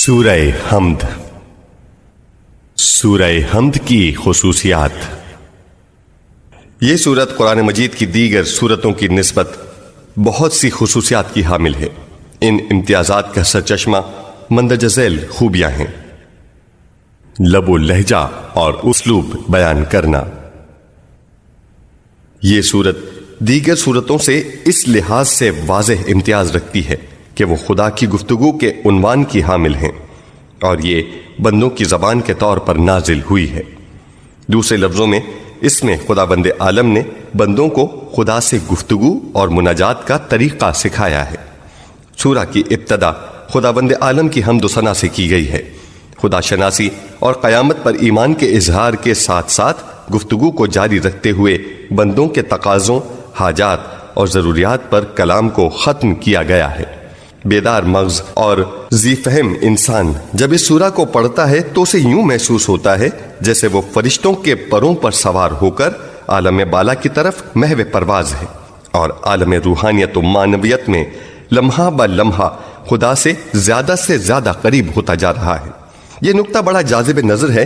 سورہ حمد۔ سورہ حمد کی خصوصیات۔ یہ سورت قرآن مجید کی دیگر سورتوں کی نسبت بہت سی خصوصیات کی حامل ہے۔ ان امتیازات کا سرچشمہ مندرجہ ذیل خوبیاں ہیں: لب و لہجہ اور اسلوب بیان کرنا۔ یہ سورت دیگر سورتوں سے اس لحاظ سے واضح امتیاز رکھتی ہے کہ وہ خدا کی گفتگو کے عنوان کی حامل ہیں اور یہ بندوں کی زبان کے طور پر نازل ہوئی ہے۔ دوسرے لفظوں میں اس میں خدا بند عالم نے بندوں کو خدا سے گفتگو اور مناجات کا طریقہ سکھایا ہے۔ سورہ کی ابتدا خدا بند عالم کی حمد و ثنا سے کی گئی ہے۔ خدا شناسی اور قیامت پر ایمان کے اظہار کے ساتھ ساتھ گفتگو کو جاری رکھتے ہوئے بندوں کے تقاضوں، حاجات اور ضروریات پر کلام کو ختم کیا گیا ہے۔ بیدار مغز اور ذی فہم انسان جب اس سورہ کو پڑھتا ہے تو اسے یوں محسوس ہوتا ہے جیسے وہ فرشتوں کے پروں پر سوار ہو کر عالم بالا کی طرف محو پرواز ہے اور عالم روحانیت و معنویت میں لمحہ بہ لمحہ خدا سے زیادہ قریب ہوتا جا رہا ہے۔ یہ نکتہ بڑا جاذب نظر ہے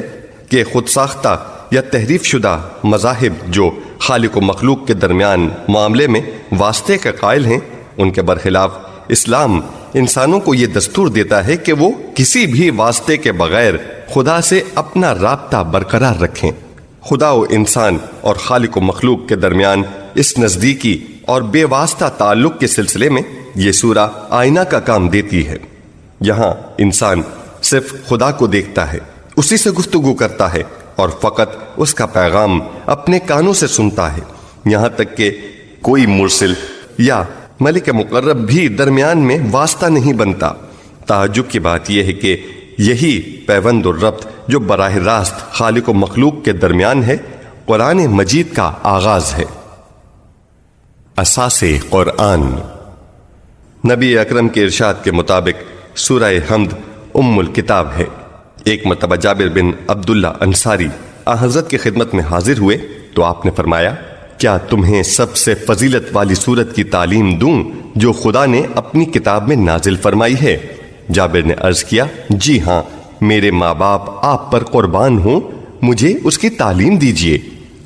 کہ خود ساختہ یا تحریف شدہ مذاہب جو خالق و مخلوق کے درمیان معاملے میں واسطے کے قائل ہیں، ان کے برخلاف اسلام انسانوں کو یہ دستور دیتا ہے کہ وہ کسی بھی واسطے کے بغیر خدا سے اپنا رابطہ برقرار رکھیں۔ خدا و انسان اور خالق و مخلوق کے درمیان اس نزدیکی اور بے واسطہ تعلق کے سلسلے میں یہ سورہ آئینہ کا کام دیتی ہے۔ یہاں انسان صرف خدا کو دیکھتا ہے، اسی سے گفتگو کرتا ہے اور فقط اس کا پیغام اپنے کانوں سے سنتا ہے، یہاں تک کہ کوئی مرسل یا ملک مقرب بھی درمیان میں واسطہ نہیں بنتا۔ تعجب کی بات یہ ہے کہ یہی پیوند و ربط جو براہ راست خالق و مخلوق کے درمیان ہے، قرآن مجید کا آغاز ہے۔ اساس قرآن۔ نبی اکرم کے ارشاد کے مطابق سورہ حمد الکتاب ہے۔ ایک مرتبہ جابر بن عبداللہ انصاری حضرت کی خدمت میں حاضر ہوئے تو آپ نے فرمایا، کیا تمہیں سب سے فضیلت والی سورت کی تعلیم دوں جو خدا نے اپنی کتاب میں نازل فرمائی ہے؟ جابر نے عرض کیا، جی ہاں، میرے ماں باپ آپ پر قربان ہوں، مجھے اس کی تعلیم دیجیے۔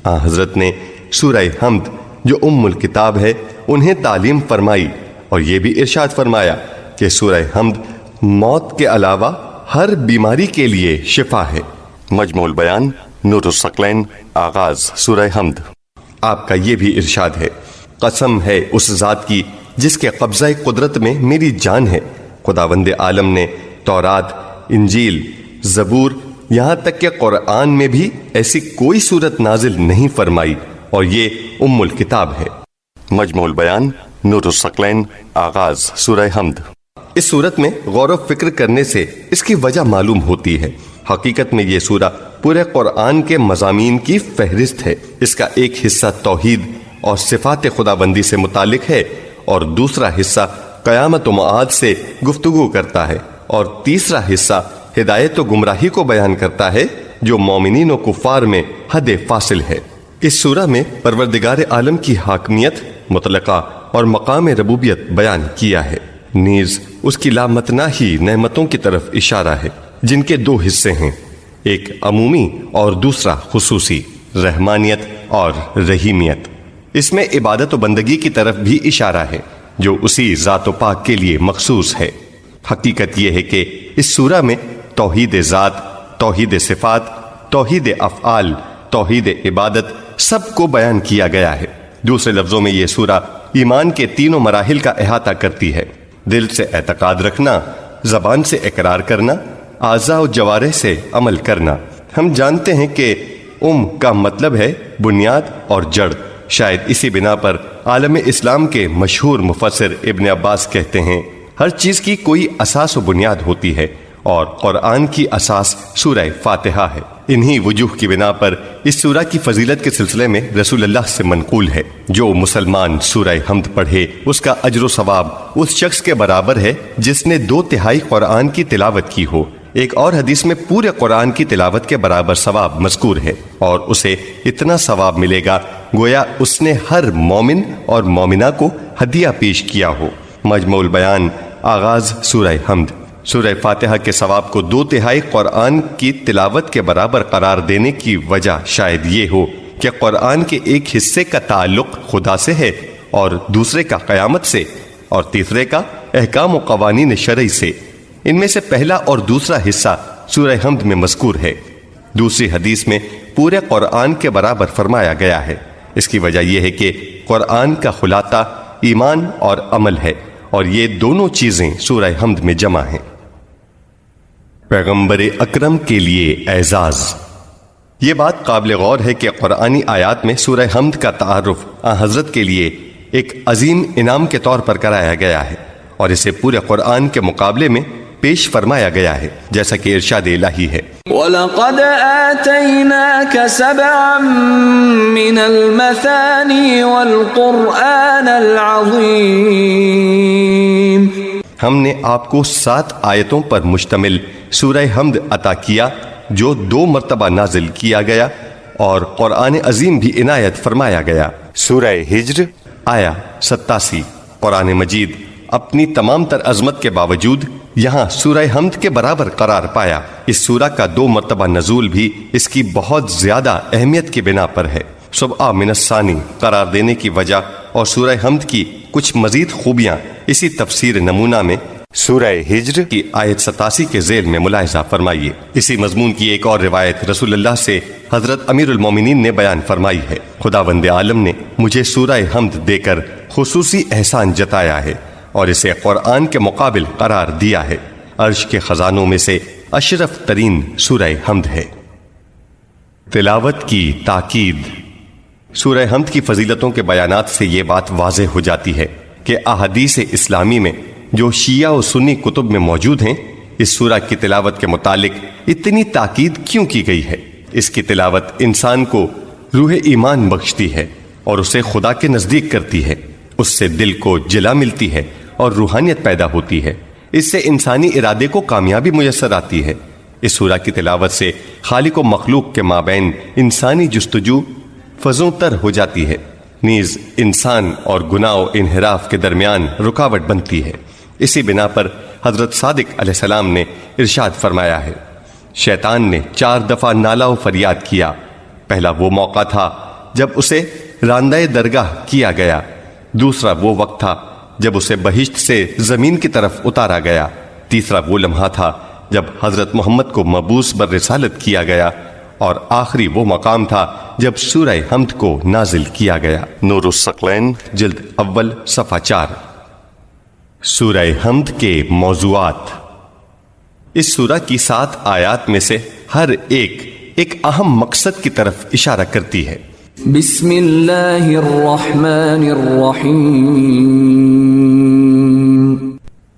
حضرت نے سورہ حمد جو الکتاب ہے انہیں تعلیم فرمائی اور یہ بھی ارشاد فرمایا کہ سورہ حمد موت کے علاوہ ہر بیماری کے لیے شفا ہے۔ مجموع البیان، نور الثقلین، آغاز سورہ حمد۔ آپ کا یہ بھی ارشاد ہے، قسم ہے اس ذات کی جس کے قبضہ قدرت میں میری جان ہے، خداوند عالم نے تورات، انجیل، زبور، یہاں تک کہ قرآن میں بھی ایسی کوئی صورت نازل نہیں فرمائی اور یہ الکتاب ہے۔ مجموع البیان، نور الثقلین، آغاز سورہ حمد۔ اس سورت میں غور و فکر کرنے سے اس کی وجہ معلوم ہوتی ہے۔ حقیقت میں یہ سورہ پورے قرآن کے مضامین کی فہرست ہے۔ اس کا ایک حصہ توحید اور صفات خداوندی سے متعلق ہے اور دوسرا حصہ قیامت و معاد سے گفتگو کرتا ہے اور تیسرا حصہ ہدایت و گمراہی کو بیان کرتا ہے جو مومنین و کفار میں حد فاصل ہے۔ اس سورہ میں پروردگار عالم کی حاکمیت مطلقہ اور مقام ربوبیت بیان کیا ہے، نیز اس کی لامتناہی نعمتوں کی طرف اشارہ ہے جن کے دو حصے ہیں، ایک عمومی اور دوسرا خصوصی، رحمانیت اور رحیمیت۔ اس میں عبادت و بندگی کی طرف بھی اشارہ ہے جو اسی ذات و پاک کے لیے مخصوص ہے۔ حقیقت یہ ہے کہ اس سورہ میں توحید ذات، توحید صفات، توحید افعال، توحید عبادت سب کو بیان کیا گیا ہے۔ دوسرے لفظوں میں یہ سورہ ایمان کے تینوں مراحل کا احاطہ کرتی ہے: دل سے اعتقاد رکھنا، زبان سے اقرار کرنا، اعضاء و جوارح سے عمل کرنا۔ ہم جانتے ہیں کہ کا مطلب ہے بنیاد اور جڑ۔ شاید اسی بنا پر عالم اسلام کے مشہور مفسر ابن عباس کہتے ہیں، ہر چیز کی کوئی اساس و بنیاد ہوتی ہے اور قرآن کی اساس سورہ فاتحہ ہے۔ انہی وجوہ کی بنا پر اس سورہ کی فضیلت کے سلسلے میں رسول اللہ سے منقول ہے، جو مسلمان سورہ حمد پڑھے اس کا اجر و ثواب اس شخص کے برابر ہے جس نے 2/3 قرآن کی تلاوت کی ہو۔ ایک اور حدیث میں پورے قرآن کی تلاوت کے برابر ثواب مذکور ہے اور اسے اتنا ثواب ملے گا گویا اس نے ہر مومن اور مومنہ کو ہدیہ پیش کیا ہو۔ مجموع البیان، آغاز سورہ حمد۔ سورہ فاتحہ کے ثواب کو 2/3 قرآن کی تلاوت کے برابر قرار دینے کی وجہ شاید یہ ہو کہ قرآن کے ایک حصے کا تعلق خدا سے ہے اور دوسرے کا قیامت سے اور تیسرے کا احکام و قوانین شرعی سے۔ ان میں سے پہلا اور دوسرا حصہ سورہ حمد میں مذکور ہے۔ دوسری حدیث میں پورے قرآن کے برابر فرمایا گیا ہے۔ اس کی وجہ یہ ہے کہ قرآن کا خلاصہ ایمان اور عمل ہے اور یہ دونوں چیزیں سورہ حمد میں جمع ہیں۔ پیغمبر اکرم کے لیے اعزاز۔ یہ بات قابل غور ہے کہ قرآنی آیات میں سورہ حمد کا تعارف حضرت کے لیے ایک عظیم انعام کے طور پر کرایا گیا ہے اور اسے پورے قرآن کے مقابلے میں پیش فرمایا گیا ہے، جیسا کہ ارشاد الہی ہے وَلَقَدْ آتَيْنَاكَ سَبْعًا مِّنَ الْمَثَانِي وَالْقُرْآنَ الْعَظِيمِ۔ ہم نے آپ کو 7 آیتوں پر مشتمل سورہ حمد عطا کیا جو 2 مرتبہ نازل کیا گیا اور قرآن عظیم بھی عنایت فرمایا گیا۔ سورہ ہجر آیا 87۔ قرآن مجید اپنی تمام تر عظمت کے باوجود یہاں سورہ حمد کے برابر قرار پایا۔ اس سورہ کا 2 مرتبہ نزول بھی اس کی بہت زیادہ اہمیت کی بنا پر ہے۔ سبع من الثانی قرار دینے کی وجہ اور سورہ حمد کی کچھ مزید خوبیاں اسی تفسیر نمونہ میں سورہ ہجر کی آیت 87 کے ذیل میں ملاحظہ فرمائیے۔ اسی مضمون کی ایک اور روایت رسول اللہ سے حضرت امیر المومنین نے بیان فرمائی ہے، خداوند عالم نے مجھے سورہ حمد دے کر خصوصی احسان جتایا ہے اور اسے قرآن کے مقابل قرار دیا ہے۔ عرش کے خزانوں میں سے اشرف ترین سورہ حمد ہے۔ تلاوت کی تاکید۔ سورہ حمد کی فضیلتوں کے بیانات سے یہ بات واضح ہو جاتی ہے کہ احادیث اسلامی میں جو شیعہ و سنی کتب میں موجود ہیں، اس سورہ کی تلاوت کے متعلق اتنی تاکید کیوں کی گئی ہے؟ اس کی تلاوت انسان کو روح ایمان بخشتی ہے اور اسے خدا کے نزدیک کرتی ہے، اس سے دل کو جلا ملتی ہے اور روحانیت پیدا ہوتی ہے، اس سے انسانی ارادے کو کامیابی میسر آتی ہے۔ اس سورہ کی تلاوت سے خالق و مخلوق کے مابین انسانی جستجو فزوں تر ہو جاتی ہے، نیز انسان اور گناہ و انحراف کے درمیان رکاوٹ بنتی ہے۔ اسی بنا پر حضرت صادق علیہ السلام نے ارشاد فرمایا ہے، شیطان نے 4 دفعہ نالہ و فریاد کیا۔ پہلا وہ موقع تھا جب اسے راندہ درگاہ کیا گیا، دوسرا وہ وقت تھا جب اسے بہشت سے زمین کی طرف اتارا گیا، تیسرا وہ لمحہ تھا جب حضرت محمد کو مبعوث بر رسالت کیا گیا، اور آخری وہ مقام تھا جب سورہ حمد کو نازل کیا گیا۔ نور الثقلین جلد اول صفحہ 4۔ سورہ حمد کے موضوعات۔ اس سورہ کی 7 آیات میں سے ہر ایک اہم مقصد کی طرف اشارہ کرتی ہے۔ بسم اللہ الرحمن الرحیم۔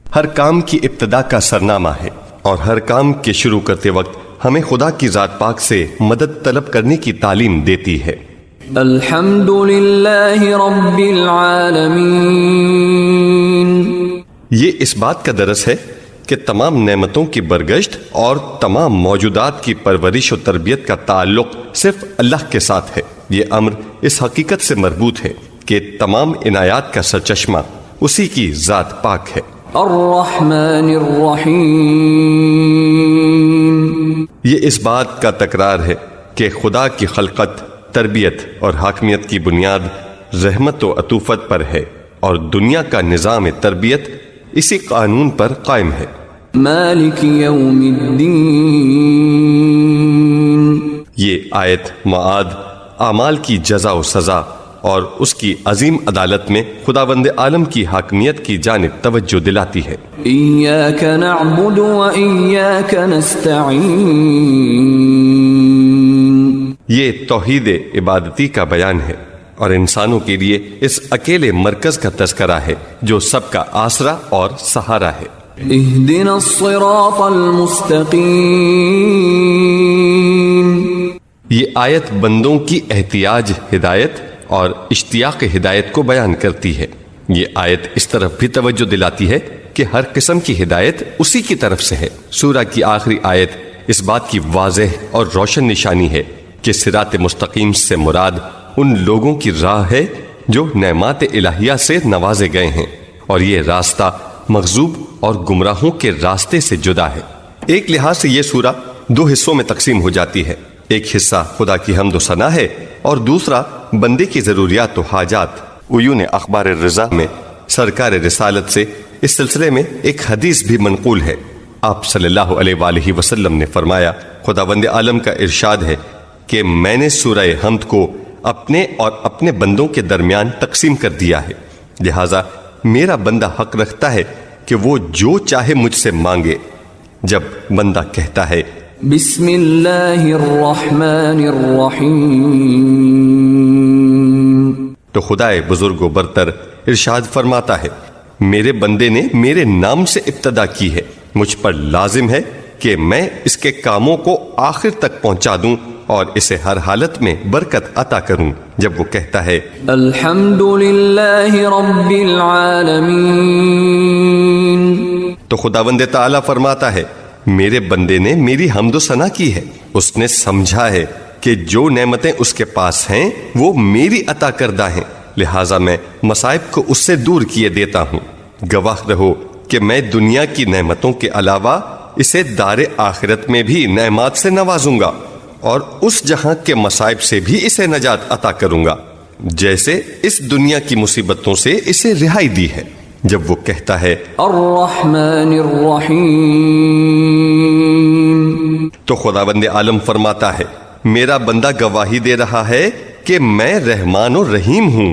ہر کام کی ابتدا کا سرنامہ ہے اور ہر کام کے شروع کرتے وقت ہمیں خدا کی ذات پاک سے مدد طلب کرنے کی تعلیم دیتی ہے۔ الحمد للہ رب العالمین۔ یہ اس بات کا درس ہے کہ تمام نعمتوں کی برگشت اور تمام موجودات کی پرورش و تربیت کا تعلق صرف اللہ کے ساتھ ہے۔ یہ امر اس حقیقت سے مربوط ہے کہ تمام عنایات کا سرچشمہ اسی کی ذات پاک ہے۔ الرحمن الرحیم۔ یہ اس بات کا تکرار ہے کہ خدا کی خلقت، تربیت اور حاکمیت کی بنیاد رحمت و عطوفت پر ہے اور دنیا کا نظام تربیت اسی قانون پر قائم ہے۔ مالک یوم الدین۔ یہ آیت معاد اعمال کی جزا و سزا اور اس کی عظیم عدالت میں خداوند عالم کی حاکمیت کی جانب توجہ دلاتی ہے۔ ایاک نعبد و ایاک نستعین۔ یہ توحید عبادتی کا بیان ہے اور انسانوں کے لیے اس اکیلے مرکز کا تذکرہ ہے جو سب کا آسرا اور سہارا ہے۔ اہدنا الصراط المستقیم۔ یہ آیت بندوں کی احتیاج ہدایت اور اشتیاق ہدایت کو بیان کرتی ہے۔ یہ آیت اس طرف بھی توجہ دلاتی ہے کہ ہر قسم کی ہدایت اسی کی طرف سے ہے۔ سورہ کی آخری آیت اس بات کی واضح اور روشن نشانی ہے کہ صراط مستقیم سے مراد ان لوگوں کی راہ ہے جو نعمات الہیہ سے نوازے گئے ہیں، اور یہ راستہ مغضوب اور گمراہوں کے راستے سے جدا ہے۔ ایک لحاظ سے یہ سورہ دو حصوں میں تقسیم ہو جاتی ہے۔ ایک حصہ خدا کی حمد و ثنا ہے اور دوسرا بندے کی ضروریات و حاجات۔ عیون اخبار الرضا میں سرکار رسالت سے اس سلسلے میں ایک حدیث بھی منقول ہے۔ آپ صلی اللہ علیہ وآلہ وسلم نے فرمایا، خداوند عالم کا ارشاد ہے کہ میں نے سورہ حمد کو اپنے اور اپنے بندوں کے درمیان تقسیم کر دیا ہے، لہذا میرا بندہ حق رکھتا ہے کہ وہ جو چاہے مجھ سے مانگے۔ جب بندہ کہتا ہے بسم اللہ الرحمن الرحیم، تو خدائے بزرگ و برتر ارشاد فرماتا ہے، میرے بندے نے میرے نام سے ابتدا کی ہے، مجھ پر لازم ہے کہ میں اس کے کاموں کو آخر تک پہنچا دوں اور اسے ہر حالت میں برکت عطا کروں۔ جب وہ کہتا ہے الحمد للہ رب العالمین، تو خداوند تعالیٰ فرماتا ہے، میرے بندے نے میری حمد و ثنا کی ہے، اس نے سمجھا ہے کہ جو نعمتیں اس کے پاس ہیں وہ میری عطا کردہ ہیں، لہٰذا میں مصائب کو اس سے دور کیے دیتا ہوں۔ گواہ رہو کہ میں دنیا کی نعمتوں کے علاوہ اسے دار آخرت میں بھی نعمات سے نوازوں گا اور اس جہاں کے مصائب سے بھی اسے نجات عطا کروں گا جیسے اس دنیا کی مصیبتوں سے اسے رہائی دی ہے۔ جب وہ کہتا ہے الرحمن الرحیم، تو خداوند عالم فرماتا ہے، میرا بندہ گواہی دے رہا ہے کہ میں رحمان و رحیم ہوں،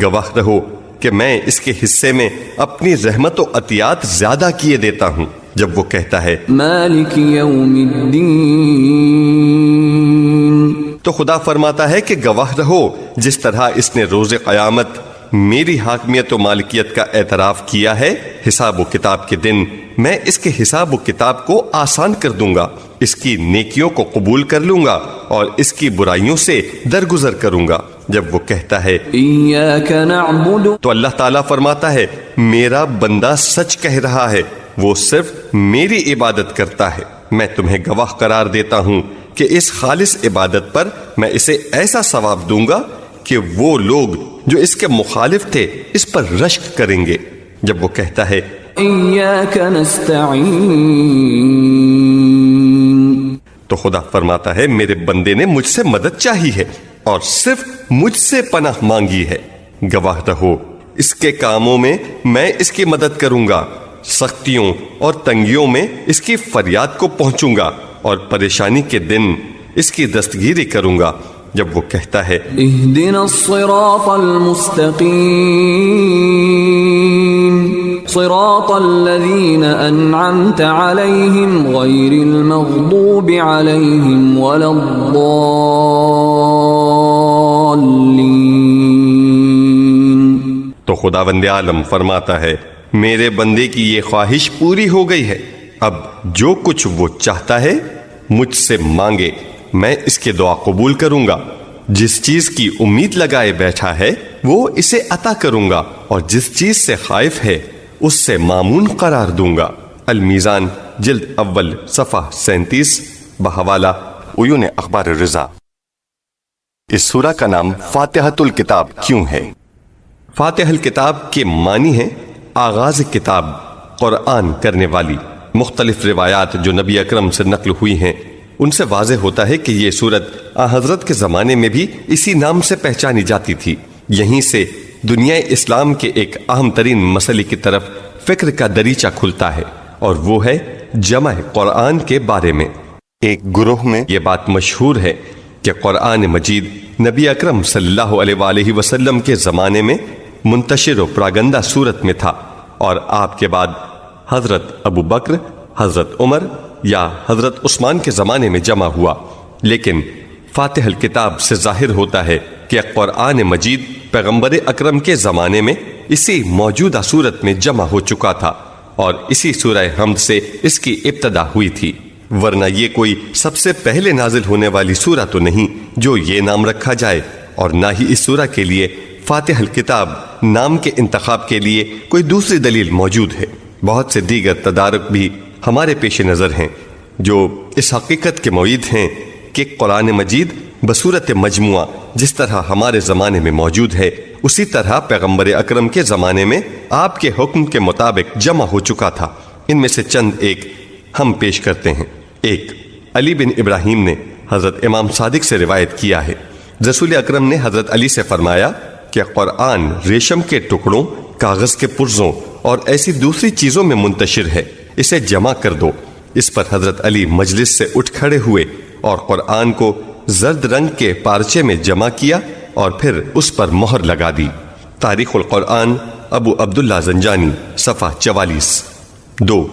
گواہ رہو کہ میں اس کے حصے میں اپنی رحمت و عطیات زیادہ کیے دیتا ہوں۔ جب وہ کہتا ہے مالک یوم الدین، تو خدا فرماتا ہے کہ گواہ رہو جس طرح اس نے روز قیامت میری حاکمیت و مالکیت کا اعتراف کیا ہے، حساب و کتاب کے دن میں اس کے حساب و کتاب کو آسان کر دوں گا، اس کی نیکیوں کو قبول کر لوں گا اور اس کی برائیوں سے درگزر کروں گا۔ جب وہ کہتا ہے ایاک نعبد، تو اللہ تعالیٰ فرماتا ہے، میرا بندہ سچ کہہ رہا ہے، وہ صرف میری عبادت کرتا ہے۔ میں تمہیں گواہ قرار دیتا ہوں کہ اس خالص عبادت پر میں اسے ایسا ثواب دوں گا کہ وہ لوگ جو اس کے مخالف تھے اس پر رشک کریں گے۔ جب وہ کہتا ہے ایاک نستعین، تو خدا فرماتا ہے، میرے بندے نے مجھ سے مدد چاہی ہے اور صرف مجھ سے پناہ مانگی ہے۔ گواہ رہو اس کے کاموں میں میں اس کی مدد کروں گا، سختیوں اور تنگیوں میں اس کی فریاد کو پہنچوں گا اور پریشانی کے دن اس کی دستگیری کروں گا۔ جب وہ کہتا ہے اہدنا الصراط المستقیم، صراط الذین انعمت علیہم غیر المغضوب علیہم ولا الضالین، تو خداوند عالم فرماتا ہے، میرے بندے کی یہ خواہش پوری ہو گئی ہے، اب جو کچھ وہ چاہتا ہے مجھ سے مانگے، میں اس کے دعا قبول کروں گا۔ جس چیز کی امید لگائے بیٹھا ہے وہ اسے عطا کروں گا اور جس چیز سے خائف ہے اس سے مامون قرار دوں گا۔ المیزان جلد اول صفحہ 37 بحوالہ عیون اخبار الرضا۔ اس سورہ کا نام فاتحۃ الکتاب کیوں ہے؟ فاتح الکتاب کے معنی ہیں آغاز کتاب، قرآن کرنے والی۔ مختلف روایات جو نبی اکرم سے نقل ہوئی ہیں ان سے واضح ہوتا ہے کہ یہ سورت حضرت کے زمانے میں بھی اسی نام سے پہچانی جاتی تھی۔ یہیں سے دنیا اسلام کے ایک اہم ترین مسئلے کی طرف فکر کا دریچہ کھلتا ہے اور وہ ہے جمع قرآن کے بارے میں۔ ایک گروہ میں یہ بات مشہور ہے کہ قرآن مجید نبی اکرم صلی اللہ علیہ وآلہ وسلم کے زمانے میں منتشر و پراگندہ صورت میں تھا اور آپ کے بعد حضرت ابو بکر، حضرت عمر یا حضرت عثمان کے زمانے میں جمع ہوا، لیکن فاتح الکتاب سے ظاہر ہوتا ہے کہ قرآن مجید پیغمبر اکرم کے زمانے میں اسی موجودہ صورت میں جمع ہو چکا تھا اور اسی سورہ حمد سے اس کی ابتدا ہوئی تھی، ورنہ یہ کوئی سب سے پہلے نازل ہونے والی سورہ تو نہیں جو یہ نام رکھا جائے، اور نہ ہی اس سورہ کے لیے فاتح الکتاب نام کے انتخاب کے لیے کوئی دوسری دلیل موجود ہے۔ بہت سے دیگر تدارک بھی ہمارے پیش نظر ہیں جو اس حقیقت کے معید ہیں کہ قرآن مجید بصورت مجموعہ جس طرح ہمارے زمانے میں موجود ہے اسی طرح پیغمبر اکرم کے زمانے میں آپ کے حکم کے مطابق جمع ہو چکا تھا۔ ان میں سے چند ایک ہم پیش کرتے ہیں۔ ایک، علی بن ابراہیم نے حضرت امام صادق سے روایت کیا ہے، رسول اکرم نے حضرت علی سے فرمایا کہ قرآن ریشم کے ٹکڑوں، کاغذ کے پرزوں اور ایسی دوسری چیزوں میں منتشر ہے، اسے جمع کر دو۔ اس پر حضرت علی مجلس سے اٹھ کھڑے ہوئے اور قرآن کو زرد رنگ کے پارچے میں جمع کیا اور پھر اس پر مہر لگا دی۔ تاریخ القرآن ابو عبداللہ زنجانی، صفحہ 44۔ دو،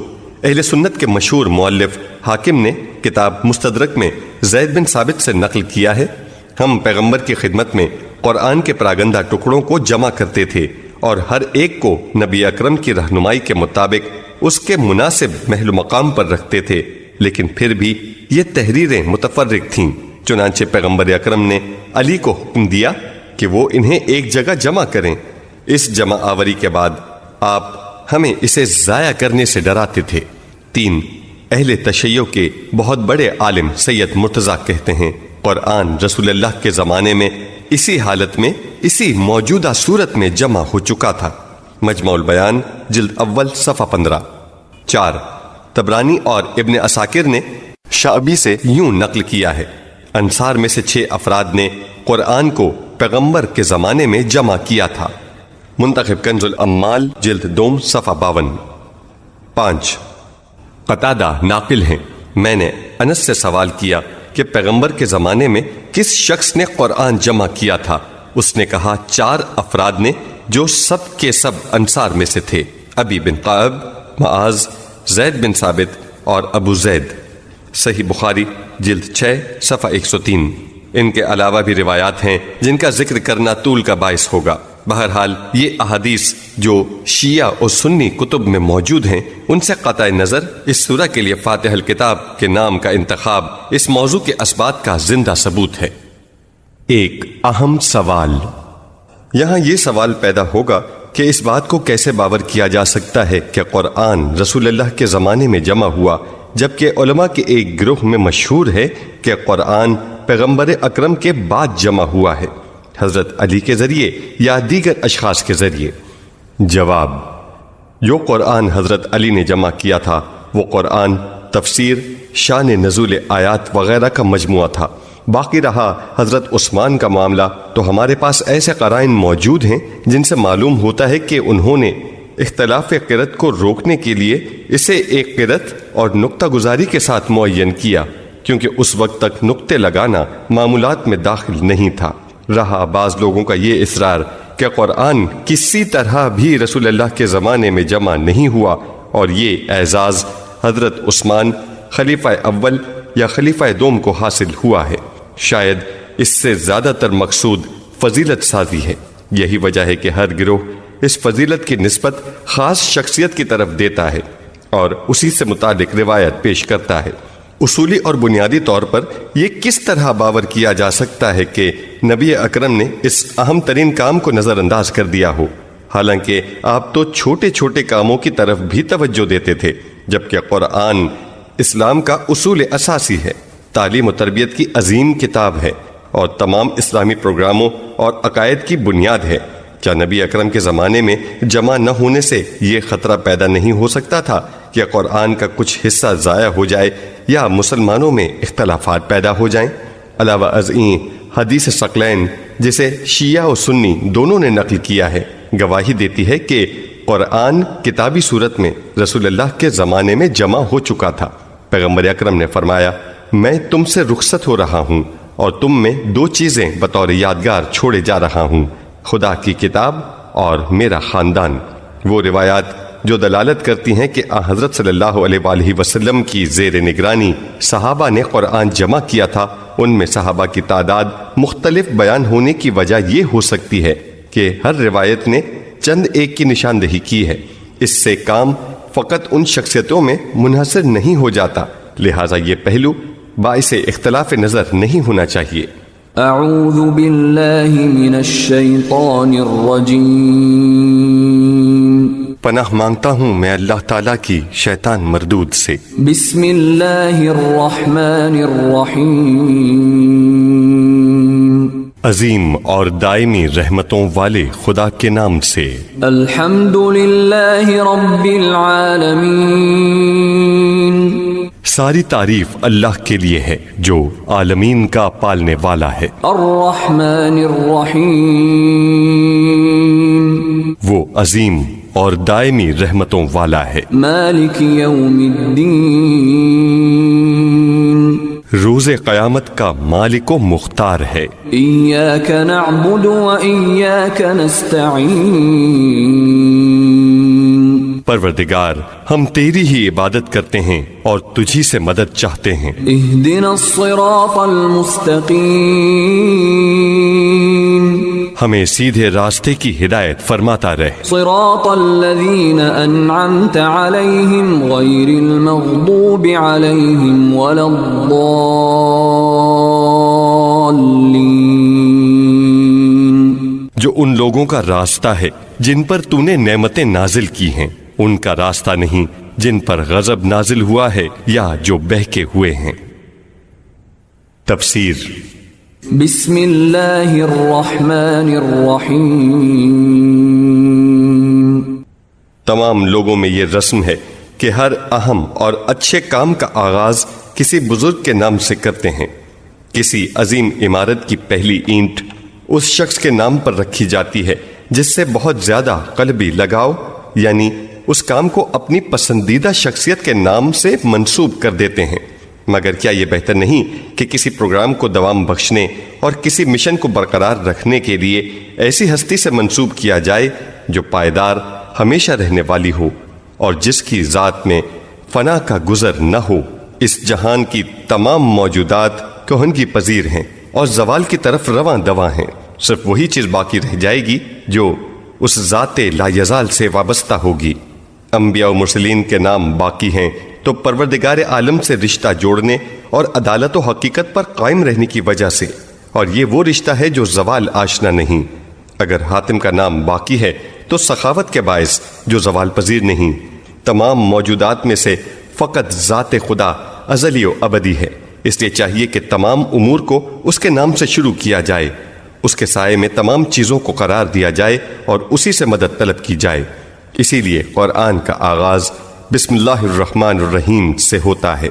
اہل سنت کے مشہور مؤلف حاکم نے کتاب مستدرک میں زید بن ثابت سے نقل کیا ہے، ہم پیغمبر کی خدمت میں قرآن کے پراگندہ ٹکڑوں کو جمع کرتے تھے اور ہر ایک کو نبی اکرم کی رہنمائی کے مطابق اس کے مناسب محل و مقام پر رکھتے تھے، لیکن پھر بھی یہ تحریریں متفرق تھیں، چنانچہ پیغمبر اکرم نے علی کو حکم دیا کہ وہ انہیں ایک جگہ جمع کریں۔ اس جمع آوری کے بعد آپ ہمیں اسے ضائع کرنے سے ڈراتے تھے۔ تین، اہل تشیع کے بہت بڑے عالم سید مرتضیٰ کہتے ہیں قرآن رسول اللہ کے زمانے میں اسی حالت میں، اسی موجودہ صورت میں جمع ہو چکا تھا۔ مجمع البیان جلد اول صفحہ 15۔ چار، طبرانی اور ابن عساکر نے شعبی سے یوں نقل کیا ہے، انصار میں سے 6 افراد نے قرآن کو پیغمبر کے زمانے میں جمع کیا تھا۔ منتخب کنز الامال جلد 2 صفحہ 52۔ 5، قتادہ ناقل ہیں، میں نے انس سے سوال کیا کہ پیغمبر کے زمانے میں کس شخص نے قرآن جمع کیا تھا؟ اس نے کہا 4 افراد نے جو سب کے سب انصار میں سے تھے، ابی بن قعب، معاذ، زید بن ثابت اور ابو زید۔ صحیح بخاری جلد 6 صفحہ 103۔ ان کے علاوہ بھی روایات ہیں جن کا ذکر کرنا طول کا باعث ہوگا۔ بہرحال یہ احادیث جو شیعہ اور سنی کتب میں موجود ہیں ان سے قطع نظر اس سورہ کے لیے فاتح الکتاب کے نام کا انتخاب اس موضوع کے اثبات کا زندہ ثبوت ہے۔ ایک اہم سوال، یہاں یہ سوال پیدا ہوگا کہ اس بات کو کیسے باور کیا جا سکتا ہے کہ قرآن رسول اللہ کے زمانے میں جمع ہوا، جبکہ علماء کے ایک گروہ میں مشہور ہے کہ قرآن پیغمبر اکرم کے بعد جمع ہوا ہے، حضرت علی کے ذریعے یا دیگر اشخاص کے ذریعے؟ جواب، جو قرآن حضرت علی نے جمع کیا تھا وہ قرآن تفسیر، شان نزول آیات وغیرہ کا مجموعہ تھا۔ باقی رہا حضرت عثمان کا معاملہ تو ہمارے پاس ایسے قرائن موجود ہیں جن سے معلوم ہوتا ہے کہ انہوں نے اختلاف قرأت کو روکنے کے لیے اسے ایک قرأت اور نقطہ گزاری کے ساتھ معین کیا، کیونکہ اس وقت تک نقطے لگانا معمولات میں داخل نہیں تھا۔ رہا بعض لوگوں کا یہ اصرار کہ قرآن کسی طرح بھی رسول اللہ کے زمانے میں جمع نہیں ہوا، اور یہ اعزاز حضرت عثمان خلیفہ اول یا خلیفہ دوم کو حاصل ہوا ہے۔ شاید اس سے زیادہ تر مقصود فضیلت سازی ہے۔ یہی وجہ ہے کہ ہر گروہ اس فضیلت کی نسبت خاص شخصیت کی طرف دیتا ہے اور اسی سے متعلق روایت پیش کرتا ہے۔ اصولی اور بنیادی طور پر یہ کس طرح باور کیا جا سکتا ہے کہ نبی اکرم نے اس اہم ترین کام کو نظر انداز کر دیا ہو، حالانکہ آپ تو چھوٹے چھوٹے کاموں کی طرف بھی توجہ دیتے تھے، جبکہ قرآن اسلام کا اصول اساسی ہے، تعلیم و تربیت کی عظیم کتاب ہے اور تمام اسلامی پروگراموں اور عقائد کی بنیاد ہے۔ کیا نبی اکرم کے زمانے میں جمع نہ ہونے سے یہ خطرہ پیدا نہیں ہو سکتا تھا کہ قرآن کا کچھ حصہ ضائع ہو جائے یا مسلمانوں میں اختلافات پیدا ہو جائیں؟ علاوہ ازیں حدیث ثقلین جسے شیعہ و سنی دونوں نے نقل کیا ہے گواہی دیتی ہے کہ قرآن کتابی صورت میں رسول اللہ کے زمانے میں جمع ہو چکا تھا۔ پیغمبر اکرم نے فرمایا، میں تم سے رخصت ہو رہا ہوں اور تم میں 2 چیزیں بطور یادگار چھوڑے جا رہا ہوں، خدا کی کتاب اور میرا خاندان۔ وہ روایات جو دلالت کرتی ہیں کہ حضرت صلی اللہ علیہ وآلہ وسلم کی زیر نگرانی صحابہ نے قرآن جمع کیا تھا، ان میں صحابہ کی تعداد مختلف بیان ہونے کی وجہ یہ ہو سکتی ہے کہ ہر روایت نے چند ایک کی نشاندہی کی ہے۔ اس سے کام فقط ان شخصیتوں میں منحصر نہیں ہو جاتا، لہٰذا یہ پہلو باعث اختلاف نظر نہیں ہونا چاہیے۔ اعوذ باللہ من الشیطان الرجیم، پناہ مانگتا ہوں میں اللہ تعالیٰ کی شیطان مردود سے۔ بسم اللہ الرحمن الرحیم، عظیم اور دائمی رحمتوں والے خدا کے نام سے۔ الحمد للہ رب العالمین، ساری تعریف اللہ کے لیے ہے جو عالمین کا پالنے والا ہے۔ الرحمن الرحیم، وہ عظیم اور دائمی رحمتوں والا ہے۔ مالک یوم الدین، روز قیامت کا مالک و مختار ہے۔ ایاک نعبد و ایاک نستعین، پروردگار ہم تیری ہی عبادت کرتے ہیں اور تجھی سے مدد چاہتے ہیں۔ اہدنا الصراط المستقیم، ہمیں سیدھے راستے کی ہدایت فرماتا رہ۔ صراط الذین انعمت علیہم غیر المغضوب علیہم ولا الضالین، جو ان لوگوں کا راستہ ہے جن پر تو نے نعمتیں نازل کی ہیں، ان کا راستہ نہیں جن پر غضب نازل ہوا ہے یا جو بہکے ہوئے ہیں۔ تفسیر۔ بسم اللہ الرحمن الرحیم، تمام لوگوں میں یہ رسم ہے کہ ہر اہم اور اچھے کام کا آغاز کسی بزرگ کے نام سے کرتے ہیں۔ کسی عظیم عمارت کی پہلی اینٹ اس شخص کے نام پر رکھی جاتی ہے جس سے بہت زیادہ قلبی لگاؤ، یعنی اس کام کو اپنی پسندیدہ شخصیت کے نام سے منسوب کر دیتے ہیں۔ مگر کیا یہ بہتر نہیں کہ کسی پروگرام کو دوام بخشنے اور کسی مشن کو برقرار رکھنے کے لیے ایسی ہستی سے منسوب کیا جائے جو پائیدار ہمیشہ رہنے والی ہو اور جس کی ذات میں فنا کا گزر نہ ہو؟ اس جہان کی تمام موجودات کہنگی پذیر ہیں اور زوال کی طرف رواں دواں ہیں۔ صرف وہی چیز باقی رہ جائے گی جو اس ذات لا یزال سے وابستہ ہوگی۔ انبیاء و مرسلین کے نام باقی ہیں تو پروردگار عالم سے رشتہ جوڑنے اور عدالت و حقیقت پر قائم رہنے کی وجہ سے، اور یہ وہ رشتہ ہے جو زوال آشنا نہیں۔ اگر حاتم کا نام باقی ہے تو سخاوت کے باعث جو زوال پذیر نہیں۔ تمام موجودات میں سے فقط ذات خدا ازلی و ابدی ہے، اس لیے چاہیے کہ تمام امور کو اس کے نام سے شروع کیا جائے، اس کے سائے میں تمام چیزوں کو قرار دیا جائے اور اسی سے مدد طلب کی جائے۔ اسی لیے قرآن کا آغاز بسم اللہ الرحمن الرحیم سے ہوتا ہے۔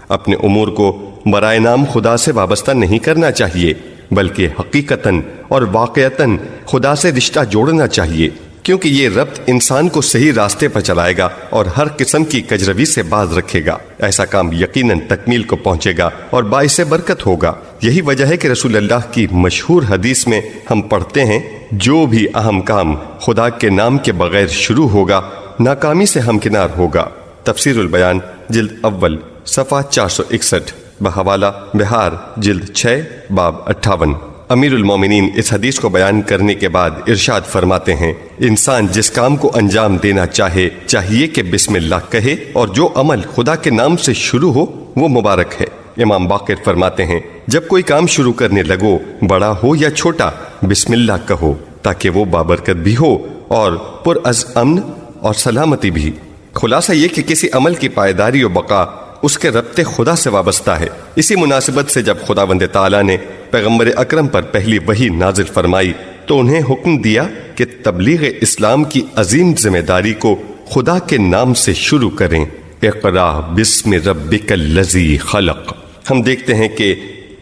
اپنے امور کو برائے نام خدا سے وابستہ نہیں کرنا چاہیے، بلکہ حقیقتاً اور واقعتاً خدا سے رشتہ جوڑنا چاہیے، کیونکہ یہ ربط انسان کو صحیح راستے پر چلائے گا اور ہر قسم کی کجروی سے باز رکھے گا۔ ایسا کام یقیناً تکمیل کو پہنچے گا اور باعث برکت ہوگا۔ یہی وجہ ہے کہ رسول اللہ کی مشہور حدیث میں ہم پڑھتے ہیں، جو بھی اہم کام خدا کے نام کے بغیر شروع ہوگا ناکامی سے ہمکنار ہوگا۔ تفسیر البیان جلد اول صفحہ 461 بحوالہ بہار جلد 6 باب 58۔ امیر المومنین اس حدیث کو بیان کرنے کے بعد ارشاد فرماتے ہیں، انسان جس کام کو انجام دینا چاہیے کہ بسم اللہ کہے، اور جو عمل خدا کے نام سے شروع ہو وہ مبارک ہے۔ امام باقر فرماتے ہیں، جب کوئی کام شروع کرنے لگو، بڑا ہو یا چھوٹا، بسم اللہ کہو تاکہ وہ بابرکت بھی ہو اور پر از امن اور سلامتی بھی۔ خلاصہ یہ کہ کسی عمل کی پائیداری و بقا اس کے ربط خدا سے وابستہ ہے۔ اسی مناسبت سے جب خداوند تعالیٰ نے پیغمبر اکرم پر پہلی وحی نازل فرمائی تو انہیں حکم دیا کہ تبلیغ اسلام کی عظیم ذمہ داری کو خدا کے نام سے شروع کریں۔ اقرا بسم ربک الذی خلق۔ ہم دیکھتے ہیں کہ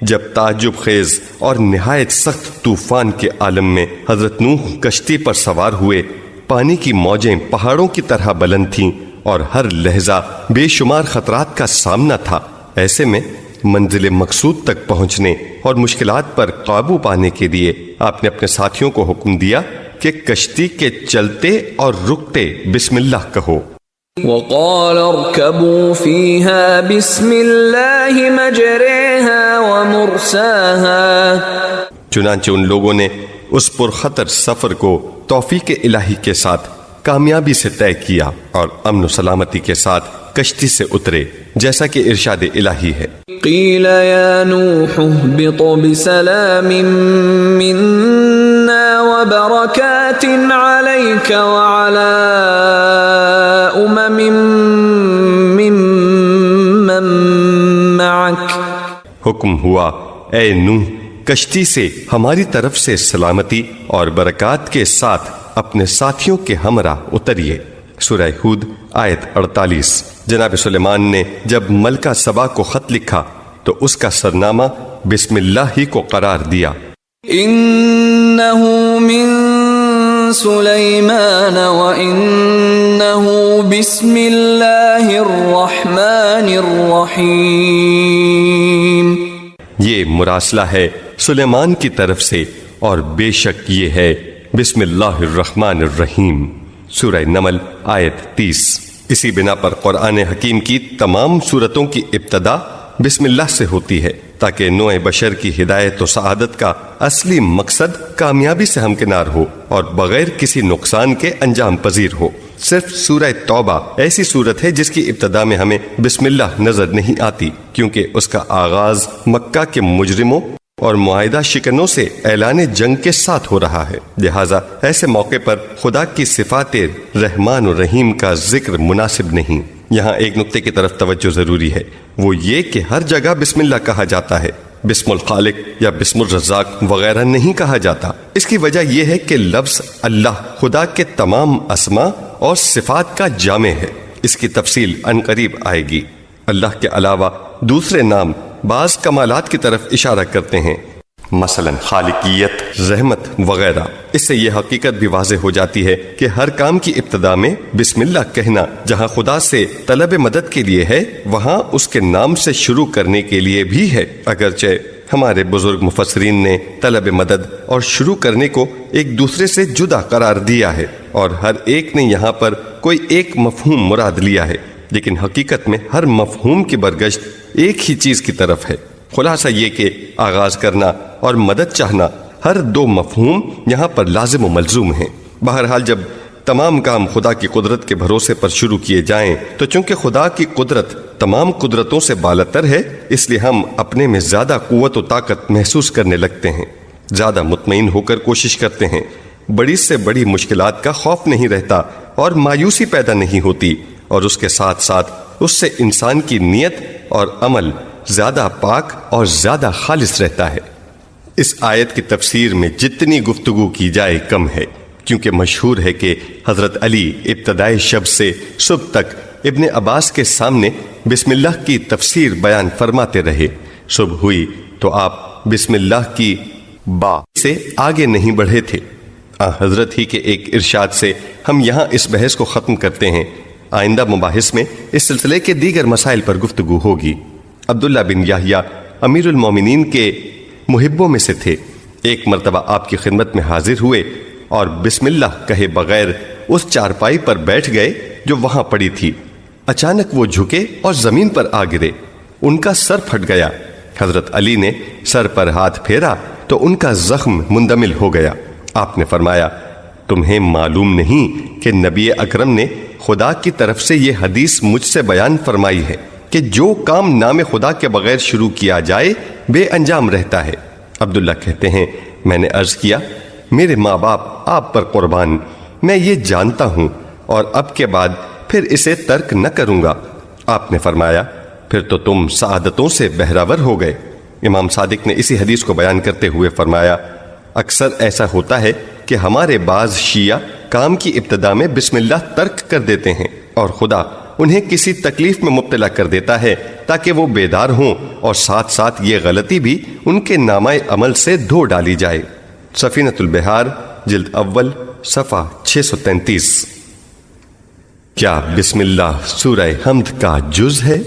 جب تعجب خیز اور نہایت سخت طوفان کے عالم میں حضرت نوح کشتی پر سوار ہوئے، پانی کی موجیں پہاڑوں کی طرح بلند تھیں اور ہر لہجہ بے شمار خطرات کا سامنا تھا۔ ایسے میں منزل مقصود تک پہنچنے اور مشکلات پر قابو پانے کے لیے آپ نے اپنے ساتھیوں کو حکم دیا کہ کشتی کے چلتے اور رکتے بسم اللہ کہو۔ وقال اركبوا فيها بسم الله مجريها ومرساها، چنانچہ ان لوگوں نے اس پرخطر سفر کو توفیق الہی کے ساتھ کامیابی سے طے کیا اور امن و سلامتی کے ساتھ کشتی سے اترے، جیسا کہ ارشاد الہی ہے، قیل یا نوح اهبط بسلام منا وبرکات علیک وعلی ممن معک۔ حکم ہوا، اے نوح کشتی سے ہماری طرف سے سلامتی اور برکات کے ساتھ اپنے ساتھیوں کے ہمراہ اتریے۔ سورہ ہود آیت 48۔ جناب سلیمان نے جب ملکہ سبا کو خط لکھا تو اس کا سرنامہ بسم اللہ ہی کو قرار دیا۔ انہ من سلیمان وانہ بسم اللہ الرحمن الرحیم۔ یہ مراسلہ ہے سلیمان کی طرف سے اور بے شک یہ ہے بسم اللہ الرحمن الرحیم۔ سورہ نمل آیت 30۔ اسی بنا پر قرآن حکیم کی تمام سورتوں کی ابتدا بسم اللہ سے ہوتی ہے تاکہ نوع بشر کی ہدایت و سعادت کا اصلی مقصد کامیابی سے ہمکنار ہو اور بغیر کسی نقصان کے انجام پذیر ہو۔ صرف سورہ توبہ ایسی سورت ہے جس کی ابتدا میں ہمیں بسم اللہ نظر نہیں آتی، کیونکہ اس کا آغاز مکہ کے مجرموں اور معاہدہ شکنوں سے اعلان جنگ کے ساتھ ہو رہا ہے، لہٰذا ایسے موقع پر خدا کی صفات رحمان و رحیم کا ذکر مناسب نہیں۔ یہاں ایک نقطے کی طرف توجہ ضروری ہے، وہ یہ کہ ہر جگہ بسم اللہ کہا جاتا ہے، بسم الخالق یا بسم الرزاق وغیرہ نہیں کہا جاتا۔ اس کی وجہ یہ ہے کہ لفظ اللہ خدا کے تمام اسماء اور صفات کا جامع ہے۔ اس کی تفصیل عنقریب آئے گی۔ اللہ کے علاوہ دوسرے نام بعض کمالات کی طرف اشارہ کرتے ہیں، مثلا خالقیت، رحمت وغیرہ۔ اس سے یہ حقیقت بھی واضح ہو جاتی ہے کہ ہر کام کی ابتدا میں بسم اللہ کہنا جہاں خدا سے طلب مدد کے لیے ہے، وہاں اس کے نام سے شروع کرنے کے لیے بھی ہے۔ اگرچہ ہمارے بزرگ مفسرین نے طلب مدد اور شروع کرنے کو ایک دوسرے سے جدا قرار دیا ہے اور ہر ایک نے یہاں پر کوئی ایک مفہوم مراد لیا ہے، لیکن حقیقت میں ہر مفہوم کی برگشت ایک ہی چیز کی طرف ہے۔ خلاصہ یہ کہ آغاز کرنا اور مدد چاہنا ہر دو مفہوم یہاں پر لازم و ملزوم ہیں۔ بہرحال جب تمام کام خدا کی قدرت کے بھروسے پر شروع کیے جائیں تو چونکہ خدا کی قدرت تمام قدرتوں سے بالاتر ہے، اس لیے ہم اپنے میں زیادہ قوت و طاقت محسوس کرنے لگتے ہیں، زیادہ مطمئن ہو کر کوشش کرتے ہیں، بڑی سے بڑی مشکلات کا خوف نہیں رہتا اور مایوسی پیدا نہیں ہوتی، اور اس کے ساتھ ساتھ اس سے انسان کی نیت اور عمل زیادہ پاک اور زیادہ خالص رہتا ہے۔ اس آیت کی تفسیر میں جتنی گفتگو کی جائے کم ہے، کیونکہ مشہور ہے کہ حضرت علی ابتدائی شب سے صبح تک ابن عباس کے سامنے بسم اللہ کی تفسیر بیان فرماتے رہے۔ صبح ہوئی تو آپ بسم اللہ کی با سے آگے نہیں بڑھے تھے۔ حضرت ہی کے ایک ارشاد سے ہم یہاں اس بحث کو ختم کرتے ہیں۔ آئندہ مباحث میں اس سلسلے کے دیگر مسائل پر گفتگو ہوگی۔ عبداللہ بن یحییٰ امیر المومنین کے محبوں میں سے تھے۔ ایک مرتبہ آپ کی خدمت میں حاضر ہوئے اور بسم اللہ کہے بغیر اس چارپائی پر بیٹھ گئے جو وہاں پڑی تھی۔ اچانک وہ جھکے اور زمین پر آ گرے، ان کا سر پھٹ گیا۔ حضرت علی نے سر پر ہاتھ پھیرا تو ان کا زخم مندمل ہو گیا۔ آپ نے فرمایا، تمہیں معلوم نہیں کہ نبی اکرم نے خدا کی طرف سے یہ حدیث مجھ سے بیان فرمائی ہے کہ جو کام نام خدا کے بغیر شروع کیا جائے بے انجام رہتا ہے۔ عبداللہ کہتے ہیں، میں نے عرض کیا، میرے ماں باپ آپ پر قربان، میں یہ جانتا ہوں اور اب کے بعد پھر اسے ترک نہ کروں گا۔ آپ نے فرمایا، پھر تو تم سعادتوں سے بہراور ہو گئے۔ امام صادق نے اسی حدیث کو بیان کرتے ہوئے فرمایا، اکثر ایسا ہوتا ہے کہ ہمارے بعض شیعہ کام کی ابتدا میں بسم اللہ ترک کر دیتے ہیں اور خدا انہیں کسی تکلیف میں مبتلا کر دیتا ہے تاکہ وہ بیدار ہوں اور ساتھ ساتھ یہ غلطی بھی ان کے نامہ عمل سے دھو ڈالی جائے۔ سفینۃ البحار جلد اول صفحہ 633۔ کیا بسم اللہ سورہ حمد کا جز ہے؟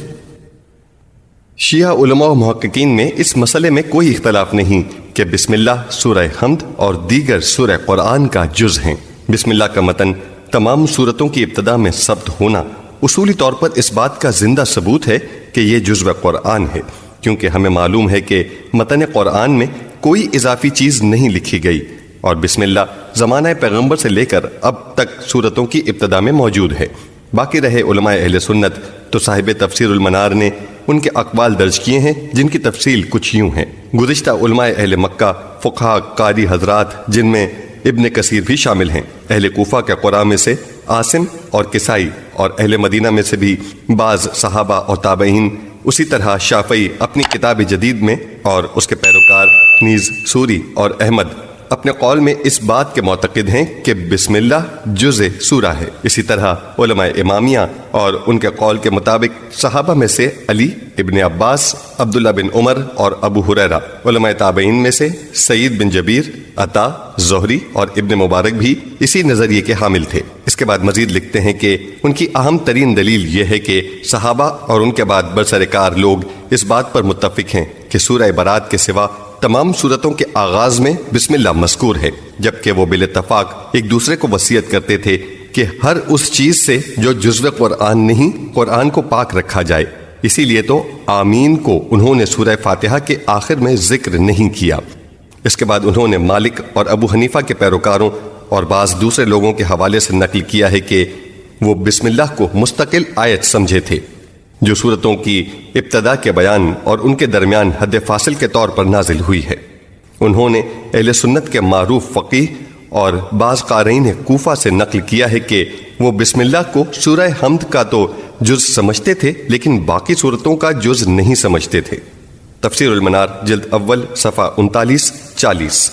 شیعہ علماء و محققین میں اس مسئلے میں کوئی اختلاف نہیں کہ بسم اللہ سورہ حمد اور دیگر سورہ قرآن کا جز ہیں۔ بسم اللہ کا متن تمام سورتوں کی ابتدا میں ثبت ہونا اصولی طور پر اس بات کا زندہ ثبوت ہے کہ یہ جزو قرآن ہے، کیونکہ ہمیں معلوم ہے کہ متن قرآن میں کوئی اضافی چیز نہیں لکھی گئی اور بسم اللہ زمانہ پیغمبر سے لے کر اب تک سورتوں کی ابتدا میں موجود ہے۔ باقی رہے علماء اہل سنت تو صاحب تفسیر المنار نے ان کے اقوال درج کیے ہیں، جن کی تفصیل کچھ یوں ہے۔ گزشتہ علماء اہل مکہ، فقہاء، قاری حضرات، جن میں ابن کثیر بھی شامل ہیں، اہل کوفہ کے قراء میں سے عاصم اور کسائی، اور اہل مدینہ میں سے بھی بعض صحابہ اور تابعین، اسی طرح شافعی اپنی کتاب جدید میں اور اس کے پیروکار نیز سوری اور احمد اپنے قول میں اس بات کے معتقد ہیں کہ بسم اللہ جزء سورہ ہے۔ اسی طرح علماء امامیہ اور ان کے قول کے مطابق صحابہ میں سے علی، ابن عباس، عبداللہ بن عمر اور ابو ہریرہ، علماء تابعین میں سے سعید بن جبیر، عطا، زہری اور ابن مبارک بھی اسی نظریے کے حامل تھے۔ اس کے بعد مزید لکھتے ہیں کہ ان کی اہم ترین دلیل یہ ہے کہ صحابہ اور ان کے بعد برسرکار لوگ اس بات پر متفق ہیں کہ سورہ برات کے سوا تمام صورتوں کے آغاز میں بسم اللہ مذکور ہے، جبکہ وہ بالاتفاق ایک دوسرے کو وصیت کرتے تھے کہ ہر اس چیز سے جو جزو قرآن نہیں، قرآن کو پاک رکھا جائے۔ اسی لیے تو آمین کو انہوں نے سورہ فاتحہ کے آخر میں ذکر نہیں کیا۔ اس کے بعد انہوں نے مالک اور ابو حنیفہ کے پیروکاروں اور بعض دوسرے لوگوں کے حوالے سے نقل کیا ہے کہ وہ بسم اللہ کو مستقل آیت سمجھے تھے جو صورتوں کی ابتدا کے بیان اور ان کے درمیان حد فاصل کے طور پر نازل ہوئی ہے۔ انہوں نے اہل سنت کے معروف فقیہ اور بعض قارئین کوفہ سے نقل کیا ہے کہ وہ بسم اللہ کو سورہ حمد کا تو جز سمجھتے تھے لیکن باقی صورتوں کا جز نہیں سمجھتے تھے۔ تفسیر المنار جلد اول صفحہ 39-40۔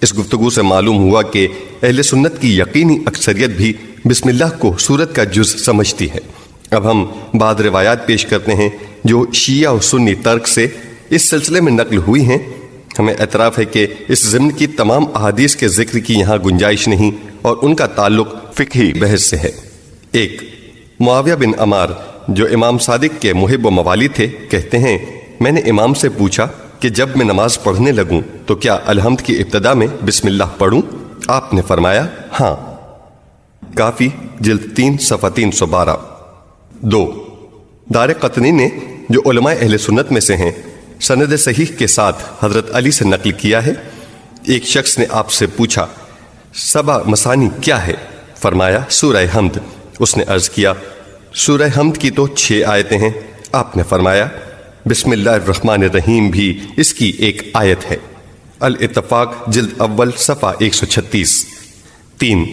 اس گفتگو سے معلوم ہوا کہ اہل سنت کی یقینی اکثریت بھی بسم اللہ کو سورت کا جز سمجھتی ہے۔ اب ہم بعض روایات پیش کرتے ہیں جو شیعہ و سنی ترک سے اس سلسلے میں نقل ہوئی ہیں۔ ہمیں اعتراف ہے کہ اس ضمن کی تمام احادیث کے ذکر کی یہاں گنجائش نہیں اور ان کا تعلق فقہی بحث سے ہے۔ 1، معاویہ بن عمار جو امام صادق کے محب و موالی تھے کہتے ہیں میں نے امام سے پوچھا کہ جب میں نماز پڑھنے لگوں تو کیا الحمد کی ابتدا میں بسم اللہ پڑھوں؟ آپ نے فرمایا ہاں۔ کافی جلد 3 صفحہ 312۔ 2، دار قطنی نے جو علماء اہل سنت میں سے ہیں سند صحیح کے ساتھ حضرت علی سے نقل کیا ہے، ایک شخص نے آپ سے پوچھا 7 مثانی کیا ہے؟ فرمایا سورہ حمد۔ اس نے عرض کیا سورہ حمد کی تو 6 آیتیں ہیں۔ آپ نے فرمایا بسم اللہ الرحمن الرحیم بھی اس کی ایک آیت ہے۔ الاتفاق جلد اول صفحہ 136۔ 3،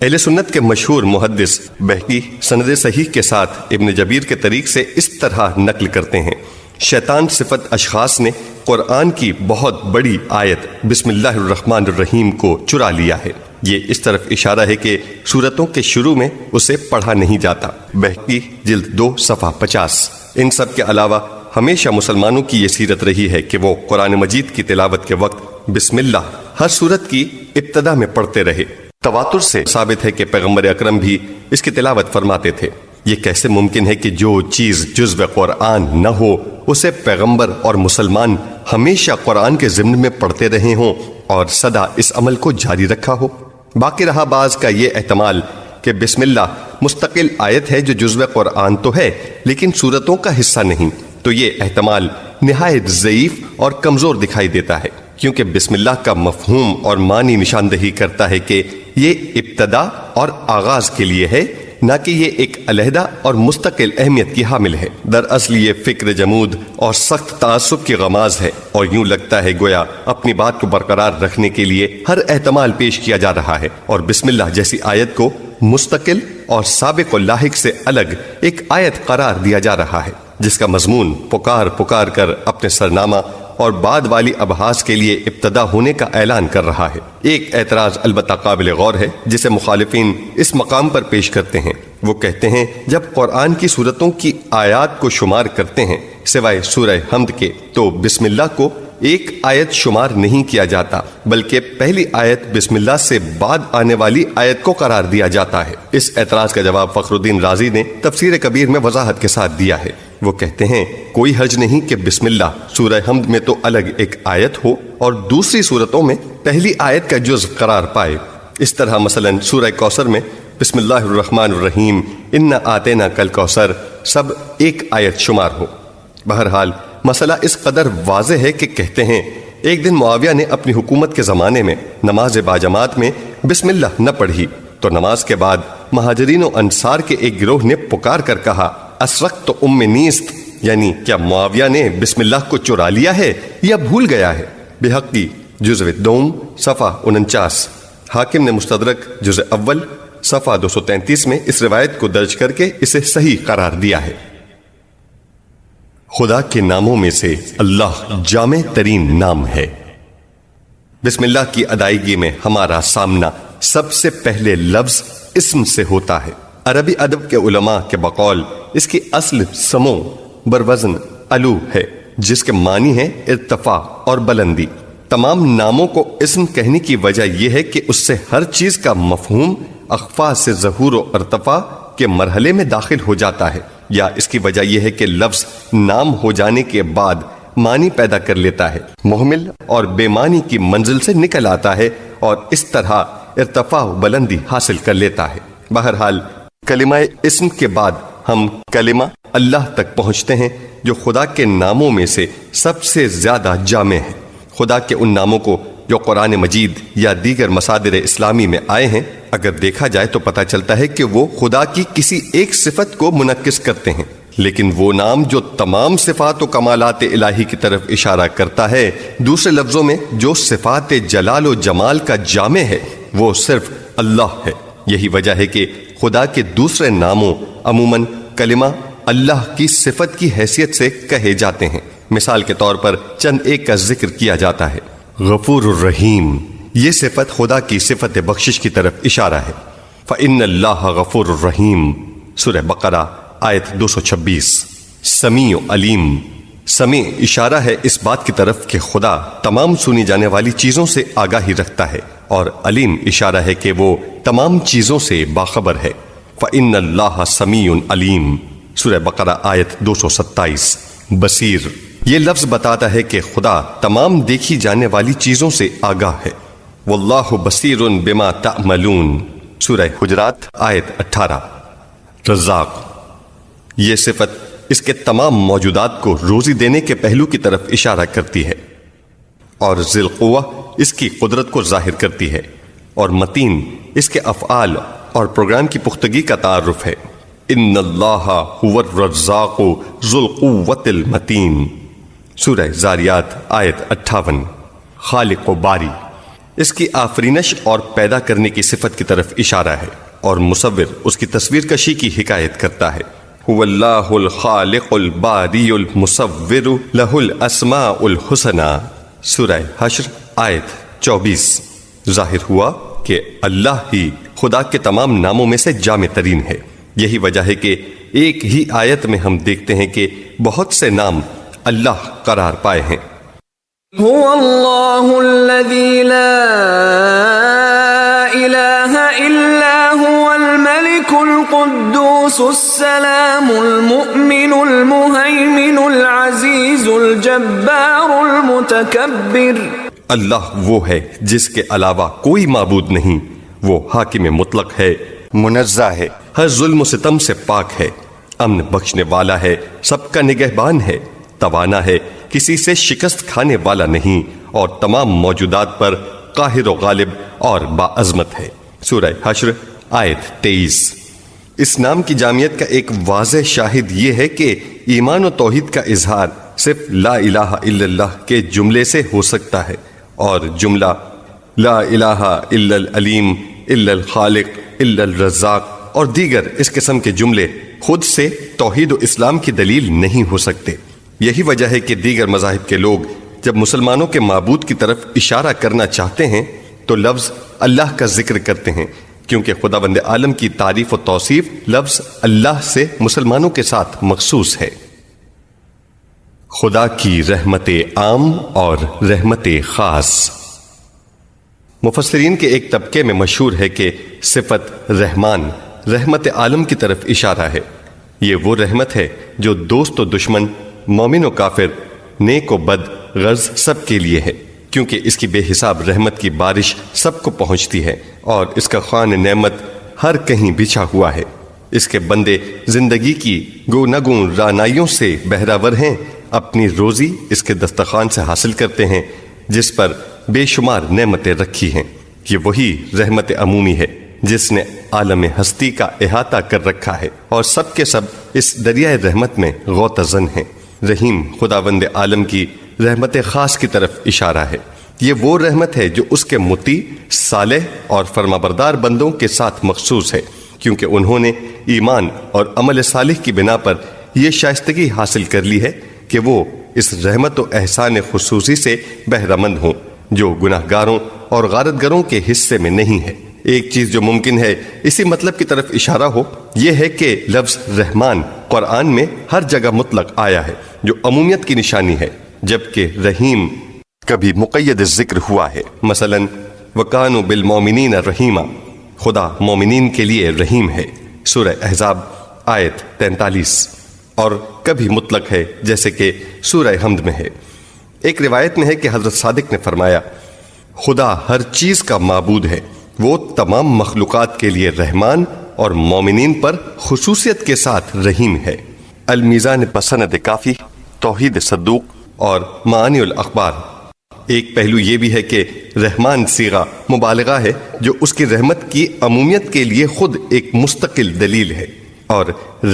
اہل سنت کے مشہور محدث بہقی سند صحیح کے ساتھ ابن جبیر کے طریق سے اس طرح نقل کرتے ہیں شیطان صفت اشخاص نے قرآن کی بہت بڑی آیت بسم اللہ الرحمن الرحیم کو چرا لیا ہے۔ یہ اس طرف اشارہ ہے کہ سورتوں کے شروع میں اسے پڑھا نہیں جاتا۔ بہقی جلد 2 صفحہ 50۔ ان سب کے علاوہ ہمیشہ مسلمانوں کی یہ سیرت رہی ہے کہ وہ قرآن مجید کی تلاوت کے وقت بسم اللہ ہر سورت کی ابتدا میں پڑھتے رہے۔ تواتر سے ثابت ہے کہ پیغمبر اکرم بھی اس کی تلاوت فرماتے تھے۔ یہ کیسے ممکن ہے کہ جو چیز جزو قرآن نہ ہو اسے پیغمبر اور مسلمان ہمیشہ قرآن کے ضمن میں پڑھتے رہے ہوں اور سدا اس عمل کو جاری رکھا ہو؟ باقی رہا بعض کا یہ احتمال کہ بسم اللہ مستقل آیت ہے جو جزو قرآن تو ہے لیکن سورتوں کا حصہ نہیں، تو یہ احتمال نہایت ضعیف اور کمزور دکھائی دیتا ہے، کیونکہ بسم اللہ کا مفہوم اور معنی نشاندہی کرتا ہے کہ یہ ابتدا اور آغاز کے لیے ہے، نہ کہ یہ ایک علیحدہ اور مستقل اہمیت کی حامل ہے۔ دراصل یہ فکر جمود اور سخت تعصب کی غماز ہے اور یوں لگتا ہے گویا اپنی بات کو برقرار رکھنے کے لیے ہر احتمال پیش کیا جا رہا ہے اور بسم اللہ جیسی آیت کو مستقل اور سابق و لاحق سے الگ ایک آیت قرار دیا جا رہا ہے جس کا مضمون پکار پکار کر اپنے سرنامہ اور بعد والی ابحاث کے لیے ابتدا ہونے کا اعلان کر رہا ہے۔ ایک اعتراض البتہ قابل غور ہے جسے مخالفین اس مقام پر پیش کرتے ہیں۔ وہ کہتے ہیں جب قرآن کی سورتوں کی آیات کو شمار کرتے ہیں سوائے سورہ حمد کے تو بسم اللہ کو ایک آیت شمار نہیں کیا جاتا بلکہ پہلی آیت بسم اللہ سے بعد آنے والی آیت کو قرار دیا جاتا ہے۔ اس اعتراض کا جواب فخر الدین رازی نے تفسیر کبیر میں وضاحت کے ساتھ دیا ہے۔ وہ کہتے ہیں کوئی حرج نہیں کہ بسم اللہ سورہ حمد میں تو الگ ایک آیت ہو اور دوسری صورتوں میں پہلی آیت کا جز قرار پائے۔ اس طرح مثلا سورہ کوثر میں بسم اللہ الرحمن الرحیم انا آتینا کل کوثر سب ایک آیت شمار ہو۔ بہرحال مسئلہ اس قدر واضح ہے کہ کہتے ہیں ایک دن معاویہ نے اپنی حکومت کے زمانے میں نماز باجماعت میں بسم اللہ نہ پڑھی تو نماز کے بعد مہاجرین و انصار کے ایک گروہ نے پکار کر کہا اسرقت ام نیست، یعنی کیا معاویہ نے بسم اللہ کو چرا لیا ہے یا بھول گیا ہے؟ بہقی جزء دوم صفحہ 49۔ حاکم نے مستدرک جزء اول صفحہ 233 میں اس روایت کو درج کر کے اسے صحیح قرار دیا ہے۔ خدا کے ناموں میں سے اللہ جامع ترین نام ہے۔ بسم اللہ کی ادائیگی میں ہمارا سامنا سب سے پہلے لفظ اسم سے ہوتا ہے۔ عربی ادب کے علماء کے بقول اس کی اصل سمو بروزن علو ہے، جس کے معنی ہے ارتفاع اور بلندی۔ تمام ناموں کو اسم کہنے کی وجہ یہ ہے کہ اس سے ہر چیز کا مفہوم اخفا سے ظہور و ارتفاع کے مرحلے میں داخل ہو جاتا ہے، یا اس کی وجہ یہ ہے کہ لفظ نام ہو جانے کے بعد معنی پیدا کر لیتا ہے، محمل اور بے معنی کی منزل سے نکل آتا ہے اور اس طرح ارتفاع و بلندی حاصل کر لیتا ہے۔ بہرحال کلمہ اسم کے بعد ہم کلمہ اللہ تک پہنچتے ہیں، جو خدا کے ناموں میں سے سب سے زیادہ جامع ہے۔ خدا کے ان ناموں کو جو قرآن مجید یا دیگر مصادر اسلامی میں آئے ہیں، اگر دیکھا جائے تو پتہ چلتا ہے کہ وہ خدا کی کسی ایک صفت کو منعکس کرتے ہیں، لیکن وہ نام جو تمام صفات و کمالات الہی کی طرف اشارہ کرتا ہے، دوسرے لفظوں میں جو صفات جلال و جمال کا جامع ہے، وہ صرف اللہ ہے۔ یہی وجہ ہے کہ خدا کے دوسرے ناموں عموماً کلمہ اللہ کی صفت کی حیثیت سے کہے جاتے ہیں۔ مثال کے طور پر چند ایک کا ذکر کیا جاتا ہے۔ غفور الرحیم، یہ صفت خدا کی صفت بخشش کی طرف اشارہ ہے۔ فَإِنَّ اللَّهَ غَفُورٌ رَحِيمٌ، سورہ بقرہ آیت 226۔ سمیع علیم، سمیع اشارہ ہے اس بات کی طرف کہ خدا تمام سنی جانے والی چیزوں سے آگاہی رکھتا ہے، اور علیم اشارہ ہے کہ وہ تمام چیزوں سے باخبر ہے۔ فَإِنَّ اللَّهَ سَمِيعٌ عَلِيمٌ، سورہ بقرہ آیت 227۔ بصیر، یہ لفظ بتاتا ہے کہ خدا تمام دیکھی جانے والی چیزوں سے آگاہ ہے۔ واللہ بصیر بما تعملون، سورہ حجرات آیت 18۔ رزاق، یہ صفت اس کے تمام موجودات کو روزی دینے کے پہلو کی طرف اشارہ کرتی ہے، اور ذی القوہ اس کی قدرت کو ظاہر کرتی ہے، اور متین اس کے افعال اور پروگرام کی پختگی کا تعارف ہے۔ ان اللہ هو الرزاق ذو القوة المتین، سورہ زاریات آیت 58۔ خالق و باری، اس کی آفرینش اور پیدا کرنے کی صفت کی طرف اشارہ ہے، اور مصور اس کی تصویر کشی کی حکایت کرتا ہے۔ هو اللہ الخالق الباری المصور لہ الاسماء الحسنى، سورہ حشر آیت 24۔ ظاہر ہوا کہ اللہ ہی خدا کے تمام ناموں میں سے جامع ترین ہے۔ یہی وجہ ہے کہ ایک ہی آیت میں ہم دیکھتے ہیں کہ بہت سے نام اللہ قرار پائے ہیں۔ هو اللہ الذی لا الہ الا هو الملک القدوس السلام المؤمن المہیمن العزیز الجبار المتکبر۔ اللہ وہ ہے جس کے علاوہ کوئی معبود نہیں، وہ حاکم مطلق ہے، منزہ ہے، ہر ظلم و ستم سے پاک ہے، امن بخشنے والا ہے، سب کا نگہبان ہے، توانا ہے، کسی سے شکست کھانے والا نہیں، اور تمام موجودات پر قاہر و غالب اور باعظمت ہے۔ سورہ حشر آیت 23۔ اس نام کی جامعیت کا ایک واضح شاہد یہ ہے کہ ایمان و توحید کا اظہار صرف لا الہ الا اللہ کے جملے سے ہو سکتا ہے، اور جملہ لا الہ الا العلیم الا الخالق الا الرزاق اور دیگر اس قسم کے جملے خود سے توحید و اسلام کی دلیل نہیں ہو سکتے۔ یہی وجہ ہے کہ دیگر مذاہب کے لوگ جب مسلمانوں کے معبود کی طرف اشارہ کرنا چاہتے ہیں تو لفظ اللہ کا ذکر کرتے ہیں، کیونکہ خداوند عالم کی تعریف و توصیف لفظ اللہ سے مسلمانوں کے ساتھ مخصوص ہے۔ خدا کی رحمت عام اور رحمت خاص۔ مفسرین کے ایک طبقے میں مشہور ہے کہ صفت رحمان رحمت عالم کی طرف اشارہ ہے۔ یہ وہ رحمت ہے جو دوست و دشمن، مومن و کافر، نیک و بد، غرض سب کے لیے ہے، کیونکہ اس کی بے حساب رحمت کی بارش سب کو پہنچتی ہے، اور اس کا خوان نعمت ہر کہیں بچھا ہوا ہے۔ اس کے بندے زندگی کی گوناگوں رعنائیوں سے بہراور ہیں، اپنی روزی اس کے دسترخوان سے حاصل کرتے ہیں جس پر بے شمار نعمتیں رکھی ہیں۔ یہ وہی رحمت عمومی ہے جس نے عالم ہستی کا احاطہ کر رکھا ہے، اور سب کے سب اس دریائے رحمت میں غوطہ-زن ہیں۔ رحیم خداوند عالم کی رحمت خاص کی طرف اشارہ ہے۔ یہ وہ رحمت ہے جو اس کے مطیع، صالح اور فرمانبردار بندوں کے ساتھ مخصوص ہے، کیونکہ انہوں نے ایمان اور عمل صالح کی بنا پر یہ شائستگی حاصل کر لی ہے کہ وہ اس رحمت و احسان خصوصی سے بہرہ مند ہوں۔ جو گناہگاروں اور غارت گروں کے حصے میں نہیں ہے۔ ایک چیز جو ممکن ہے اسی مطلب کی طرف اشارہ ہو، یہ ہے کہ لفظ رحمان قرآن میں ہر جگہ مطلق آیا ہے جو عمومیت کی نشانی ہے، جبکہ رحیم کبھی مقید ذکر ہوا ہے۔ مثلا وَكَانُوا بِالْمُؤْمِنِينَ رَحِيمًا، خدا مومنین کے لیے رحیم ہے، سورہ احزاب آیت 43۔ اور کبھی مطلق ہے جیسے کہ سورہ حمد میں ہے۔ ایک روایت میں ہے کہ حضرت صادق نے فرمایا، خدا ہر چیز کا معبود ہے، وہ تمام مخلوقات کے لیے رحمان اور مومنین پر خصوصیت کے ساتھ رحیم ہے۔ المیزان بسند کافی، توحید صدوق اور معانی الاخبار۔ ایک پہلو یہ بھی ہے کہ رحمان صیغہ مبالغہ ہے جو اس کی رحمت کی عمومیت کے لیے خود ایک مستقل دلیل ہے، اور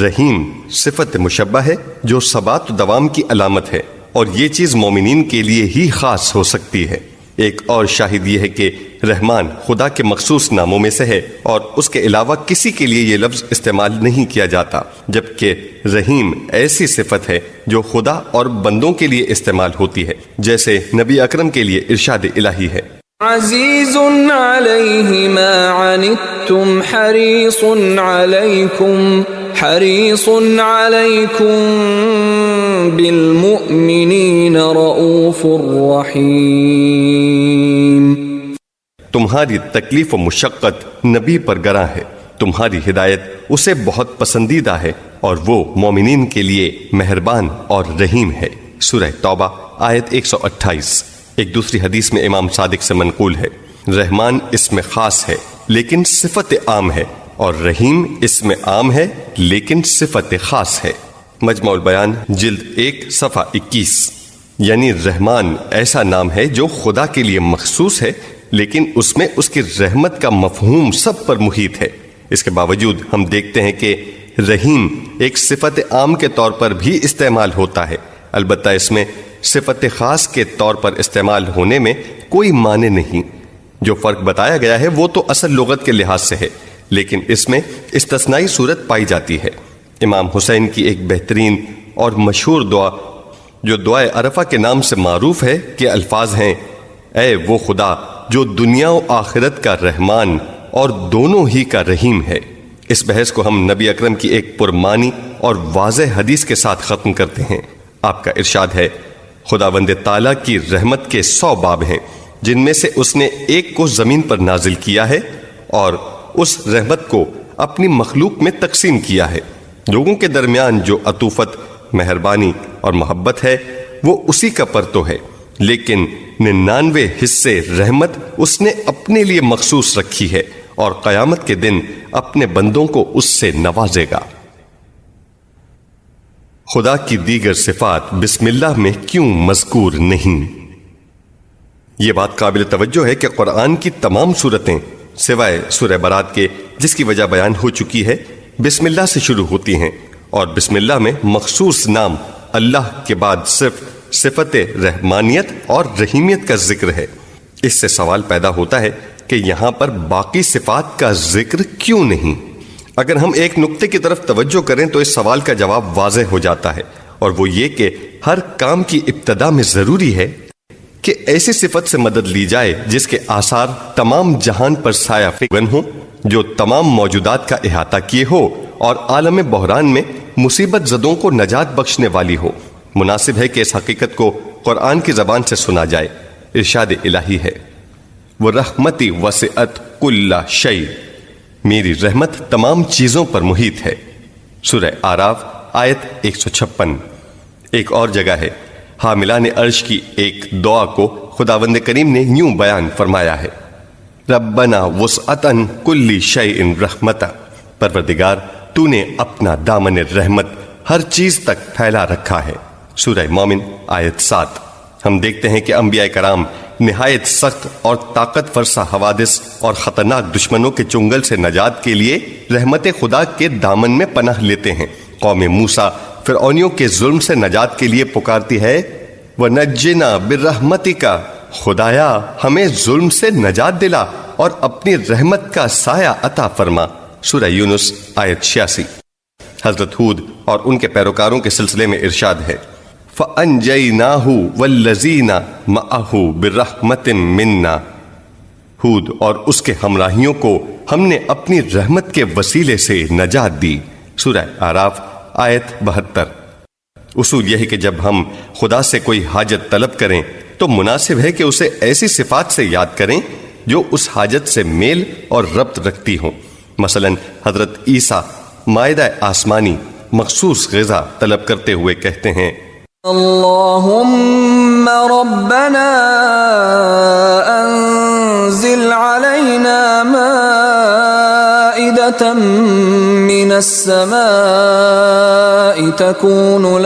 رحیم صفت مشبہ ہے جو ثبات و دوام کی علامت ہے، اور یہ چیز مومنین کے لیے ہی خاص ہو سکتی ہے۔ ایک اور شاہد یہ ہے کہ رحمان خدا کے مخصوص ناموں میں سے ہے، اور اس کے علاوہ کسی کے لیے یہ لفظ استعمال نہیں کیا جاتا، جبکہ رحیم ایسی صفت ہے جو خدا اور بندوں کے لیے استعمال ہوتی ہے، جیسے نبی اکرم کے لیے ارشاد الہی ہے، عزیز علیہ ما عنتم حریص علیکم بالمؤمنین رؤوف رحیم۔ تمہاری تکلیف و مشقت نبی پر گراں ہے، تمہاری ہدایت اسے بہت پسندیدہ ہے، اور وہ مومنین کے لیے مہربان اور رحیم ہے، سورہ توبہ آیت 128۔ ایک دوسری حدیث میں امام صادق سے منقول ہے، رحمان اسم خاص ہے لیکن صفت عام ہے، اور رحیم اسم عام ہے لیکن صفت خاص ہے۔ مجمع البیان جلد 1 صفحہ 21۔ یعنی رحمان ایسا نام ہے جو خدا کے لیے مخصوص ہے، لیکن اس میں اس کی رحمت کا مفہوم سب پر محیط ہے۔ اس کے باوجود ہم دیکھتے ہیں کہ رحیم ایک صفت عام کے طور پر بھی استعمال ہوتا ہے، البتہ اس میں صفت خاص کے طور پر استعمال ہونے میں کوئی معنی نہیں۔ جو فرق بتایا گیا ہے وہ تو اصل لغت کے لحاظ سے ہے، لیکن اس میں استثنائی صورت پائی جاتی ہے۔ امام حسین کی ایک بہترین اور مشہور دعا جو دعائے عرفہ کے نام سے معروف ہے کے الفاظ ہیں، اے وہ خدا جو دنیا و آخرت کا رحمان اور دونوں ہی کا رحیم ہے۔ اس بحث کو ہم نبی اکرم کی ایک پرمانی اور واضح حدیث کے ساتھ ختم کرتے ہیں۔ آپ کا ارشاد ہے، خداوند تعالیٰ کی رحمت کے 100 باب ہیں، جن میں سے اس نے ایک کو زمین پر نازل کیا ہے اور اس رحمت کو اپنی مخلوق میں تقسیم کیا ہے۔ لوگوں کے درمیان جو عطوفت، مہربانی اور محبت ہے وہ اسی کا پرتو ہے، لیکن 99 حصے رحمت اس نے اپنے لیے مخصوص رکھی ہے، اور قیامت کے دن اپنے بندوں کو اس سے نوازے گا۔ خدا کی دیگر صفات بسم اللہ میں کیوں مذکور نہیں؟ یہ بات قابل توجہ ہے کہ قرآن کی تمام صورتیں سوائے سورہ برات کے، جس کی وجہ بیان ہو چکی ہے، بسم اللہ سے شروع ہوتی ہیں، اور بسم اللہ میں مخصوص نام اللہ کے بعد صرف صفت رحمانیت اور رحیمیت کا ذکر ہے۔ اس سے سوال پیدا ہوتا ہے کہ یہاں پر باقی صفات کا ذکر کیوں نہیں؟ اگر ہم ایک نقطے کی طرف توجہ کریں تو اس سوال کا جواب واضح ہو جاتا ہے، اور وہ یہ کہ ہر کام کی ابتدا میں ضروری ہے کہ ایسی صفت سے مدد لی جائے جس کے آثار تمام جہان پر سایہ فکن ہوں، جو تمام موجودات کا احاطہ کیے ہو اور عالم بحران میں مصیبت زدوں کو نجات بخشنے والی ہو۔ مناسب ہے کہ اس حقیقت کو قرآن کی زبان سے سنا جائے۔ ارشاد الہی ہے، وَرَحْمَتِي وَسِعَتْ كُلَّ شَيْءٍ، میری رحمت تمام چیزوں پر محیط ہے، سورہ اعراف آیت 156۔ ایک اور جگہ ہے، حاملان عرش کی ایک دعا کو خداوند کریم نے یوں بیان فرمایا ہے، ربنا وسعت کل شیء رحمتا، پروردگار تو نے اپنا دامن رحمت ہر چیز تک پھیلا رکھا ہے، سورہ مومن آیت 7۔ ہم دیکھتے ہیں کہ انبیاء کرام نہایت سخت اور طاقت فرسا حوادث اور خطرناک دشمنوں کے چنگل سے نجات کے لیے رحمت خدا کے دامن میں پناہ لیتے ہیں۔ قوم موسیٰ فرعونیوں کے ظلم سے نجات کے لیے پکارتی ہے، وَنَجِّنَا بِرَحْمَتِكَ، خدایا ہمیں ظلم سے نجات دلا اور اپنی رحمت کا سایہ عطا فرما، سورہ یونس آیت 86۔ حضرت ہود اور ان کے پیروکاروں کے سلسلے میں ارشاد ہے، فَأَنْجَيْنَاهُ وَالَّذِينَ مَعَهُ بِرَحْمَةٍ مِنَّا، ہود اور اس کے ہمراہیوں کو ہم نے اپنی رحمت کے وسیلے سے نجات دی۔ سورہ اعراف آیت 72۔ اصول یہ ہے کہ جب ہم خدا سے کوئی حاجت طلب کریں تو مناسب ہے کہ اسے ایسی صفات سے یاد کریں جو اس حاجت سے میل اور ربط رکھتی ہوں۔ مثلا حضرت عیسیٰ مائدہ آسمانی مخصوص غذا طلب کرتے ہوئے کہتے ہیں اللهم ربنا انزل علينا مائدة من السماء تكون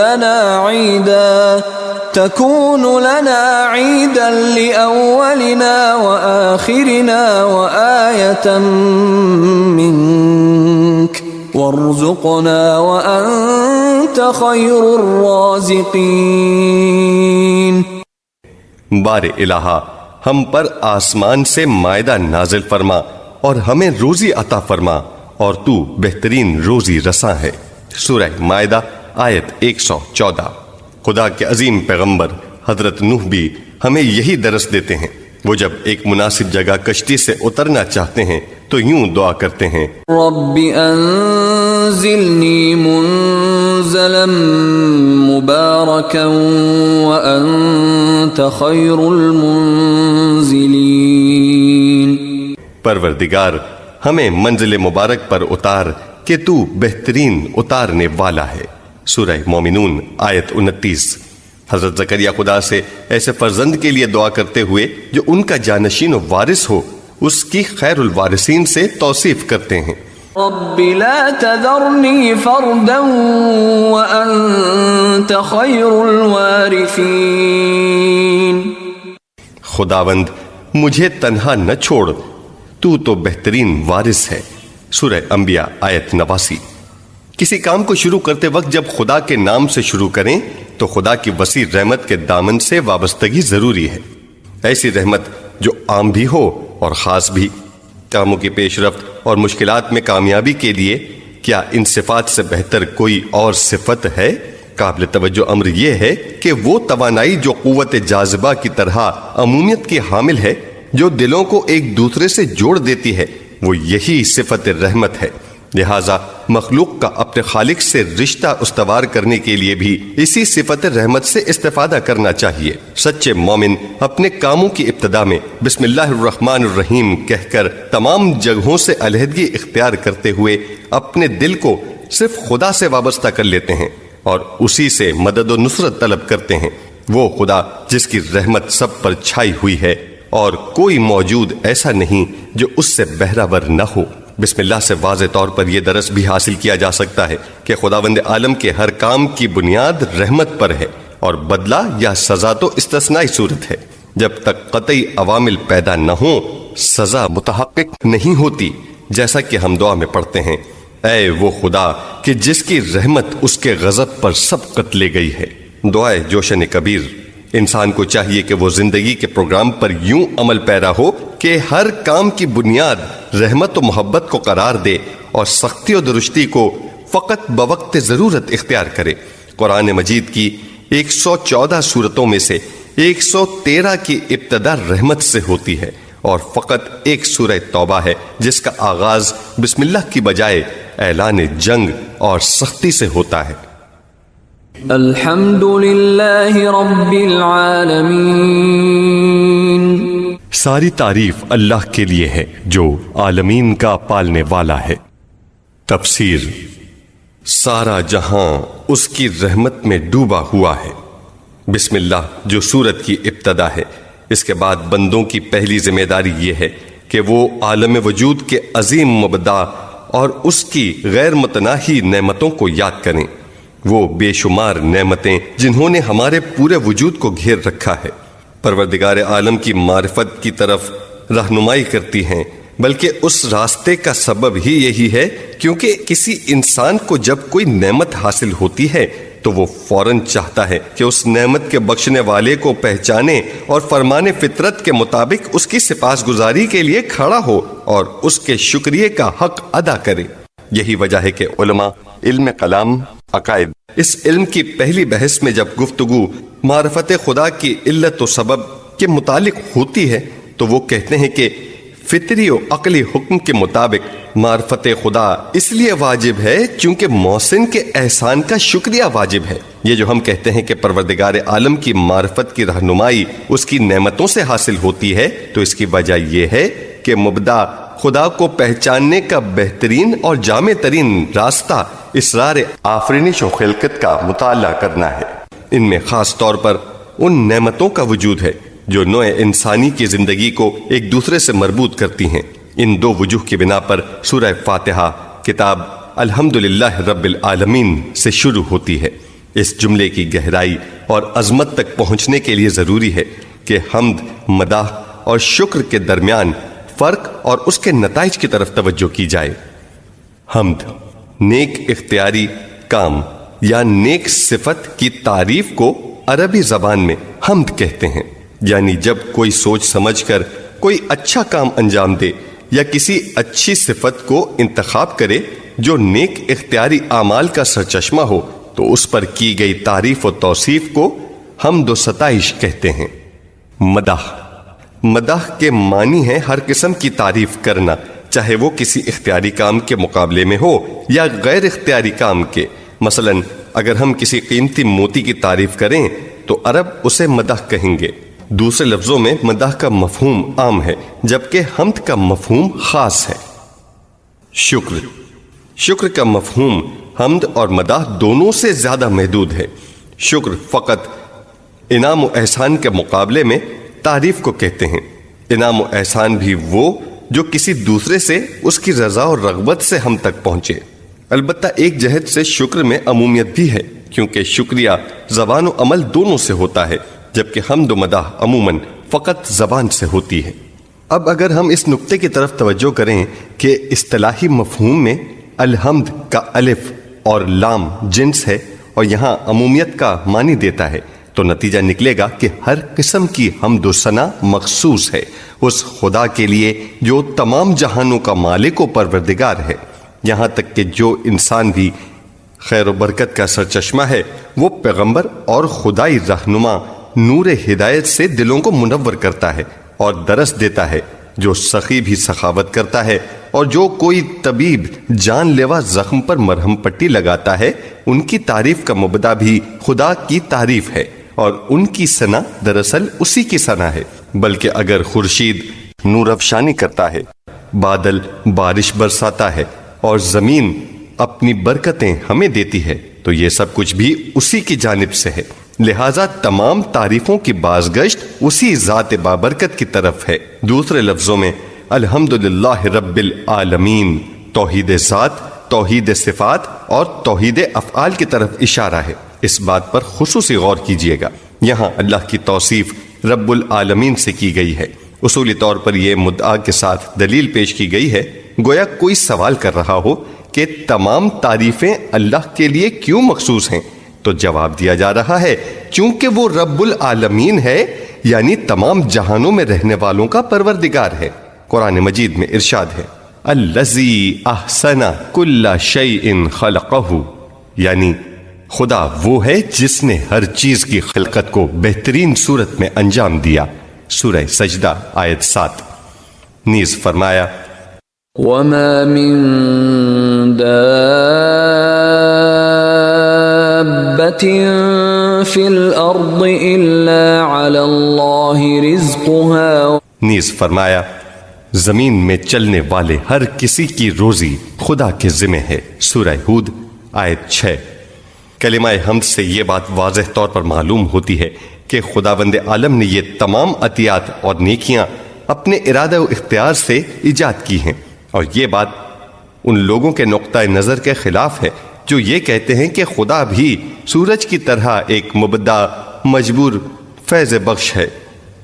لنا عيدا لأولنا وآخرنا وآية منك وارزقنا وأنت خير الرازقين۔ بار الہا ہم پر آسمان سے مائدہ نازل فرما اور ہمیں روزی عطا فرما اور تو بہترین روزی رساں ہے۔ سورہ مائدہ آیت 114۔ خدا کے عظیم پیغمبر حضرت نوح بھی ہمیں یہی درس دیتے ہیں۔ وہ جب ایک مناسب جگہ کشتی سے اترنا چاہتے ہیں تو یوں دعا کرتے ہیں رب انزلنی منزلا مبارکا وانت خیر المنزلین۔ پروردگار ہمیں منزل مبارک پر اتار کہ تو بہترین اتارنے والا ہے۔ سورہ مومنون آیت 29۔ حضرت زکریا خدا سے ایسے فرزند کے لیے دعا کرتے ہوئے جو ان کا جانشین و وارث ہو اس کی خیر الوارثین سے توصیف کرتے ہیں رب لا تذرنی فردا وانت خیر الوارثین۔ خداوند مجھے تنہا نہ چھوڑ، تو بہترین وارث ہے۔ سورہ انبیاء آیت 89۔ کسی کام کو شروع کرتے وقت جب خدا کے نام سے شروع کریں تو خدا کی وسیع رحمت کے دامن سے وابستگی ضروری ہے، ایسی رحمت جو عام بھی ہو اور خاص بھی۔ کاموں کی پیش رفت اور مشکلات میں کامیابی کے لیے کیا ان صفات سے بہتر کوئی اور صفت ہے؟ قابل توجہ امر یہ ہے کہ وہ توانائی جو قوت جاذبہ کی طرح عمومیت کی حامل ہے، جو دلوں کو ایک دوسرے سے جوڑ دیتی ہے، وہ یہی صفت رحمت ہے۔ لہذا مخلوق کا اپنے خالق سے رشتہ استوار کرنے کے لیے بھی اسی صفت رحمت سے استفادہ کرنا چاہیے۔ سچے مومن اپنے کاموں کی ابتدا میں بسم اللہ الرحمن الرحیم کہہ کر تمام جگہوں سے علیحدگی اختیار کرتے ہوئے اپنے دل کو صرف خدا سے وابستہ کر لیتے ہیں اور اسی سے مدد و نصرت طلب کرتے ہیں۔ وہ خدا جس کی رحمت سب پر چھائی ہوئی ہے اور کوئی موجود ایسا نہیں جو اس سے بہرہ نہ ہو۔ بسم اللہ سے واضح طور پر یہ درس بھی حاصل کیا جا سکتا ہے کہ خداوند عالم کے ہر کام کی بنیاد رحمت پر ہے اور بدلہ یا سزا تو استثنائی صورت ہے۔ جب تک قطعی عوامل پیدا نہ ہوں سزا متحقق نہیں ہوتی، جیسا کہ ہم دعا میں پڑھتے ہیں اے وہ خدا کہ جس کی رحمت اس کے غضب پر سبقت لے گئی ہے۔ دعائے جوشن کبیر۔ انسان کو چاہیے کہ وہ زندگی کے پروگرام پر یوں عمل پیرا ہو کہ ہر کام کی بنیاد رحمت و محبت کو قرار دے اور سختی و درستی کو فقط بوقت ضرورت اختیار کرے۔ قرآن مجید کی 114 سورتوں میں سے 113 کی ابتدا رحمت سے ہوتی ہے اور فقط ایک سورہ توبہ ہے جس کا آغاز بسم اللہ کی بجائے اعلان جنگ اور سختی سے ہوتا ہے۔ الحمد للہ رب العالمین۔ ساری تعریف اللہ کے لیے ہے جو عالمین کا پالنے والا ہے۔ تفسیر۔ سارا جہاں اس کی رحمت میں ڈوبا ہوا ہے۔ بسم اللہ جو سورت کی ابتدا ہے، اس کے بعد بندوں کی پہلی ذمہ داری یہ ہے کہ وہ عالم وجود کے عظیم مبدع اور اس کی غیر متناہی نعمتوں کو یاد کریں۔ وہ بے شمار نعمتیں جنہوں نے ہمارے پورے وجود کو گھیر رکھا ہے، پروردگار عالم کی معرفت کی طرف رہنمائی کرتی ہیں، بلکہ اس راستے کا سبب ہی یہی ہے کیونکہ کسی انسان کو جب کوئی نعمت حاصل ہوتی ہے تو وہ فوراً چاہتا ہے کہ اس نعمت کے بخشنے والے کو پہچانے اور فرمان فطرت کے مطابق اس کی سپاسگزاری کے لیے کھڑا ہو اور اس کے شکریہ کا حق ادا کرے۔ یہی وجہ ہے کہ علماء علم کلام، عقائد، اس علم کی پہلی بحث میں جب گفتگو معرفت خدا کی علت و سبب کے متعلق ہوتی ہے تو وہ کہتے ہیں کہ فطری و عقلی حکم کے مطابق معرفت خدا اس لیے واجب ہے کیونکہ محسن کے احسان کا شکریہ واجب ہے۔ یہ جو ہم کہتے ہیں کہ پروردگار عالم کی معرفت کی رہنمائی اس کی نعمتوں سے حاصل ہوتی ہے تو اس کی وجہ یہ ہے کہ مبدا خدا کو پہچاننے کا بہترین اور جامع ترین راستہ اسرار آفرینش و خلقت کا مطالعہ کرنا ہے۔ ان میں خاص طور پر ان نعمتوں کا وجود ہے جو نوع انسانی کی زندگی کو ایک دوسرے سے مربوط کرتی ہیں۔ ان دو وجوہ کی بنا پر سورہ فاتحہ کتاب الحمدللہ رب العالمین سے شروع ہوتی ہے۔ اس جملے کی گہرائی اور عظمت تک پہنچنے کے لیے ضروری ہے کہ حمد، مداح اور شکر کے درمیان فرق اور اس کے نتائج کی طرف توجہ کی جائے۔ حمد نیک اختیاری کام یا نیک صفت کی تعریف کو عربی زبان میں حمد کہتے ہیں، یعنی جب کوئی سوچ سمجھ کر کوئی اچھا کام انجام دے یا کسی اچھی صفت کو انتخاب کرے جو نیک اختیاری اعمال کا سرچشمہ ہو تو اس پر کی گئی تعریف و توصیف کو حمد و ستائش کہتے ہیں۔ مداح مداح کے معنی ہے ہر قسم کی تعریف کرنا، چاہے وہ کسی اختیاری کام کے مقابلے میں ہو یا غیر اختیاری کام کے۔ مثلا اگر ہم کسی قیمتی موتی کی تعریف کریں تو عرب اسے مداح کہیں گے۔ دوسرے لفظوں میں مداح کا مفہوم عام ہے جبکہ حمد کا مفہوم خاص ہے۔ شکر کا مفہوم حمد اور مداح دونوں سے زیادہ محدود ہے۔ شکر فقط انعام و احسان کے مقابلے میں تعریف کو کہتے ہیں۔ انعام و احسان بھی وہ جو کسی دوسرے سے اس کی رضا اور رغبت سے ہم تک پہنچے۔ البتہ ایک جہت سے شکر میں عمومیت بھی ہے کیونکہ شکریہ زبان و عمل دونوں سے ہوتا ہے جبکہ حمد و مداح عموماً فقط زبان سے ہوتی ہے۔ اب اگر ہم اس نقطے کی طرف توجہ کریں کہ اصطلاحی مفہوم میں الحمد کا الف اور لام جنس ہے اور یہاں عمومیت کا معنی دیتا ہے تو نتیجہ نکلے گا کہ ہر قسم کی حمد و ثنا مخصوص ہے اس خدا کے لیے جو تمام جہانوں کا مالک و پروردگار ہے۔ یہاں تک کہ جو انسان بھی خیر و برکت کا سرچشمہ ہے وہ پیغمبر اور خدائی رہنما نور ہدایت سے دلوں کو منور کرتا ہے اور درس دیتا ہے، جو سخی بھی سخاوت کرتا ہے اور جو کوئی طبیب جان لیوا زخم پر مرہم پٹی لگاتا ہے ان کی تعریف کا مبدا بھی خدا کی تعریف ہے اور ان کی ثنا دراصل اسی کی ثنا ہے۔ بلکہ اگر خورشید نور افشانی کرتا ہے، بادل بارش برساتا ہے اور زمین اپنی برکتیں ہمیں دیتی ہے تو یہ سب کچھ بھی اسی کی جانب سے ہے، لہذا تمام تعریفوں کی بازگشت اسی ذات بابرکت کی طرف ہے۔ دوسرے لفظوں میں الحمدللہ رب العالمین توحید ذات، توحید صفات اور توحید افعال کی طرف اشارہ ہے۔ اس بات پر خصوصی غور کیجیے گا، یہاں اللہ کی توصیف رب العالمین سے کی گئی ہے۔ اصولی طور پر یہ مدعا کے ساتھ دلیل پیش کی گئی ہے، گویا کوئی سوال کر رہا ہو کہ تمام تعریفیں اللہ کے لیے کیوں مخصوص ہیں، تو جواب دیا جا رہا ہے چونکہ وہ رب العالمین ہے، یعنی تمام جہانوں میں رہنے والوں کا پروردگار ہے۔ قرآن مجید میں ارشاد ہے الذی احسن کل شیء خلقہ، یعنی خدا وہ ہے جس نے ہر چیز کی خلقت کو بہترین صورت میں انجام دیا۔ سورہ سجدہ آیت 7۔ نیز فرمایا وما من دابة في الأرض إلا على الله رزقها، نیز فرمایا زمین میں چلنے والے ہر کسی کی روزی خدا کے ذمہ ہے۔ سورہ ہود آیت 6۔ کلمہ حمد سے یہ بات واضح طور پر معلوم ہوتی ہے کہ خداوند عالم نے یہ تمام عطیات اور نیکیاں اپنے ارادہ و اختیار سے ایجاد کی ہیں، اور یہ بات ان لوگوں کے نقطہ نظر کے خلاف ہے جو یہ کہتے ہیں کہ خدا بھی سورج کی طرح ایک مبدا مجبور فیض بخش ہے۔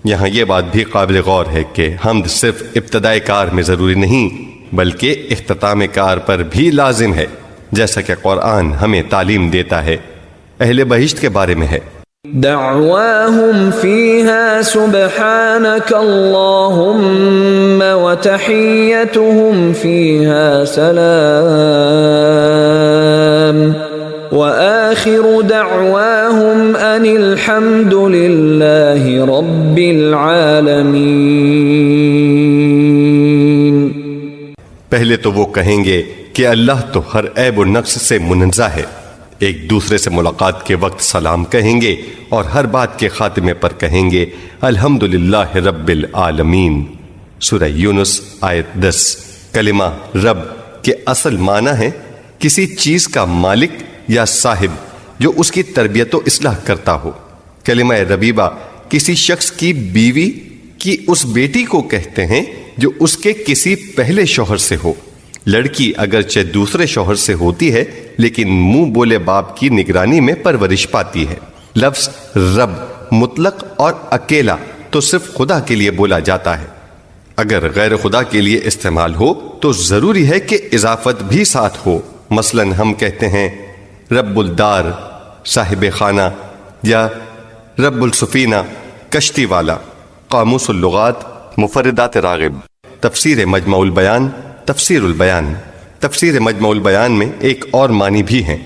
یہاں یہ بات بھی قابل غور ہے کہ حمد صرف ابتدائے کار میں ضروری نہیں بلکہ اختتام کار پر بھی لازم ہے، جیسا کہ قرآن ہمیں تعلیم دیتا ہے۔ اہل بہشت کے بارے میں ہے دعواهم فيها سبحانك اللهم وتحيتهم فيها سلام وآخر دعواهم ان الحمد لله رب العالمين۔ پہلے تو وہ کہیں گے کہ اللہ تو ہر عیب و نقص سے منزہ ہے، ایک دوسرے سے ملاقات کے وقت سلام کہیں گے اور ہر بات کے خاتمے پر کہیں گے الحمدللہ رب العالمین۔ سورہ یونس آیت 10۔ کلمہ رب کے اصل معنی ہے کسی چیز کا مالک یا صاحب جو اس کی تربیت و اصلاح کرتا ہو۔ کلمہ ربیبہ کسی شخص کی بیوی کی اس بیٹی کو کہتے ہیں جو اس کے کسی پہلے شوہر سے ہو۔ لڑکی اگرچہ دوسرے شوہر سے ہوتی ہے لیکن منہ بولے باپ کی نگرانی میں پرورش پاتی ہے۔ لفظ رب مطلق اور اکیلا تو صرف خدا کے لیے بولا جاتا ہے، اگر غیر خدا کے لیے استعمال ہو تو ضروری ہے کہ اضافت بھی ساتھ ہو۔ مثلا ہم کہتے ہیں رب الدار صاحب خانہ یا رب السفینہ کشتی والا۔ قاموس اللغات مفردات راغب۔ تفسیر مجمع البیان تفسیر البیان۔ تفسیر مجمع البیان میں ایک اور معنی بھی ہے،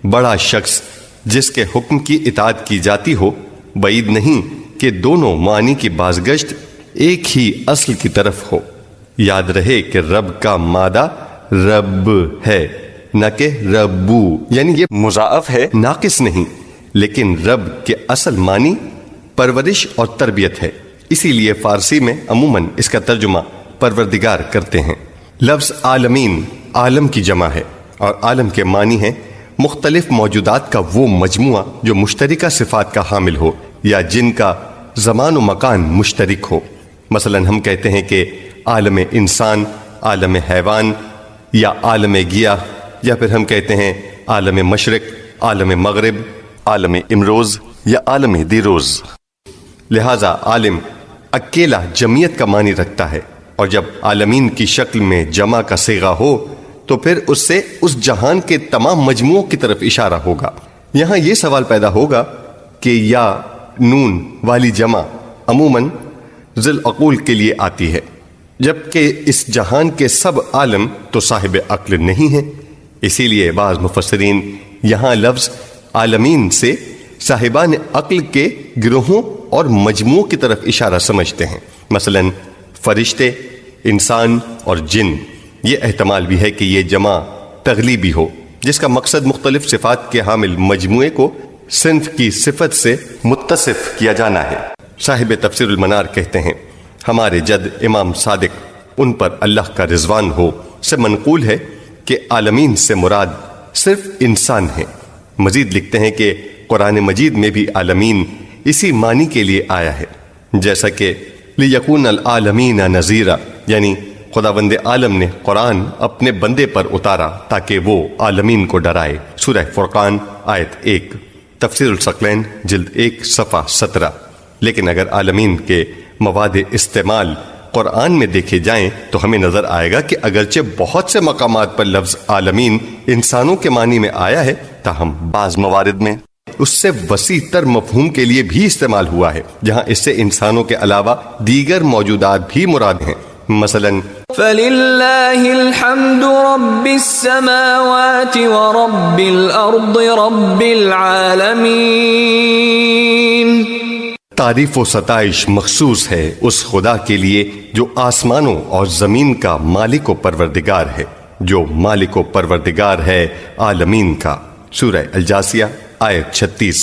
بڑا شخص جس کے حکم کی اطاعت کی جاتی ہو۔ بعید نہیں کہ دونوں معنی کی بازگشت ایک ہی اصل کی طرف ہو۔ یاد رہے کہ رب کا مادہ رب ہے نہ کہ ربو، یعنی یہ مضاعف ہے ناقص نہیں، لیکن رب کے اصل معنی پرورش اور تربیت ہے، اسی لیے فارسی میں عموماً اس کا ترجمہ پروردگار کرتے ہیں۔ لفظ عالمین عالم کی جمع ہے اور عالم کے معنی ہے مختلف موجودات کا وہ مجموعہ جو مشترکہ صفات کا حامل ہو یا جن کا زمان و مکان مشترک ہو۔ مثلا ہم کہتے ہیں کہ عالم انسان، عالم حیوان یا عالم گیاہ، یا پھر ہم کہتے ہیں عالم مشرق، عالم مغرب، عالم امروز یا عالم دیروز۔ لہذا عالم اکیلا جمعیت کا معنی رکھتا ہے، اور جب عالمین کی شکل میں جمع کا صیغہ ہو تو پھر اس سے اس جہان کے تمام مجموعوں کی طرف اشارہ ہوگا۔ یہاں یہ سوال پیدا ہوگا کہ یا نون والی جمع عموماً ذی العقول کے لیے آتی ہے، جبکہ اس جہان کے سب عالم تو صاحب عقل نہیں ہیں۔ اسی لیے بعض مفسرین یہاں لفظ عالمین سے صاحبان عقل کے گروہوں اور مجموعوں کی طرف اشارہ سمجھتے ہیں، مثلاً فرشتے، انسان اور جن۔ یہ احتمال بھی ہے کہ یہ جمع تغلیبی ہو، جس کا مقصد مختلف صفات کے حامل مجموعے کو صنف کی صفت سے متصف کیا جانا ہے۔ صاحب تفسیر المنار کہتے ہیں ہمارے جد امام صادق ان پر اللہ کا رضوان ہو سے منقول ہے کہ عالمین سے مراد صرف انسان ہیں۔ مزید لکھتے ہیں کہ قرآن مجید میں بھی عالمین اسی معنی کے لیے آیا ہے، جیسا کہ لِيَكُونَ الْعَالَمِينَ نَذِيرًا، یعنی خداوند عالم نے قرآن اپنے بندے پر اتارا تاکہ وہ عالمین کو ڈرائے۔ سورہ فرقان آیت 1۔ تفسیر الثقلین جلد 1 صفحہ 17۔ لیکن اگر عالمین کے مواد استعمال قرآن میں دیکھے جائیں تو ہمیں نظر آئے گا کہ اگرچہ بہت سے مقامات پر لفظ عالمین انسانوں کے معنی میں آیا ہے، تاہم بعض موارد میں اس سے وسیع تر مفہوم کے لیے بھی استعمال ہوا ہے، جہاں اس سے انسانوں کے علاوہ دیگر موجودات بھی مراد ہیں۔ مثلاً فَلِلَّهِ الْحَمْدُ رَبِّ السَّمَاوَاتِ وَرَبِّ الْأَرْضِ رَبِّ الْعَالَمِينَ، تعریف و ستائش مخصوص ہے اس خدا کے لیے جو آسمانوں اور زمین کا مالک و پروردگار ہے، جو مالک و پروردگار ہے عالمین کا۔ سورہ الجاثیہ آیت 36۔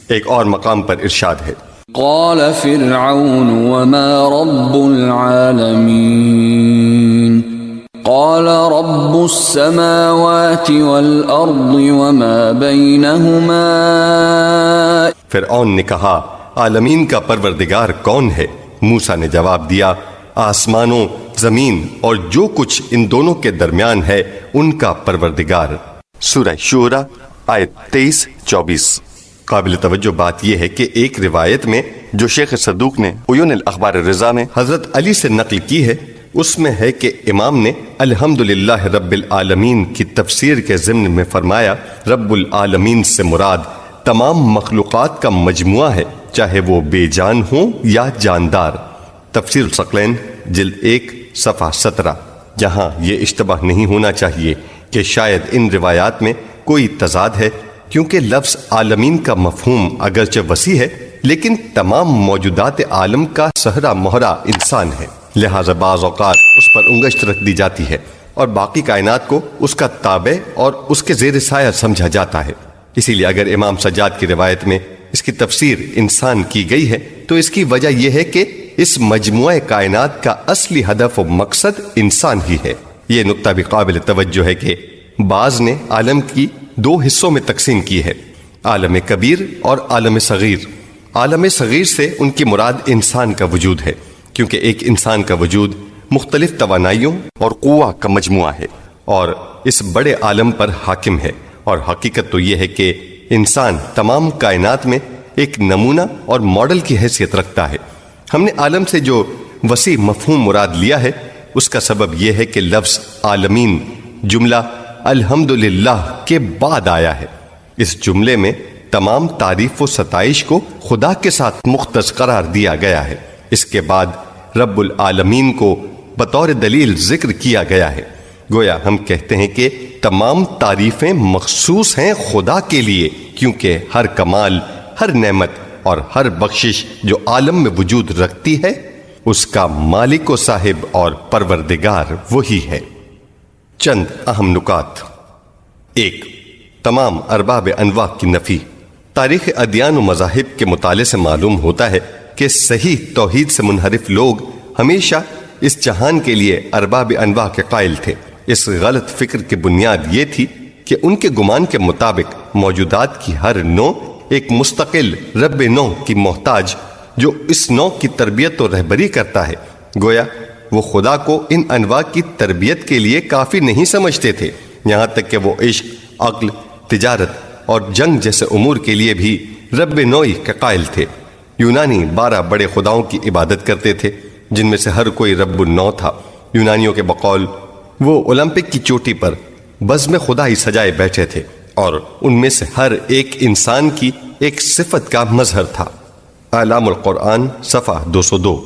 ایک اور مقام پر ارشاد ہے قال فرعون وما رب العالمين قال رب السماوات والأرض وما بينهما۔ فرعون نے کہا عالمین کا پروردگار کون ہے؟ موسیٰ نے جواب دیا آسمانوں، زمین اور جو کچھ ان دونوں کے درمیان ہے ان کا پروردگار۔ سورہ شورى آیت 23-24۔ قابل توجہ بات یہ ہے کہ ایک روایت میں جو شیخ صدوق نے عیون الاخبار الرضا میں حضرت علی سے نقل کی ہے، اس میں ہے کہ امام نے الحمدللہ رب العالمین کی تفسیر کے ضمن میں فرمایا رب العالمین سے مراد تمام مخلوقات کا مجموعہ ہے، چاہے وہ بے جان ہوں یا جاندار۔ تفسیر الثقلین جلد 1 صفحہ 17۔ جہاں یہ اشتباہ نہیں ہونا چاہیے کہ شاید ان روایات میں کوئی تضاد ہے، کیونکہ لفظ عالمین کا مفہوم اگرچہ وسیع ہے لیکن تمام موجودات عالم کا سہرا مہرا انسان ہے، لہذا بعض اوقات اس پر انگشت رکھ دی جاتی ہے اور باقی کائنات کو اس کا تابع اور اس کے زیر سایہ سمجھا جاتا ہے۔ اسی لیے اگر امام سجاد کی روایت میں اس کی تفسیر انسان کی گئی ہے تو اس کی وجہ یہ ہے کہ اس مجموعہ کائنات کا اصلی ہدف و مقصد انسان ہی ہے۔ یہ نقطہ بھی قابل توجہ ہے کہ بعض نے عالم کی دو حصوں میں تقسیم کی ہے، عالم کبیر اور عالم صغیر۔ عالم صغیر سے ان کی مراد انسان کا وجود ہے، کیونکہ ایک انسان کا وجود مختلف توانائیوں اور قوہ کا مجموعہ ہے اور اس بڑے عالم پر حاکم ہے، اور حقیقت تو یہ ہے کہ انسان تمام کائنات میں ایک نمونہ اور ماڈل کی حیثیت رکھتا ہے۔ ہم نے عالم سے جو وسیع مفہوم مراد لیا ہے اس کا سبب یہ ہے کہ لفظ عالمین جملہ الحمدللہ کے بعد آیا ہے۔ اس جملے میں تمام تعریف و ستائش کو خدا کے ساتھ مختص قرار دیا گیا ہے۔ اس کے بعد رب العالمین کو بطور دلیل ذکر کیا گیا ہے۔ گویا ہم کہتے ہیں کہ تمام تعریفیں مخصوص ہیں خدا کے لیے، کیونکہ ہر کمال، ہر نعمت اور ہر بخشش جو عالم میں وجود رکھتی ہے اس کا مالک و صاحب اور پروردگار وہی ہے۔ چند اہم نکات۔ 1. تمام ارباب انواع کی نفی۔ تاریخ ادیان و مذاہب کے مطالعے سے معلوم ہوتا ہے کہ صحیح توحید سے منحرف لوگ ہمیشہ اس جہان کے لیے ارباب انواع کے قائل تھے۔ اس غلط فکر کی بنیاد یہ تھی کہ ان کے گمان کے مطابق موجودات کی ہر نوع ایک مستقل رب نوع کی محتاج جو اس نوع کی تربیت و رہبری کرتا ہے۔ گویا وہ خدا کو ان انواع کی تربیت کے لیے کافی نہیں سمجھتے تھے، یہاں تک کہ وہ عشق، عقل، تجارت اور جنگ جیسے امور کے لیے بھی رب نوعی کے قائل تھے۔ یونانی 12 بڑے خداؤں کی عبادت کرتے تھے جن میں سے ہر کوئی رب النوع تھا۔ یونانیوں کے بقول وہ اولمپک کی چوٹی پر بزم خدائی سجائے بیٹھے تھے اور ان میں سے ہر ایک انسان کی ایک صفت کا مظہر تھا۔ اعلام القرآن صفحہ 202۔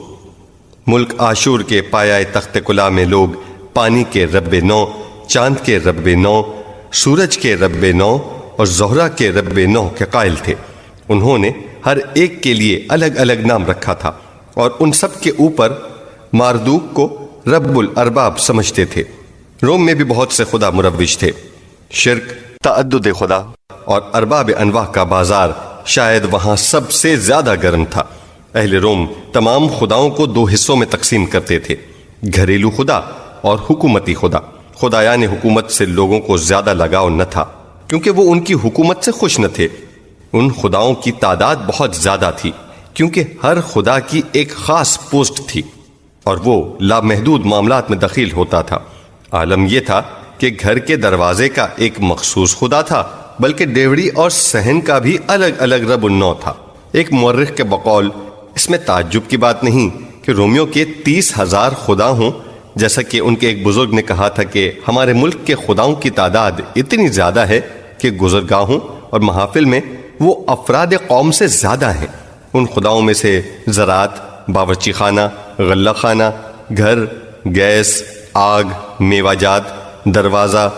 ملک عاشور کے پایہ تخت کلا میں لوگ پانی کے رب نوع، چاند کے رب نوع، سورج کے رب نوع اور زہرہ کے رب نوع کے قائل تھے۔ انہوں نے ہر ایک کے لیے الگ الگ نام رکھا تھا اور ان سب کے اوپر ماردوک کو رب الارباب سمجھتے تھے۔ روم میں بھی بہت سے خدا مروج تھے۔ شرک، تعدد خدا اور ارباب انواع کا بازار شاید وہاں سب سے زیادہ گرم تھا۔ اہل روم تمام خداؤں کو 2 حصوں میں تقسیم کرتے تھے، گھریلو خدا اور حکومتی خدا۔ خدایان حکومت سے لوگوں کو زیادہ لگاؤ نہ تھا کیونکہ وہ ان کی حکومت سے خوش نہ تھے۔ ان خداؤں کی تعداد بہت زیادہ تھی کیونکہ ہر خدا کی ایک خاص پوسٹ تھی اور وہ لامحدود معاملات میں دخیل ہوتا تھا۔ عالم یہ تھا کہ گھر کے دروازے کا ایک مخصوص خدا تھا، بلکہ ڈیوڑی اور صحن کا بھی الگ الگ رب النوع تھا۔ ایک مورخ کے بقول اس میں تعجب کی بات نہیں کہ رومیوں کے 30,000 خدا ہوں، جیسا کہ ان کے ایک بزرگ نے کہا تھا کہ ہمارے ملک کے خداؤں کی تعداد اتنی زیادہ ہے کہ گزرگاہوں اور محافل میں وہ افراد قوم سے زیادہ ہیں۔ ان خداؤں میں سے زراعت، باورچی خانہ، غلہ خانہ، گھر، گیس، آگ، میوہ جات، دروازہ،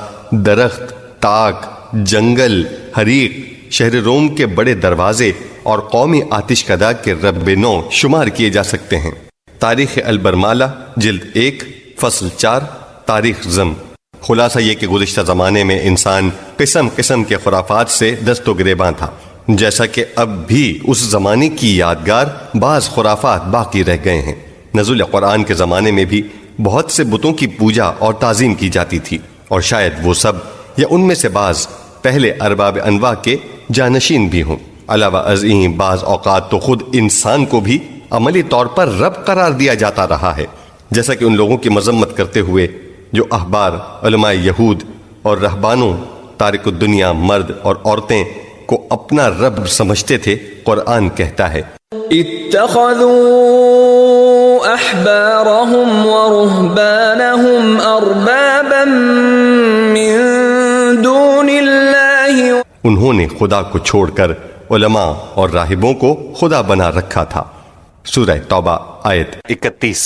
درخت، تاک، جنگل، حریق، شہر روم کے بڑے دروازے اور قومی آتش کدا کے رب نوع شمار کیے جا سکتے ہیں۔ تاریخ البرمالا جلد 1 فصل 4 تاریخ زم۔ خلاصہ یہ کہ گزشتہ زمانے میں انسان قسم قسم کے خرافات سے دست و گریباں تھا، جیسا کہ اب بھی اس زمانے کی یادگار بعض خرافات باقی رہ گئے ہیں۔ نزول قرآن کے زمانے میں بھی بہت سے بتوں کی پوجا اور تعظیم کی جاتی تھی، اور شاید وہ سب یا ان میں سے بعض پہلے ارباب انواع کے جانشین بھی ہوں۔ علاوہ ازیں بعض اوقات تو خود انسان کو بھی عملی طور پر رب قرار دیا جاتا رہا ہے، جیسا کہ ان لوگوں کی مذمت کرتے ہوئے جو احبار، علماء یہود اور رہبانوں، تارک الدنیا مرد اور عورتیں کو اپنا رب سمجھتے تھے، قرآن کہتا ہے اتخذوا احبارهم ورهبانهم اربابا من دون الله، انہوں نے خدا کو چھوڑ کر علماء اور راہبوں کو خدا بنا رکھا تھا۔ سورہ توبہ آیت 31۔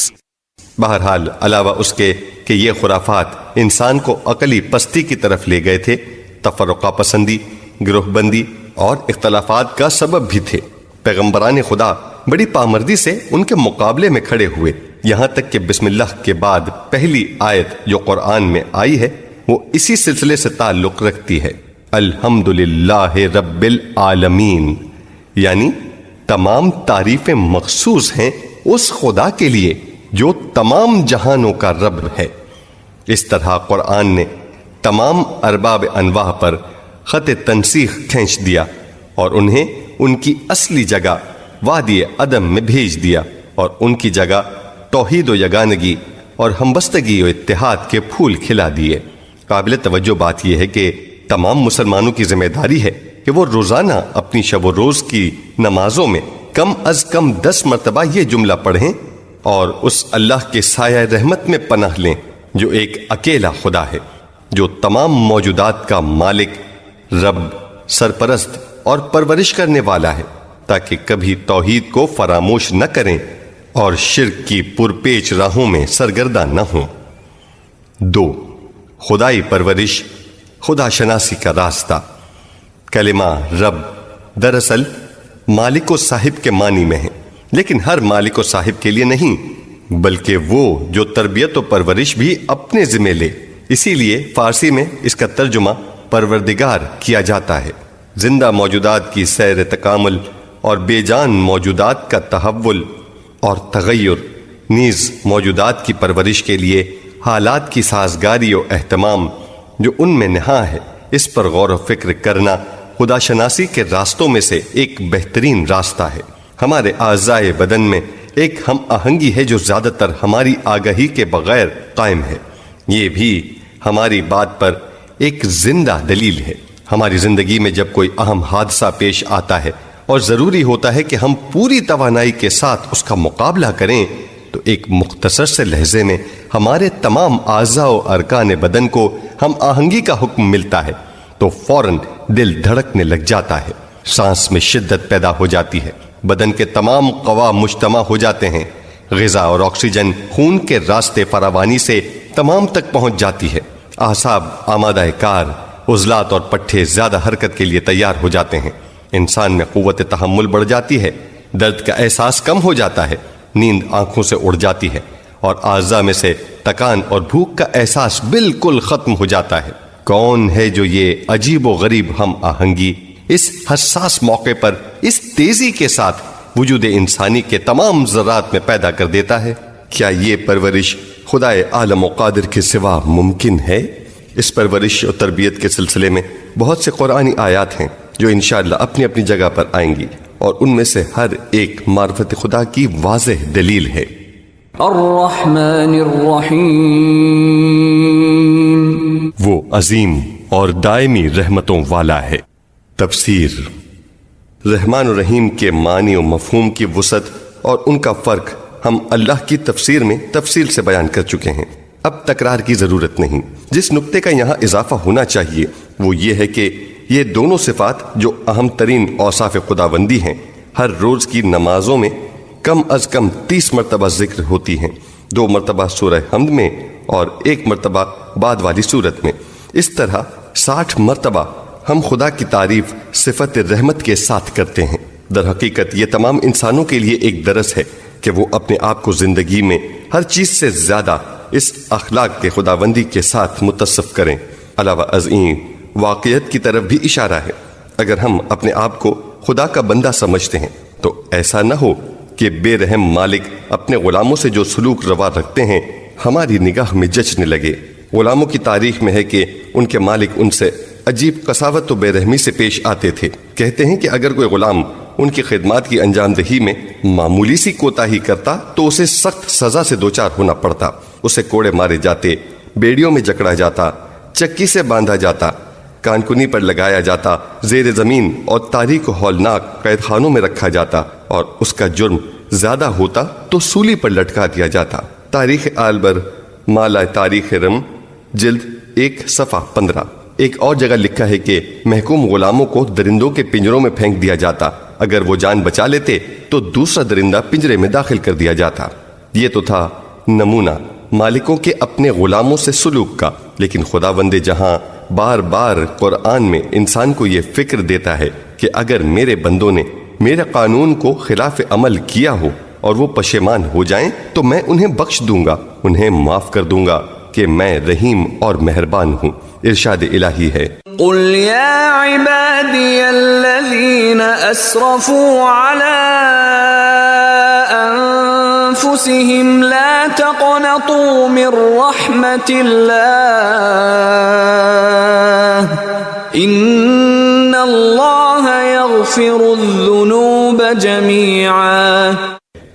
بہرحال علاوہ اس کے کہ یہ خرافات انسان کو عقلی پستی کی طرف لے گئے تھے، تفرقہ پسندی، گروہ بندی اور اختلافات کا سبب بھی تھے۔ پیغمبران خدا بڑی پامردی سے ان کے مقابلے میں کھڑے ہوئے، یہاں تک کہ بسم اللہ کے بعد پہلی آیت جو قرآن میں آئی ہے وہ اسی سلسلے سے تعلق رکھتی ہے۔ الحمدللہ رب العالمین، یعنی تمام تعریفیں مخصوص ہیں اس خدا کے لیے جو تمام جہانوں کا رب ہے۔ اس طرح قرآن نے تمام ارباب انواع پر خط تنسیخ کھینچ دیا اور انہیں ان کی اصلی جگہ وادی عدم میں بھیج دیا اور ان کی جگہ توحید و یگانگی اور ہمبستگی و اتحاد کے پھول کھلا دیے۔ قابل توجہ بات یہ ہے کہ تمام مسلمانوں کی ذمہ داری ہے کہ وہ روزانہ اپنی شب و روز کی نمازوں میں کم از کم 10 مرتبہ یہ جملہ پڑھیں اور اس اللہ کے سایہ رحمت میں پناہ لیں جو ایک اکیلا خدا ہے، جو تمام موجودات کا مالک، رب، سرپرست اور پرورش کرنے والا ہے، تاکہ کبھی توحید کو فراموش نہ کریں اور شرک کی پرپیچ راہوں میں سرگرداں نہ ہوں۔ 2. خدائی پرورش، خدا شناسی کا راستہ۔ کلمہ رب دراصل مالک و صاحب کے معنی میں ہے، لیکن ہر مالک و صاحب کے لیے نہیں، بلکہ وہ جو تربیت و پرورش بھی اپنے ذمہ لے۔ اسی لیے فارسی میں اس کا ترجمہ پروردگار کیا جاتا ہے۔ زندہ موجودات کی سیر تکامل اور بے جان موجودات کا تحول اور تغیر، نیز موجودات کی پرورش کے لیے حالات کی سازگاری و اہتمام جو ان میں نہاں ہے، اس پر غور و فکر کرنا خدا شناسی کے راستوں میں سے ایک بہترین راستہ ہے۔ ہمارے اعضائے بدن میں ایک ہم آہنگی ہے جو زیادہ تر ہماری آگہی کے بغیر قائم ہے۔ یہ بھی ہماری بات پر ایک زندہ دلیل ہے۔ ہماری زندگی میں جب کوئی اہم حادثہ پیش آتا ہے اور ضروری ہوتا ہے کہ ہم پوری توانائی کے ساتھ اس کا مقابلہ کریں، تو ایک مختصر سے لحظے میں ہمارے تمام اعضاء و ارکان بدن کو ہم آہنگی کا حکم ملتا ہے، تو فوراً دل دھڑکنے لگ جاتا ہے، سانس میں شدت پیدا ہو جاتی ہے، بدن کے تمام قوا مجتمع ہو جاتے ہیں، غذا اور آکسیجن خون کے راستے فراوانی سے تمام تک پہنچ جاتی ہے، اعصاب آمادہ کار، عضلات اور پٹھے زیادہ حرکت کے لیے تیار ہو جاتے ہیں، انسان میں قوت تحمل بڑھ جاتی ہے، درد کا احساس کم ہو جاتا ہے، نیند آنکھوں سے اڑ جاتی ہے اور اعضاء میں سے تکان اور بھوک کا احساس بالکل ختم ہو جاتا ہے۔ کون ہے جو یہ عجیب و غریب ہم آہنگی اس حساس موقع پر اس تیزی کے ساتھ وجود انسانی کے تمام ذرات میں پیدا کر دیتا ہے؟ کیا یہ پرورش خدائے عالم و قادر کے سوا ممکن ہے؟ اس پرورش اور تربیت کے سلسلے میں بہت سے قرآنی آیات ہیں جو انشاءاللہ اپنی اپنی جگہ پر آئیں گی، اور ان میں سے ہر ایک معرفت خدا کی واضح دلیل ہے۔ الرحمن الرحیم، وہ عظیم اور دائمی رحمتوں والا ہے۔ تفسیر۔ رحمان و رحیم کے معنی و مفہوم کی وسعت اور ان کا فرق ہم اللہ کی تفسیر میں تفصیل سے بیان کر چکے ہیں، اب تکرار کی ضرورت نہیں۔ جس نقطے کا یہاں اضافہ ہونا چاہیے وہ یہ ہے کہ یہ دونوں صفات جو اہم ترین اوصاف خداوندی ہیں، ہر روز کی نمازوں میں کم از کم 30 مرتبہ ذکر ہوتی ہیں، 2 مرتبہ سورہ حمد میں اور 1 مرتبہ بعد والی سورت میں۔ اس طرح 60 مرتبہ ہم خدا کی تعریف صفت رحمت کے ساتھ کرتے ہیں۔ در حقیقت یہ تمام انسانوں کے لیے ایک درس ہے کہ وہ اپنے آپ کو زندگی میں ہر چیز سے زیادہ اس اخلاق کے خداوندی کے ساتھ متصف کریں۔ علاوہ ازیں واقعیت کی طرف بھی اشارہ ہے۔ اگر ہم اپنے آپ کو خدا کا بندہ سمجھتے ہیں تو ایسا نہ ہو کہ بے رحم مالک اپنے غلاموں سے جو سلوک روا رکھتے ہیں ہماری نگاہ میں جچنے لگے۔ غلاموں کی تاریخ میں ہے کہ ان کے مالک ان سے عجیب قساوت و بے رحمی سے پیش آتے تھے۔ کہتے ہیں کہ اگر کوئی غلام ان کی خدمات کی انجام دہی میں معمولی سی کوتاہی کرتا تو اسے سخت سزا سے دوچار ہونا پڑتا، اسے کوڑے مارے جاتے، بیڑیوں میں جکڑا جاتا، چکی سے باندھا جاتا، کانکنی پر لگایا جاتا، زیر زمین اور تاریک و ہولناک قید خانوں میں رکھا جاتا، اور اس کا جرم زیادہ ہوتا تو سولی پر لٹکا دیا جاتا۔ تاریخ آلبر، مالا تاریخ رم، جلد 1 صفحہ 15۔ ایک اور جگہ لکھا ہے کہ محکوم غلاموں کو درندوں کے پنجروں میں پھینک دیا جاتا، اگر وہ جان بچا لیتے تو دوسرا درندہ پنجرے میں داخل کر دیا جاتا۔ یہ تو تھا نمونہ مالکوں کے اپنے غلاموں سے سلوک کا، لیکن خداوند جہاں بار بار قرآن میں انسان کو یہ فکر دیتا ہے کہ اگر میرے بندوں نے میرے قانون کو خلاف عمل کیا ہو اور وہ پشیمان ہو جائیں تو میں انہیں بخش دوں گا، انہیں معاف کر دوں گا کہ میں رحیم اور مہربان ہوں۔ ارشاد الہی ہے، قل یا عبادی الذین اسرفوا علی انفسهم لا تقنطوا من رحمت اللہ ان اللہ یغفر الذنوب جمیعا۔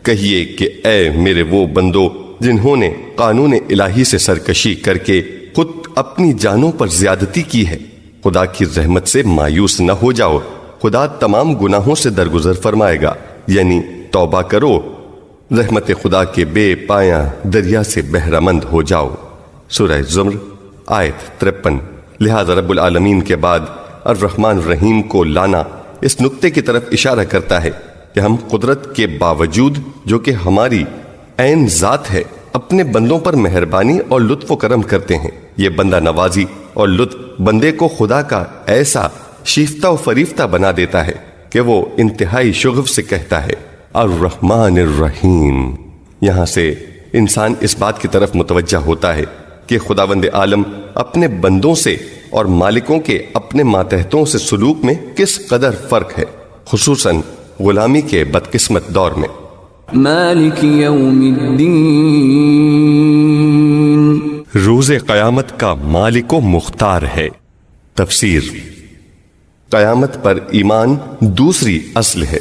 کہیے کہ اے میرے وہ بندو جنہوں نے قانون الہی سے سرکشی کر کے خود اپنی جانوں پر زیادتی کی ہے، خدا کی رحمت سے مایوس نہ ہو جاؤ، خدا تمام گناہوں سے درگزر فرمائے گا، یعنی توبہ کرو، رحمت خدا کے بے پایاں دریا سے بہرمند ہو جاؤ۔ سورہ زمر آیت 53۔ لہذا رب العالمین کے بعد الرحمن الرحیم کو لانا اس نقطے کی طرف اشارہ کرتا ہے کہ ہم قدرت کے باوجود جو کہ ہماری عین ذات ہے اپنے بندوں پر مہربانی اور لطف و کرم کرتے ہیں۔ یہ بندہ نوازی اور لطف بندے کو خدا کا ایسا شیفتہ و فریفتہ بنا دیتا ہے کہ وہ انتہائی شغف سے کہتا ہے الرحمن الرحیم۔ یہاں سے انسان اس بات کی طرف متوجہ ہوتا ہے کہ خداوند عالم اپنے بندوں سے اور مالکوں کے اپنے ماتحتوں سے سلوک میں کس قدر فرق ہے، خصوصاً غلامی کے بدقسمت دور میں۔ مالک یوم الدین، روز قیامت کا مالک و مختار ہے۔ تفسیر: قیامت پر ایمان دوسری اصل ہے۔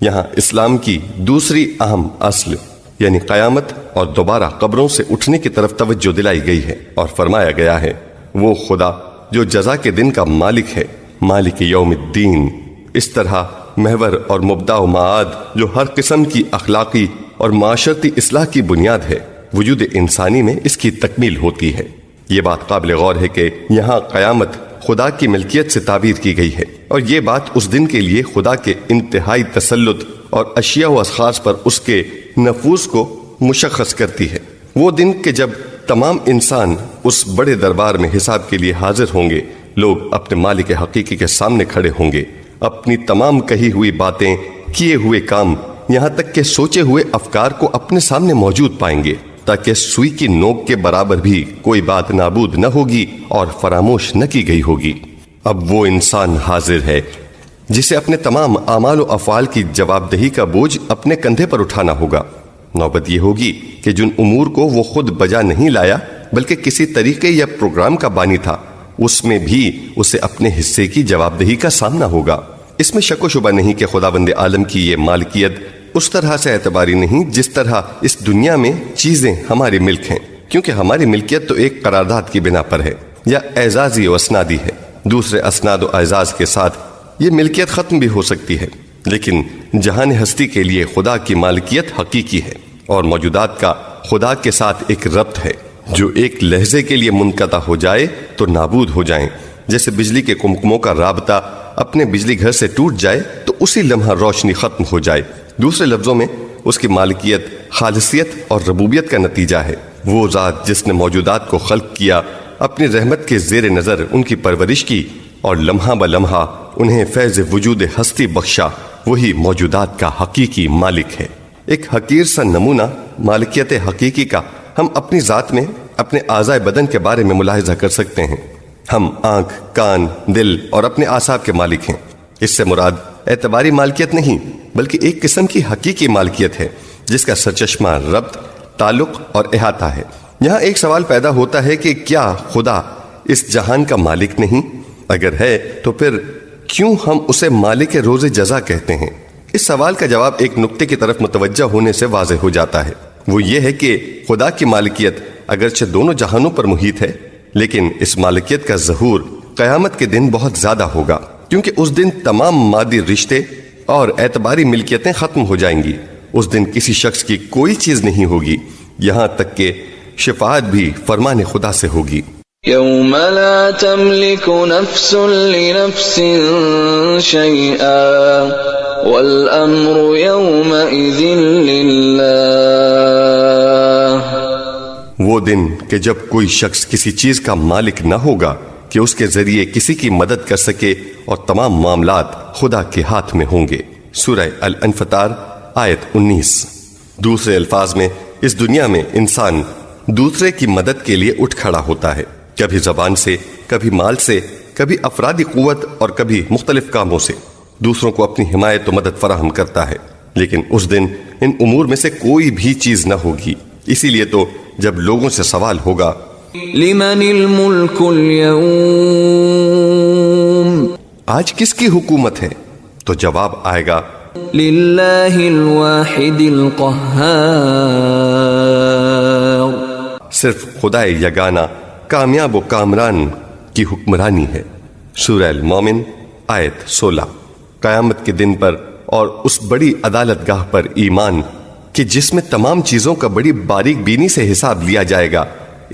یہاں اسلام کی دوسری اہم اصل یعنی قیامت اور دوبارہ قبروں سے اٹھنے کی طرف توجہ دلائی گئی ہے، اور فرمایا گیا ہے وہ خدا جو جزا کے دن کا مالک ہے، مالک یوم الدین۔ اس طرح محور اور مبدا و معاد جو ہر قسم کی اخلاقی اور معاشرتی اصلاح کی بنیاد ہے، وجود انسانی میں اس کی تکمیل ہوتی ہے۔ یہ بات قابل غور ہے کہ یہاں قیامت خدا کی ملکیت سے تعبیر کی گئی ہے، اور یہ بات اس دن کے لیے خدا کے انتہائی تسلط اور اشیاء و اشخاص پر اس کے نفوذ کو مشخص کرتی ہے۔ وہ دن کہ جب تمام انسان اس بڑے دربار میں حساب کے لیے حاضر ہوں گے، لوگ اپنے مالک حقیقی کے سامنے کھڑے ہوں گے، اپنی تمام کہی ہوئی باتیں، کیے ہوئے کام، یہاں تک کہ سوچے ہوئے افکار کو اپنے سامنے موجود پائیں گے، تاکہ سوئی کی نوک کے برابر بھی کوئی بات نابود نہ ہوگی اور فراموش نہ کی گئی ہوگی۔ اب وہ انسان حاضر ہے جسے اپنے تمام اعمال و افعال کی جواب دہی کا بوجھ اپنے کندھے پر اٹھانا ہوگا۔ نوبت یہ ہوگی کہ جن امور کو وہ خود بجا نہیں لایا بلکہ کسی طریقے یا پروگرام کا بانی تھا، اس میں بھی اسے اپنے حصے کی جواب دہی کا سامنا ہوگا۔ اس میں شک و شبہ نہیں کہ خداوند عالم کی یہ مالکیت اس طرح سے اعتباری نہیں جس طرح اس دنیا میں چیزیں ہماری ملک ہیں، کیونکہ ہماری ملکیت تو ایک قرارداد کی بنا پر ہے یا اعزازی و اسنادی ہے۔ دوسرے اسناد و اعزاز کے ساتھ یہ ملکیت ختم بھی ہو سکتی ہے، لیکن جہان ہستی کے لیے خدا کی مالکیت حقیقی ہے، اور موجودات کا خدا کے ساتھ ایک ربط ہے جو ایک لحظے کے لیے منقطع ہو جائے تو نابود ہو جائیں۔ جیسے بجلی کے کمکموں کا رابطہ اپنے بجلی گھر سے ٹوٹ جائے تو اسی لمحہ روشنی ختم ہو جائے۔ دوسرے لفظوں میں اس کی مالکیت خالصیت اور ربوبیت کا نتیجہ ہے۔ وہ ذات جس نے موجودات کو خلق کیا، اپنی رحمت کے زیر نظر ان کی پرورش کی اور لمحہ بلمحہ انہیں فیض وجود ہستی بخشا، وہی موجودات کا حقیقی مالک ہے۔ ایک حقیر سا نمونہ مالکیت حقیقی کا ہم اپنی ذات میں اپنے اعضائے بدن کے بارے میں ملاحظہ کر سکتے ہیں۔ ہم آنکھ، کان، دل اور اپنے اعصاب کے مالک ہیں۔ اس سے مراد اعتباری مالکیت نہیں بلکہ ایک قسم کی حقیقی مالکیت ہے جس کا سرچشمہ ربط، تعلق اور احاطہ ہے۔ یہاں ایک سوال پیدا ہوتا ہے کہ کیا خدا اس جہان کا مالک نہیں؟ اگر ہے تو پھر کیوں ہم اسے مالک روز جزا کہتے ہیں؟ اس سوال کا جواب ایک نقطے کی طرف متوجہ ہونے سے واضح ہو جاتا ہے۔ وہ یہ ہے کہ خدا کی مالکیت اگرچہ دونوں جہانوں پر محیط ہے، لیکن اس مالکیت کا ظہور قیامت کے دن بہت زیادہ ہوگا، کیونکہ اس دن تمام مادی رشتے اور اعتباری ملکیتیں ختم ہو جائیں گی۔ اس دن کسی شخص کی کوئی چیز نہیں ہوگی، یہاں تک کہ شفاعت بھی فرمان خدا سے ہوگی۔ یوم لا تملک نفس لنفس شیئا والامر یومئذ للہ۔ وہ دن کہ جب کوئی شخص کسی چیز کا مالک نہ ہوگا، کہ اس کے ذریعے کسی کی مدد کر سکے اور تمام معاملات خدا کے ہاتھ میں ہوں گے۔ سورہ الانفطار آیت 19۔ دوسرے الفاظ میں اس دنیا میں انسان دوسرے کی مدد کے لیے اٹھ کھڑا ہوتا ہے، کبھی زبان سے، کبھی مال سے، کبھی افرادی قوت اور کبھی مختلف کاموں سے دوسروں کو اپنی حمایت و مدد فراہم کرتا ہے، لیکن اس دن ان امور میں سے کوئی بھی چیز نہ ہوگی۔ اسی لیے تو جب لوگوں سے سوال ہوگا لمن الملک اليوم، آج کس کی حکومت ہے، تو جواب آئے گا للہ الواحد القہار، صرف خدا یگانہ کامیاب و کامران کی حکمرانی ہے۔ سورہ المومن آیت 16۔ قیامت کے دن پر اور اس بڑی عدالت گاہ پر ایمان کہ جس میں تمام چیزوں کا بڑی باریک بینی سے حساب لیا جائے گا،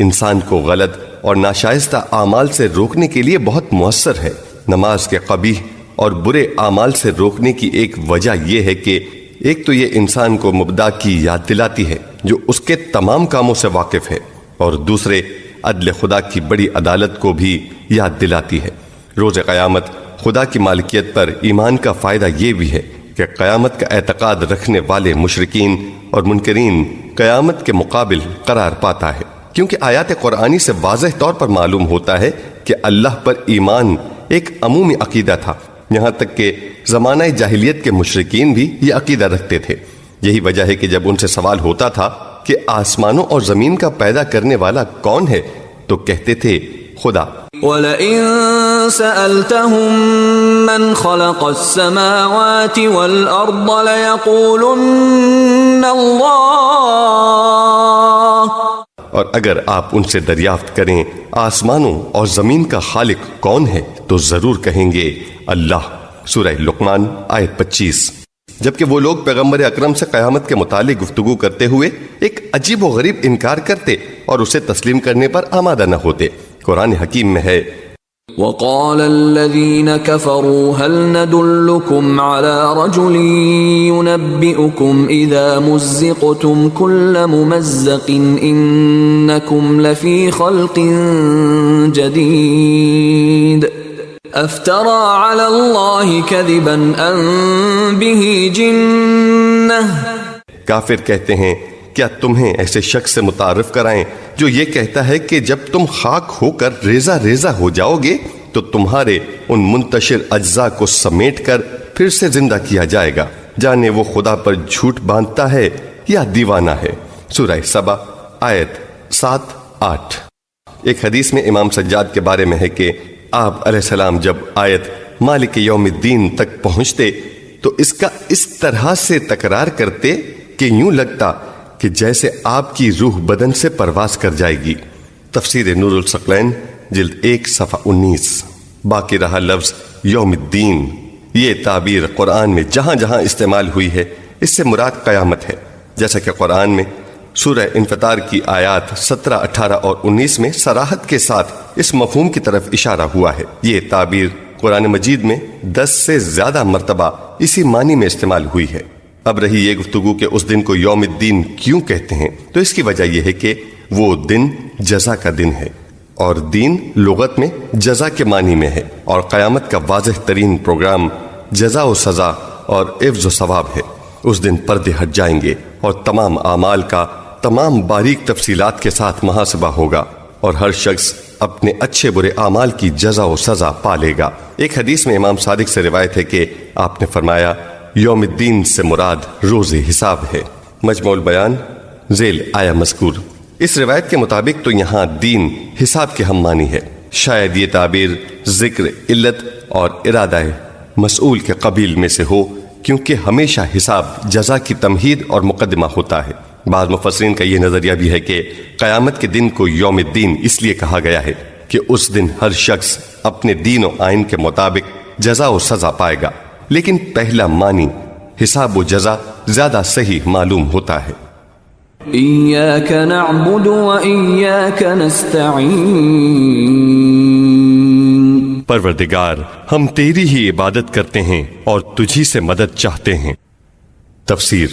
انسان کو غلط اور ناشائستہ اعمال سے روکنے کے لیے بہت مؤثر ہے۔ نماز کے قبیح اور برے اعمال سے روکنے کی ایک وجہ یہ ہے کہ ایک تو یہ انسان کو مبدا کی یاد دلاتی ہے جو اس کے تمام کاموں سے واقف ہے، اور دوسرے عدل خدا کی بڑی عدالت کو بھی یاد دلاتی ہے۔ روز قیامت خدا کی مالکیت پر ایمان کا فائدہ یہ بھی ہے کہ قیامت کا اعتقاد رکھنے والے مشرکین اور منکرین قیامت کے مقابل قرار پاتا ہے، کیونکہ آیات قرآنی سے واضح طور پر معلوم ہوتا ہے کہ اللہ پر ایمان ایک عمومی عقیدہ تھا، یہاں تک کہ زمانہ جاہلیت کے مشرکین بھی یہ عقیدہ رکھتے تھے۔ یہی وجہ ہے کہ جب ان سے سوال ہوتا تھا کہ آسمانوں اور زمین کا پیدا کرنے والا کون ہے، تو کہتے تھے خدا۔ وَلَئِن سَأَلْتَهُم مَّنْ خَلَقَ السَّمَاوَاتِ وَالْأَرْضَ لَيَقُولُنَّ اللَّهُ، اور اگر آپ ان سے دریافت کریں آسمانوں اور زمین کا خالق کون ہے، تو ضرور کہیں گے اللہ۔ سورہ لقمان آیت 25۔ جبکہ وہ لوگ پیغمبر اکرم سے قیامت کے متعلق گفتگو کرتے ہوئے ایک عجیب و غریب انکار کرتے اور اسے تسلیم کرنے پر آمادہ نہ ہوتے۔ قرآن حکیم میں ہے وقال الذين كفروا هل ندلكم على رجل ينبئكم إذا مزقتم كل ممزق إنكم لفي خلق جديد أفترى على الله كذبا أم به جنة۔ کافر کہتے ہیں کیا تمہیں ایسے شخص سے متعارف کرائیں جو یہ کہتا ہے کہ جب تم خاک ہو کر ریزہ ریزہ ہو جاؤ گے تو تمہارے ان منتشر اجزاء کو سمیٹ کر پھر سے زندہ کیا جائے گا، جانے وہ خدا پر جھوٹ باندھتا ہے یا دیوانہ ہے۔ سورہ سبا آیت 7-8۔ ایک حدیث میں امام سجاد کے بارے میں ہے کہ آپ علیہ السلام جب آیت مالک یوم الدین تک پہنچتے تو اس کا اس طرح سے تکرار کرتے کہ یوں لگتا کہ جیسے آپ کی روح بدن سے پرواز کر جائے گی۔ تفسیر نور الثقلین جلد 1 صفحہ 19۔ باقی رہا لفظ یوم الدین، یہ تعبیر قرآن میں جہاں جہاں استعمال ہوئی ہے اس سے مراد قیامت ہے، جیسا کہ قرآن میں سورہ انفطار کی آیات 17، 18 اور 19 میں صراحت کے ساتھ اس مفہوم کی طرف اشارہ ہوا ہے۔ یہ تعبیر قرآن مجید میں 10 سے زیادہ مرتبہ اسی معنی میں استعمال ہوئی ہے۔ اب رہی یہ گفتگو کہ اس دن کو یوم الدین کیوں کہتے ہیں، تو اس کی وجہ یہ ہے کہ وہ دن جزا کا دن ہے، اور دین لغت میں جزا کے معنی میں ہے، اور قیامت کا واضح ترین پروگرام جزا و سزا اور عفظ و ثواب ہے۔ اس دن پردے ہٹ جائیں گے اور تمام اعمال کا تمام باریک تفصیلات کے ساتھ محاسبہ ہوگا، اور ہر شخص اپنے اچھے برے اعمال کی جزا و سزا پالے گا۔ ایک حدیث میں امام صادق سے روایت ہے کہ آپ نے فرمایا یوم الدین سے مراد روز حساب ہے۔ مجموع البیان ذیل آیا مذکور۔ اس روایت کے مطابق تو یہاں دین حساب کے ہم معنی ہے، شاید یہ تعبیر ذکر علت اور ارادہ مسئول کے قبیل میں سے ہو، کیونکہ ہمیشہ حساب جزا کی تمہید اور مقدمہ ہوتا ہے۔ بعض مفسرین کا یہ نظریہ بھی ہے کہ قیامت کے دن کو یوم الدین اس لیے کہا گیا ہے کہ اس دن ہر شخص اپنے دین و آئین کے مطابق جزا و سزا پائے گا، لیکن پہلا معنی حساب و جزا زیادہ صحیح معلوم ہوتا ہے۔ إياك نعبد وإياك نستعين، پروردگار ہم تیری ہی عبادت کرتے ہیں اور تجھی سے مدد چاہتے ہیں۔ تفسیر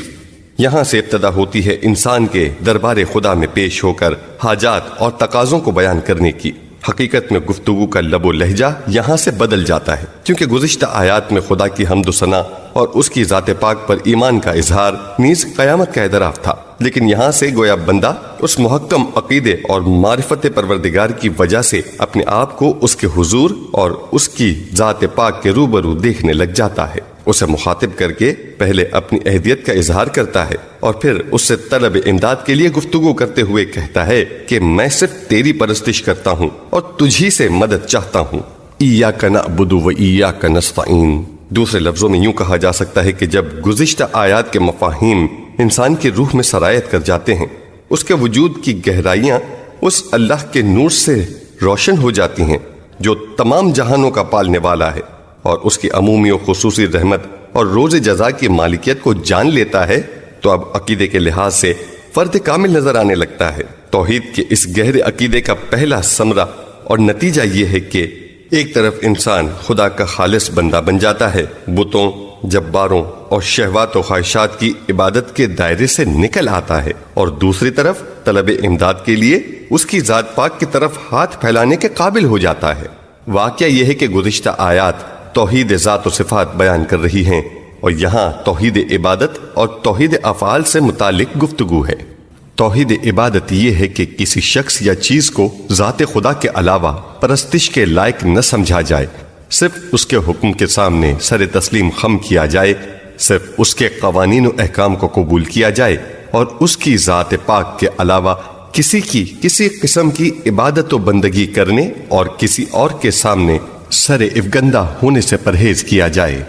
یہاں سے ابتدا ہوتی ہے انسان کے دربار خدا میں پیش ہو کر حاجات اور تقاضوں کو بیان کرنے کی۔ حقیقت میں گفتگو کا لب و لہجہ یہاں سے بدل جاتا ہے، کیونکہ گزشتہ آیات میں خدا کی حمد و ثنا اور اس کی ذات پاک پر ایمان کا اظہار نیز قیامت کا اعتراف تھا، لیکن یہاں سے گویا بندہ اس محکم عقیدے اور معرفت پروردگار کی وجہ سے اپنے آپ کو اس کے حضور اور اس کی ذات پاک کے روبرو دیکھنے لگ جاتا ہے، اسے مخاطب کر کے پہلے اپنی اہدیت کا اظہار کرتا ہے اور پھر اس سے طلب امداد کے لیے گفتگو کرتے ہوئے کہتا ہے کہ میں صرف تیری پرستش کرتا ہوں اور تجھی سے مدد چاہتا ہوں۔ ایاک نعبد و ایاک نستعین۔ دوسرے لفظوں میں یوں کہا جا سکتا ہے کہ جب گزشتہ آیات کے مفاہیم انسان کی روح میں سرایت کر جاتے ہیں، اس کے وجود کی گہرائیاں اس اللہ کے نور سے روشن ہو جاتی ہیں جو تمام جہانوں کا پالنے والا ہے، اور اس کی عمومی و خصوصی رحمت اور روز جزا کی مالکیت کو جان لیتا ہے، تو اب عقیدے کے لحاظ سے فرد کامل نظر آنے لگتا ہے۔ توحید کے اس گہرے عقیدے کا پہلا ثمرہ اور نتیجہ یہ ہے کہ ایک طرف انسان خدا کا خالص بندہ بن جاتا ہے، بتوں، جباروں اور شہوات و خواہشات کی عبادت کے دائرے سے نکل آتا ہے، اور دوسری طرف طلب امداد کے لیے اس کی ذات پاک کی طرف ہاتھ پھیلانے کے قابل ہو جاتا ہے۔ واقعہ یہ ہے کہ گزشتہ آیات توحید ذات و صفات بیان کر رہی ہیں، اور یہاں توحید عبادت اور توحید افعال سے متعلق گفتگو ہے۔ توحید عبادت یہ ہے کہ کسی شخص یا چیز کو ذات خدا کے علاوہ پرستش کے لائق نہ سمجھا جائے، صرف اس کے حکم کے سامنے سر تسلیم خم کیا جائے، صرف اس کے قوانین و احکام کو قبول کیا جائے، اور اس کی ذات پاک کے علاوہ کسی قسم کی عبادت و بندگی کرنے اور کسی اور کے سامنے سر افگندہ ہونے سے پرہیز کیا جائے۔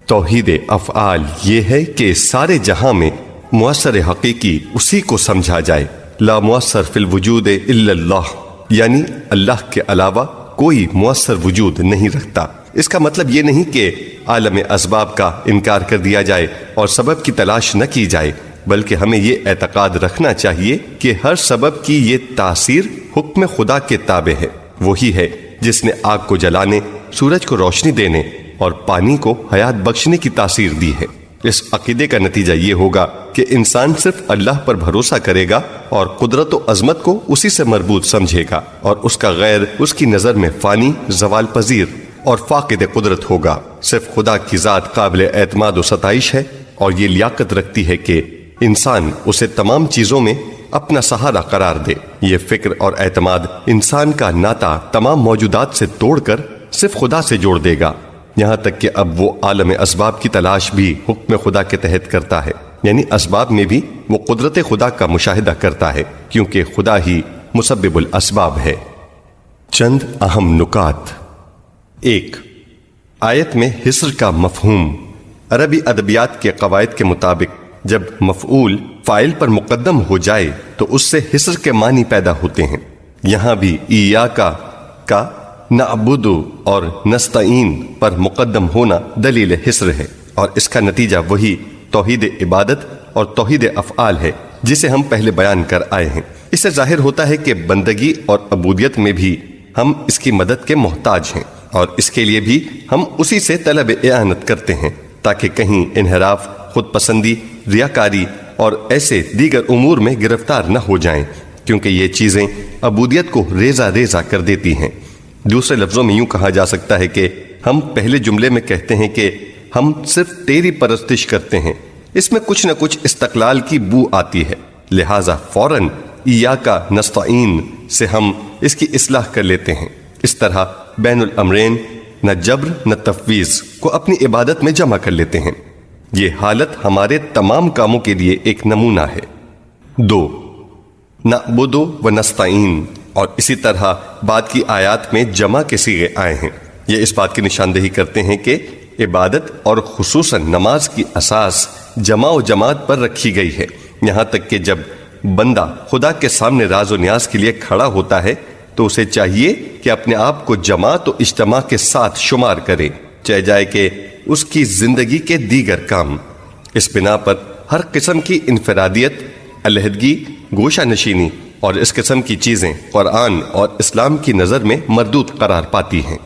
توحید افعال یہ ہے کہ سارے جہاں میں مؤثر حقیقی اسی کو سمجھا جائے، لا مؤثر فی الوجود الا اللہ، یعنی اللہ کے علاوہ کوئی مؤثر وجود نہیں رکھتا۔ اس کا مطلب یہ نہیں کہ عالم اسباب کا انکار کر دیا جائے اور سبب کی تلاش نہ کی جائے، بلکہ ہمیں یہ اعتقاد رکھنا چاہیے کہ ہر سبب کی یہ تاثیر حکم خدا کے تابع ہے۔ وہی ہے جس نے آگ کو جلانے، سورج کو روشنی دینے اور پانی کو حیات بخشنے کی تاثیر دی ہے۔ اس عقیدے کا نتیجہ یہ ہوگا کہ انسان صرف اللہ پر بھروسہ کرے گا اور قدرت و عظمت کو اسی سے مربوط سمجھے گا، اور اس کا غیر اس کی نظر میں فانی، زوال پذیر اور فاقد قدرت ہوگا۔ صرف خدا کی ذات قابل اعتماد و ستائش ہے، اور یہ لیاقت رکھتی ہے کہ انسان اسے تمام چیزوں میں اپنا سہارا قرار دے۔ یہ فکر اور اعتماد انسان کا ناطا تمام موجودات سے توڑ کر صرف خدا سے جوڑ دے گا، یہاں تک کہ اب وہ عالم اسباب کی تلاش بھی حکم خدا کے تحت کرتا ہے، یعنی اسباب میں بھی وہ قدرت خدا کا مشاہدہ کرتا ہے، کیونکہ خدا ہی مسبب الاسباب ہے۔ چند اہم نکات۔ 1. آیت میں حصر کا مفہوم۔ عربی ادبیات کے قواعد کے مطابق جب مفعول فاعل پر مقدم ہو جائے تو اس سے حصر کے معنی پیدا ہوتے ہیں۔ یہاں بھی ایاکا کا نعبد اور نستعین پر مقدم ہونا دلیل حصر ہے، اور اس کا نتیجہ وہی توحید عبادت اور توحید افعال ہے جسے ہم پہلے بیان کر آئے ہیں۔ اس سے ظاہر ہوتا ہے کہ بندگی اور عبودیت میں بھی ہم اس کی مدد کے محتاج ہیں، اور اس کے لیے بھی ہم اسی سے طلب اعانت کرتے ہیں، تاکہ کہیں انحراف، خود پسندی، ریاکاری اور ایسے دیگر امور میں گرفتار نہ ہو جائیں، کیونکہ یہ چیزیں عبودیت کو ریزہ ریزہ کر دیتی ہیں۔ دوسرے لفظوں میں یوں کہا جا سکتا ہے کہ ہم پہلے جملے میں کہتے ہیں کہ ہم صرف تیری پرستش کرتے ہیں، اس میں کچھ نہ کچھ استقلال کی بو آتی ہے، لہٰذا فوراً ایاکا نستعین سے ہم اس کی اصلاح کر لیتے ہیں۔ اس طرح بین الامرین، نہ جبر نہ تفویض، کو اپنی عبادت میں جمع کر لیتے ہیں۔ یہ حالت ہمارے تمام کاموں کے لیے ایک نمونہ ہے۔ 2. نعبد و نستعین، اور اسی طرح بعد کی آیات میں جمع کے صیغے آئے ہیں۔ یہ اس بات کی نشاندہی کرتے ہیں کہ عبادت اور خصوصاً نماز کی اساس جمع و جماعت پر رکھی گئی ہے، یہاں تک کہ جب بندہ خدا کے سامنے راز و نیاز کے لیے کھڑا ہوتا ہے تو اسے چاہیے کہ اپنے آپ کو جماعت و اجتماع کے ساتھ شمار کرے، چاہے جائے کہ اس کی زندگی کے دیگر کام۔ اس بنا پر ہر قسم کی انفرادیت، علیحدگی، گوشہ نشینی اور اس قسم کی چیزیں قرآن اور اسلام کی نظر میں مردود قرار پاتی ہیں۔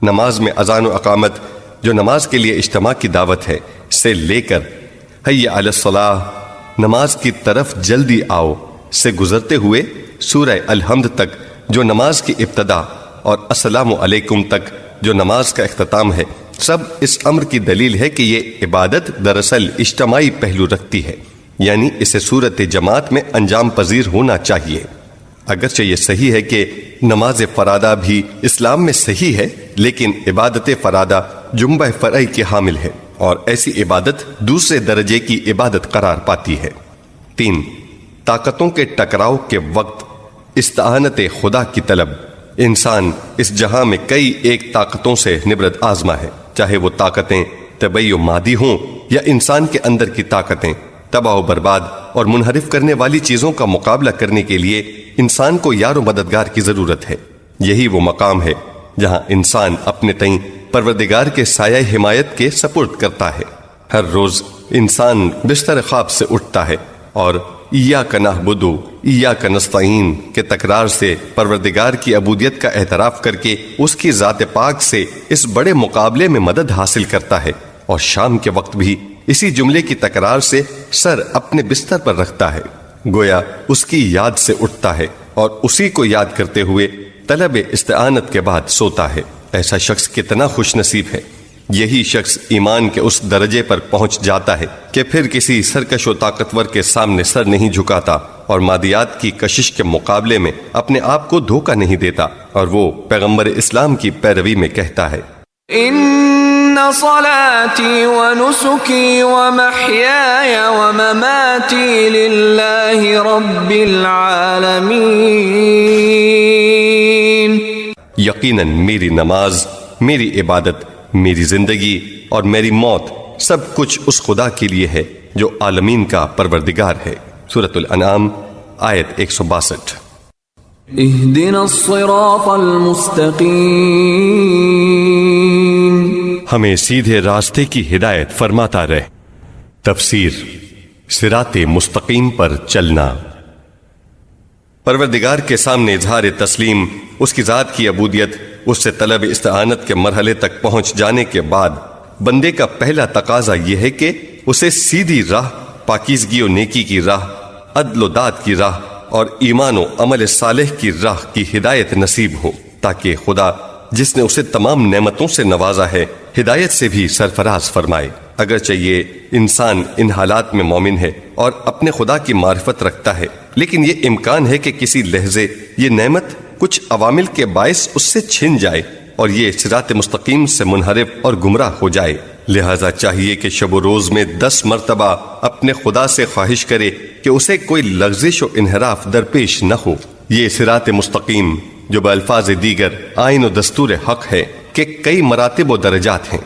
نماز میں اذان و اقامت، جو نماز کے لیے اجتماع کی دعوت ہے، سے لے کر حی علی الصلاۃ، نماز کی طرف جلدی آؤ، سے گزرتے ہوئے سورہ الحمد تک، جو نماز کی ابتدا اور السلام علیکم تک جو نماز کا اختتام ہے، سب اس امر کی دلیل ہے کہ یہ عبادت دراصل اجتماعی پہلو رکھتی ہے، یعنی اسے صورت جماعت میں انجام پذیر ہونا چاہیے۔ اگرچہ یہ صحیح ہے کہ نماز فرادہ بھی اسلام میں صحیح ہے، لیکن عبادت فرادہ جنبہ فرعی کی حامل ہے اور ایسی عبادت دوسرے درجے کی عبادت قرار پاتی ہے۔ 3، طاقتوں کے ٹکراؤ کے وقت استعانت خدا کی طلب۔ انسان اس جہاں میں کئی ایک طاقتوں سے نبرد آزما ہے، چاہے وہ طاقتیں طبعی و مادی ہوں یا انسان کے اندر کی طاقتیں۔ تباہ و برباد اور منحرف کرنے والی چیزوں کا مقابلہ کرنے کے لیے انسان کو یار و مددگار کی ضرورت ہے۔ یہی وہ مقام ہے جہاں انسان اپنے تئیں پروردگار کے سایہ حمایت کے سپرد کرتا ہے۔ ہر روز انسان بستر خواب سے اٹھتا ہے اور ایاک نعبد و ایاک نستعین کے تکرار سے پروردگار کی عبودیت کا اعتراف کر کے اس کی ذات پاک سے اس بڑے مقابلے میں مدد حاصل کرتا ہے، اور شام کے وقت بھی اسی جملے کی تکرار سے سر اپنے بستر پر رکھتا ہے، گویا اس کی یاد سے اٹھتا ہے اور اسی کو یاد کرتے ہوئے طلب استعانت کے بعد سوتا ہے۔ ایسا شخص کتنا خوش نصیب ہے۔ یہی شخص ایمان کے اس درجے پر پہنچ جاتا ہے کہ پھر کسی سرکش و طاقتور کے سامنے سر نہیں جھکاتا اور مادیات کی کشش کے مقابلے میں اپنے آپ کو دھوکہ نہیں دیتا، اور وہ پیغمبر اسلام کی پیروی میں کہتا ہے، ان صلاتي ونسكي ومحياي ومماتي لله رب العالمين۔ یقیناً میری نماز، میری عبادت، میری زندگی اور میری موت سب کچھ اس خدا کے لیے ہے جو عالمین کا پروردگار ہے۔ سورۃ الانعام آیت 162۔ اهدنا الصراط المستقیم، ہمیں سیدھے راستے کی ہدایت فرماتا رہ۔ تفسیر، صراط مستقیم پر چلنا۔ پروردگار کے سامنے اظہار تسلیم، اس کی ذات کی عبودیت، اس سے طلب استعانت کے مرحلے تک پہنچ جانے کے بعد بندے کا پہلا تقاضا یہ ہے کہ اسے سیدھی راہ، پاکیزگی و نیکی کی راہ، عدل و داد کی راہ اور ایمان و عمل صالح کی راہ کی ہدایت نصیب ہو، تاکہ خدا جس نے اسے تمام نعمتوں سے نوازا ہے ہدایت سے بھی سرفراز فرمائے۔ اگرچہ یہ انسان ان حالات میں مومن ہے اور اپنے خدا کی معرفت رکھتا ہے، لیکن یہ امکان ہے کہ کسی لحظے یہ نعمت کچھ عوامل کے باعث اس سے چھن جائے اور یہ صراط مستقیم سے منحرف اور گمراہ ہو جائے۔ لہذا چاہیے کہ شب و روز میں 10 مرتبہ اپنے خدا سے خواہش کرے کہ اسے کوئی لغزش و انحراف درپیش نہ ہو۔ یہ صراط مستقیم جو بالفاظ دیگر آئین و دستور حق ہے کہ کئی مراتب و درجات ہیں،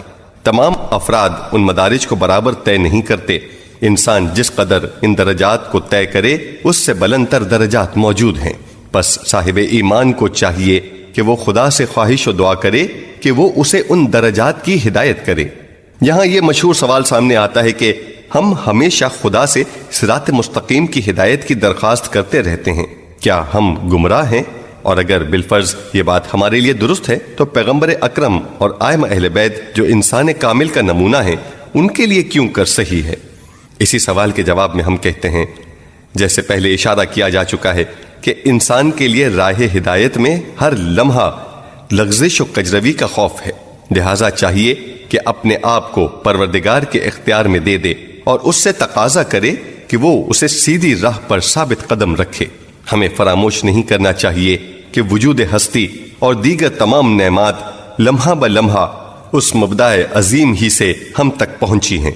تمام افراد ان مدارج کو برابر طے نہیں کرتے۔ انسان جس قدر ان درجات کو طے کرے اس سے بلند تر درجات موجود ہیں۔ بس صاحب ایمان کو چاہیے کہ وہ خدا سے خواہش و دعا کرے کہ وہ اسے ان درجات کی ہدایت کرے۔ یہاں یہ مشہور سوال سامنے آتا ہے کہ ہم ہمیشہ خدا سے صراط مستقیم کی ہدایت کی درخواست کرتے رہتے ہیں، کیا ہم گمراہ ہیں؟ اور اگر بالفرض یہ بات ہمارے لیے درست ہے تو پیغمبر اکرم اور ائمہ اہل بیت جو انسان کامل کا نمونہ ہیں ان کے لیے کیوں کر صحیح ہے؟ اسی سوال کے جواب میں ہم کہتے ہیں، جیسے پہلے اشارہ کیا جا چکا ہے کہ انسان کے لیے راہ ہدایت میں ہر لمحہ لغزش و کجروی کا خوف ہے، لہذا چاہیے کہ اپنے آپ کو پروردگار کے اختیار میں دے دے اور اس سے تقاضا کرے کہ وہ اسے سیدھی راہ پر ثابت قدم رکھے۔ ہمیں فراموش نہیں کرنا چاہیے کہ وجود ہستی اور دیگر تمام نعمات لمحہ بلمحہ اس مبدأ عظیم ہی سے ہم تک پہنچی ہیں۔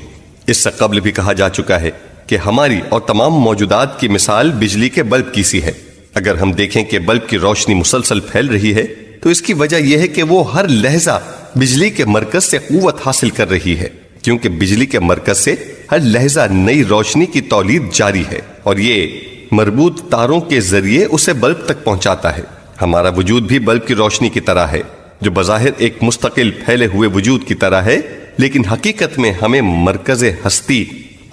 اس سے قبل بھی کہا جا چکا ہے کہ ہماری اور تمام موجودات کی مثال بجلی کے بلب کی سی ہے۔ اگر ہم دیکھیں کہ بلب کی روشنی مسلسل پھیل رہی ہے تو اس کی وجہ یہ ہے کہ وہ ہر لحظہ بجلی کے مرکز سے قوت حاصل کر رہی ہے، کیونکہ بجلی کے مرکز سے ہر لحظہ نئی روشنی کی تولید جاری ہے اور یہ مربوط تاروں کے ذریعے اسے بلب تک پہنچاتا ہے۔ ہمارا وجود بھی بلب کی روشنی کی طرح ہے، جو بظاہر ایک مستقل پھیلے ہوئے وجود کی طرح ہے، لیکن حقیقت میں ہمیں مرکز ہستی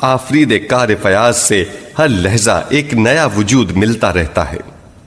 آفرید کار فیاض سے ہر لحظہ ایک نیا وجود ملتا رہتا ہے۔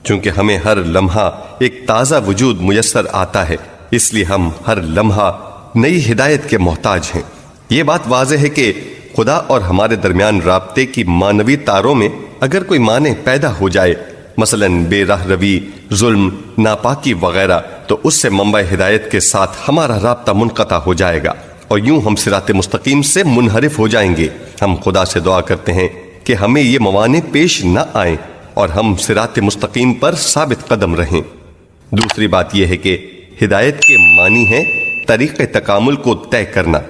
چونکہ ہمیں ہر لمحہ ایک تازہ وجود میسر آتا ہے، اس لیے ہم ہر لمحہ نئی ہدایت کے محتاج ہیں۔ یہ بات واضح ہے کہ خدا اور ہمارے درمیان رابطے کی معنوی تاروں میں اگر کوئی مانع پیدا ہو جائے، مثلاً بے راہ روی، ظلم، ناپاکی وغیرہ، تو اس سے منبع ہدایت کے ساتھ ہمارا رابطہ منقطع ہو جائے گا اور یوں ہم صراط مستقیم سے منحرف ہو جائیں گے۔ ہم خدا سے دعا کرتے ہیں کہ ہمیں یہ موانع پیش نہ آئیں اور ہم صراط مستقیم پر ثابت قدم رہیں۔ دوسری بات یہ ہے کہ ہدایت کے معنی ہے طریق تکامل کو طے کرنا،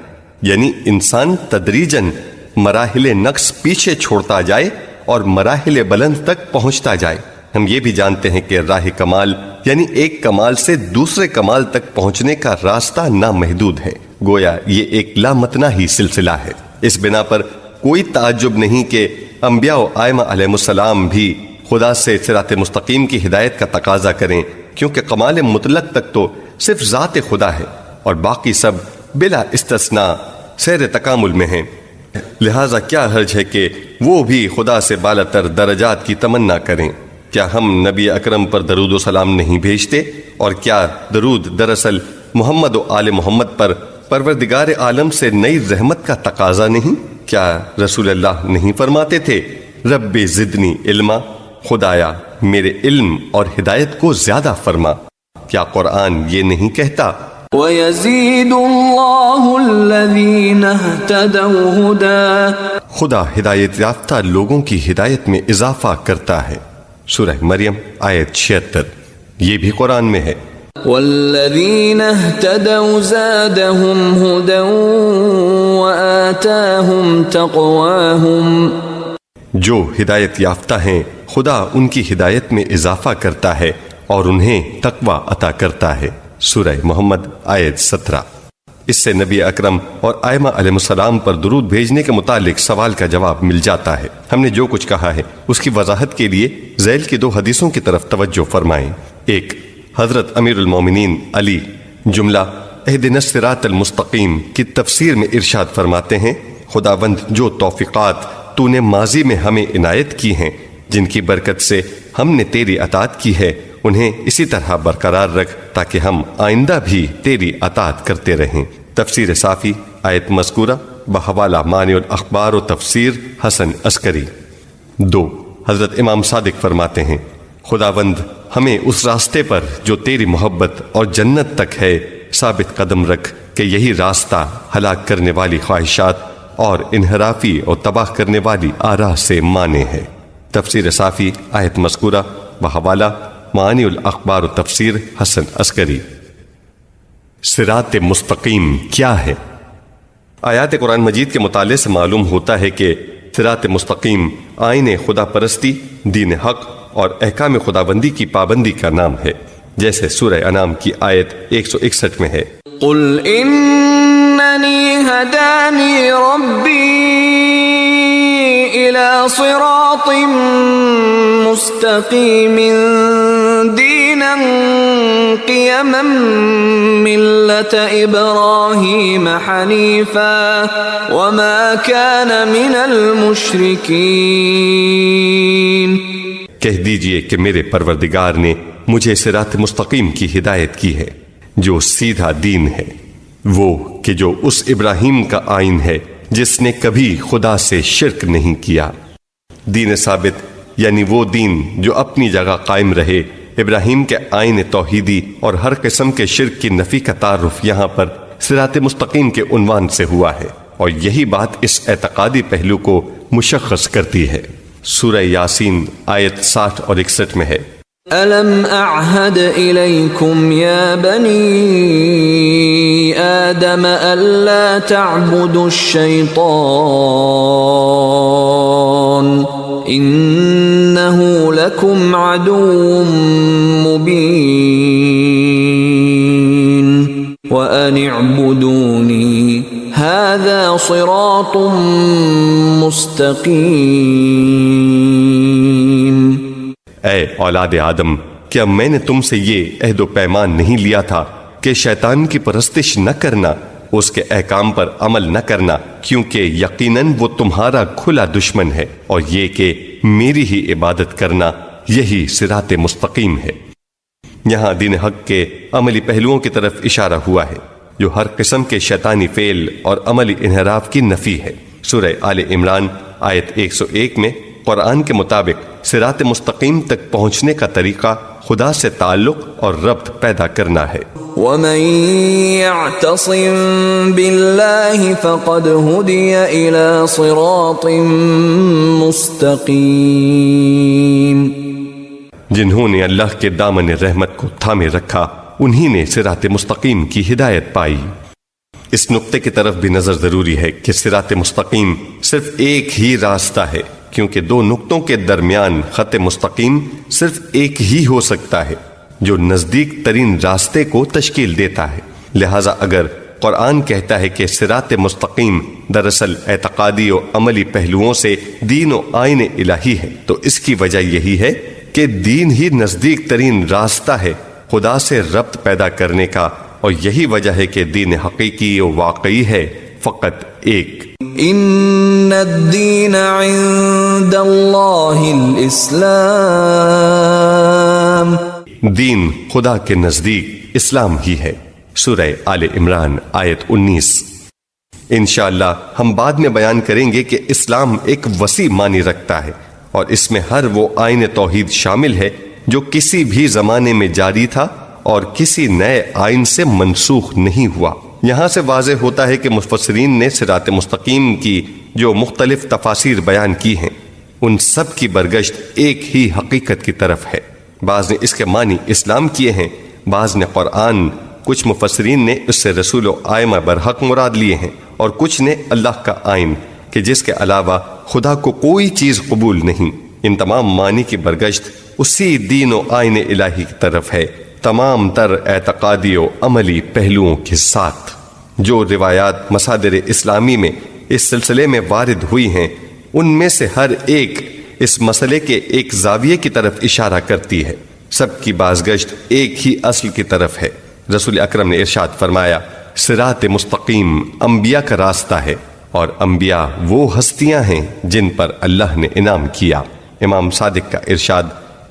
یعنی انسان تدریجاً مراحل نقص پیچھے چھوڑتا جائے اور مراحل بلند تک پہنچتا جائے۔ ہم یہ بھی جانتے ہیں کہ راہ کمال یعنی ایک کمال سے دوسرے کمال تک پہنچنے کا راستہ نامحدود ہے، گویا یہ ایک لامتناہی سلسلہ ہے۔ اس بنا پر کوئی تعجب نہیں کہ انبیاء و ائمہ علیہم السلام بھی خدا سے صراط مستقیم کی ہدایت کا تقاضا کریں، کیونکہ کمال مطلق تک تو صرف ذات خدا ہے اور باقی سب بلا استثناء سیر تکامل میں ہیں۔ لہذا کیا حرج ہے کہ وہ بھی خدا سے بالاتر درجات کی تمنا کریں۔ کیا ہم نبی اکرم پر درود و سلام نہیں بھیجتے؟ اور کیا درود دراصل محمد و آل محمد پر پروردگار عالم سے نئی رحمت کا تقاضا نہیں؟ کیا رسول اللہ نہیں فرماتے تھے رب زدنی علما، خدایا میرے علم اور ہدایت کو زیادہ فرما؟ کیا قرآن یہ نہیں کہتا وَيَزِيدُ اللَّهُ الَّذِينَ اهْتَدَوْا هُدًى؟ خدا ہدایت یافتہ لوگوں کی ہدایت میں اضافہ کرتا ہے۔ سورہ مریم آیت 76۔ یہ بھی قرآن میں ہے۔ وَالَّذِينَ اهْتَدَوْا زَادَهُمْ هُدًى وَآتَاهُمْ تَقْوَاهُمْ۔ جو ہدایت یافتہ ہیں خدا ان کی ہدایت میں اضافہ کرتا ہے اور انہیں تقوی عطا کرتا ہے۔ سورہ محمد آیت 17۔ اس سے نبی اکرم اور ائمہ علیہ السلام پر درود بھیجنے کے متعلق سوال کا جواب مل جاتا ہے۔ ہم نے جو کچھ کہا ہے اس کی وضاحت کے لیے ذیل کی 2 حدیثوں کی طرف توجہ فرمائیں۔ ایک، حضرت امیر المومنین علی جملہ اہدنا الصراط المستقیم کی تفسیر میں ارشاد فرماتے ہیں، خداوند جو توفیقات تو نے ماضی میں ہمیں عنایت کی ہیں، جن کی برکت سے ہم نے تیری اطاعت کی ہے، انہیں اسی طرح برقرار رکھ تاکہ ہم آئندہ بھی تیری اطاعت کرتے رہیں۔ تفسیر صافی آیت مذکورہ بحوالہ معنی الاخبار و تفسیر حسن عسکری۔ 2، حضرت امام صادق فرماتے ہیں، خداوند ہمیں اس راستے پر جو تیری محبت اور جنت تک ہے ثابت قدم رکھ کہ یہی راستہ ہلاک کرنے والی خواہشات اور انحرافی اور تباہ کرنے والی آراء سے مانے ہے۔ تفسیر صافی آیت مذکورہ بحوالہ معانی الاخبار و تفسیر حسن عسکری۔ صراط مستقیم کیا ہے؟ آیات قرآن مجید کے مطالعے سے معلوم ہوتا ہے کہ صراط مستقیم آئین خدا پرستی، دین حق اور احکام خداوندی کی پابندی کا نام ہے، جیسے سورہ انعام کی آیت 161 میں ہے، قل اننی ہدانی ربی الى صراط مستقیم دینا قیما ملت ابراہیم حنیفا وما کان من المشرکین۔ کہہ دیجئے کہ میرے پروردگار نے مجھے صراط مستقیم کی ہدایت کی ہے جو سیدھا دین ہے، وہ کہ جو اس ابراہیم کا آئین ہے جس نے کبھی خدا سے شرک نہیں کیا۔ دین ثابت یعنی وہ دین جو اپنی جگہ قائم رہے۔ ابراہیم کے آئین توحیدی اور ہر قسم کے شرک کی نفی کا تعارف یہاں پر صراط مستقیم کے عنوان سے ہوا ہے، اور یہی بات اس اعتقادی پہلو کو مشخص کرتی ہے۔ سورہ یاسین آیت 60 اور 61 میں ہے، أَلَمْ أَعْهَدْ إِلَيْكُمْ يَا بَنِي آدَمَ أَلَّا تَعْبُدُوا الشَّيْطَانَ إِنَّهُ لَكُمْ عَدُوٌّ مُّبِينٌ وَأَنِ اعْبُدُونِي هَذَا صِرَاطٌ مُسْتَقِيمٌ۔ اے اولاد آدم، کیا میں نے تم سے یہ عہد و پیمان نہیں لیا تھا کہ شیطان کی پرستش نہ کرنا، اس کے احکام پر عمل نہ کرنا، کیونکہ یقیناً وہ تمہارا کھلا دشمن ہے، اور یہ کہ میری ہی عبادت کرنا یہی صراط مستقیم ہے۔ یہاں دین حق کے عملی پہلوؤں کی طرف اشارہ ہوا ہے جو ہر قسم کے شیطانی فعل اور عملی انحراف کی نفی ہے۔ سورہ آل عمران آیت 101 میں قرآن کے مطابق صراط مستقیم تک پہنچنے کا طریقہ خدا سے تعلق اور ربط پیدا کرنا ہے۔ وَمَن يَعْتَصِم بِاللَّهِ فَقَدْ هُدِيَ إِلَى صِرَاطٍ مُسْتَقِيمٍ۔ جنہوں نے اللہ کے دامن رحمت کو تھامے رکھا انہی نے صراط مستقیم کی ہدایت پائی۔ اس نقطے کی طرف بھی نظر ضروری ہے کہ صراط مستقیم صرف ایک ہی راستہ ہے، کیونکہ دو نقطوں کے درمیان خط مستقیم صرف ایک ہی ہو سکتا ہے جو نزدیک ترین راستے کو تشکیل دیتا ہے۔ لہٰذا اگر قرآن کہتا ہے کہ صراط مستقیم دراصل اعتقادی و عملی پہلوؤں سے دین و آئین الہی ہے، تو اس کی وجہ یہی ہے کہ دین ہی نزدیک ترین راستہ ہے خدا سے ربط پیدا کرنے کا، اور یہی وجہ ہے کہ دین حقیقی و واقعی ہے فقط ایک۔ ان الدین عند اللہ الاسلام، دین خدا کے نزدیک اسلام ہی ہے۔ سورہ آل عمران آیت 19۔ انشاءاللہ ہم بعد میں بیان کریں گے کہ اسلام ایک وسیع معنی رکھتا ہے، اور اس میں ہر وہ آئین توحید شامل ہے جو کسی بھی زمانے میں جاری تھا اور کسی نئے آئین سے منسوخ نہیں ہوا۔ یہاں سے واضح ہوتا ہے کہ مفسرین نے صراط مستقیم کی جو مختلف تفاسیر بیان کی ہیں ان سب کی برگشت ایک ہی حقیقت کی طرف ہے۔ بعض نے اس کے معنی اسلام کیے ہیں، بعض نے قرآن، کچھ مفسرین نے اس سے رسول و ائمہ برحق مراد لیے ہیں، اور کچھ نے اللہ کا آئین کہ جس کے علاوہ خدا کو کوئی چیز قبول نہیں۔ ان تمام معنی کی برگشت اسی دین و آئین الہی کی طرف ہے، تمام تر اعتقادی و عملی پہلوؤں کے ساتھ۔ جو روایات مصادر اسلامی میں اس سلسلے میں وارد ہوئی ہیں ان میں سے ہر ایک اس مسئلے کے ایک زاویے کی طرف اشارہ کرتی ہے، سب کی بازگشت ایک ہی اصل کی طرف ہے۔ رسول اکرم نے ارشاد فرمایا، صراط مستقیم انبیاء کا راستہ ہے، اور انبیاء وہ ہستیاں ہیں جن پر اللہ نے انعام کیا۔ امام صادق کا ارشاد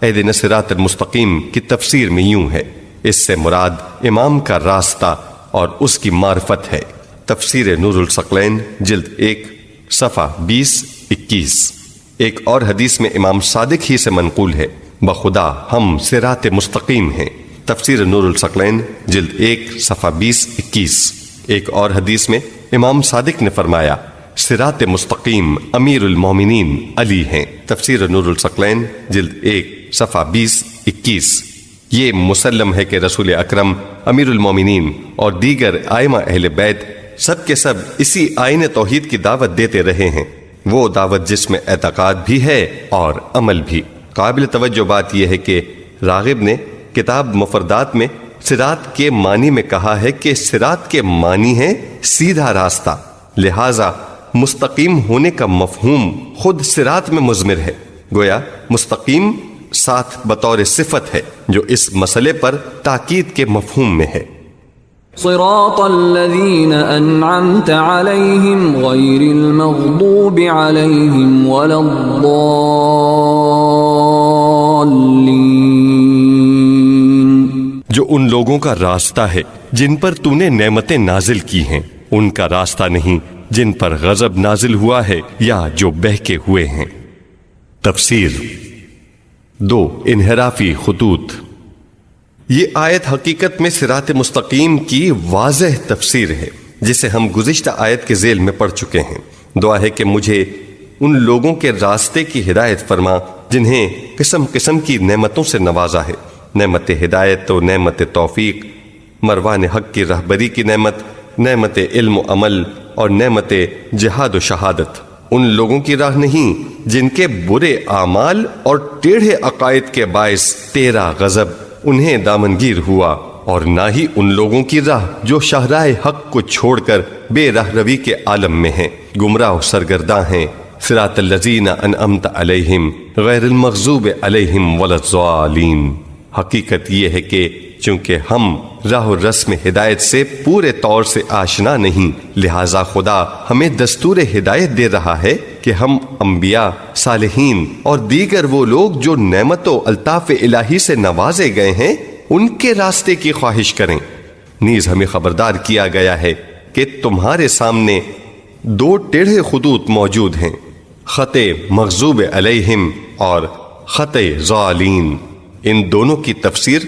اہدنا الصراط المستقیم کی تفسیر میں یوں ہے، اس سے مراد امام کا راستہ اور اس کی معرفت ہے۔ تفسیر نور الثقلین جلد 1 صفحہ 20-21۔ ایک اور حدیث میں امام صادق ہی سے منقول ہے، بخدا ہم صراط مستقیم ہیں۔ تفسیر نور الثقلین جلد 1 صفحہ 20-21۔ ایک اور حدیث میں امام صادق نے فرمایا، صراط مستقیم امیر المومنین علی ہیں۔ تفسیر نور الثقلین جلد 1 صفحہ 20-21۔ یہ مسلم ہے کہ رسول اکرم، امیر المومنین اور دیگر ائمہ اہل بیت سب کے سب اسی آئین توحید کی دعوت دیتے رہے ہیں، وہ دعوت جس میں اعتقاد بھی ہے اور عمل بھی۔ قابل توجہ بات یہ ہے کہ راغب نے کتاب مفردات میں صراط کے معنی میں کہا ہے کہ صراط کے معنی ہے سیدھا راستہ، لہذا مستقیم ہونے کا مفہوم خود صراط میں مضمر ہے، گویا مستقیم ساتھ بطور صفت ہے جو اس مسئلے پر تاکید کے مفہوم میں ہے۔ صراط الذین انعمت علیہم غیر المغضوب علیہم ولا الضالین، جو ان لوگوں کا راستہ ہے جن پر تو نے نعمتیں نازل کی ہیں، ان کا راستہ نہیں جن پر غضب نازل ہوا ہے یا جو بہکے ہوئے ہیں۔ تفسیر 2 انحرافی خطوط۔ یہ آیت حقیقت میں صراط مستقیم کی واضح تفسیر ہے جسے ہم گزشتہ آیت کے ذیل میں پڑھ چکے ہیں۔ دعا ہے کہ مجھے ان لوگوں کے راستے کی ہدایت فرما جنہیں قسم قسم کی نعمتوں سے نوازا ہے، نعمت ہدایت و نعمت توفیق، مروان حق کی رہبری کی نعمت، نعمت علم و عمل اور نعمت جہاد و شہادت۔ ان لوگوں کی راہ نہیں جن کے برے اعمال اور ٹیڑھے عقائد کے باعث تیرا غضب انہیں دامنگیر ہوا، اور نہ ہی ان لوگوں کی راہ جو شاہراہ حق کو چھوڑ کر بے راہ روی کے عالم میں ہیں، گمراہ و سرگرداں ہیں۔ صراط الذین انعمت علیہم غیر المغضوب علیہم ولا الضالین۔ حقیقت یہ ہے کہ چونکہ ہم راہ و رسم ہدایت سے پورے طور سے آشنا نہیں، لہٰذا خدا ہمیں دستور ہدایت دے رہا ہے کہ ہم انبیاء، صالحین اور دیگر وہ لوگ جو نعمت و الطاف الہی سے نوازے گئے ہیں ان کے راستے کی خواہش کریں۔ نیز ہمیں خبردار کیا گیا ہے کہ تمہارے سامنے 2 ٹیڑھے خطوط موجود ہیں، خط مغضوب علیہم اور خطِ ضالین، ان دونوں کی تفسیر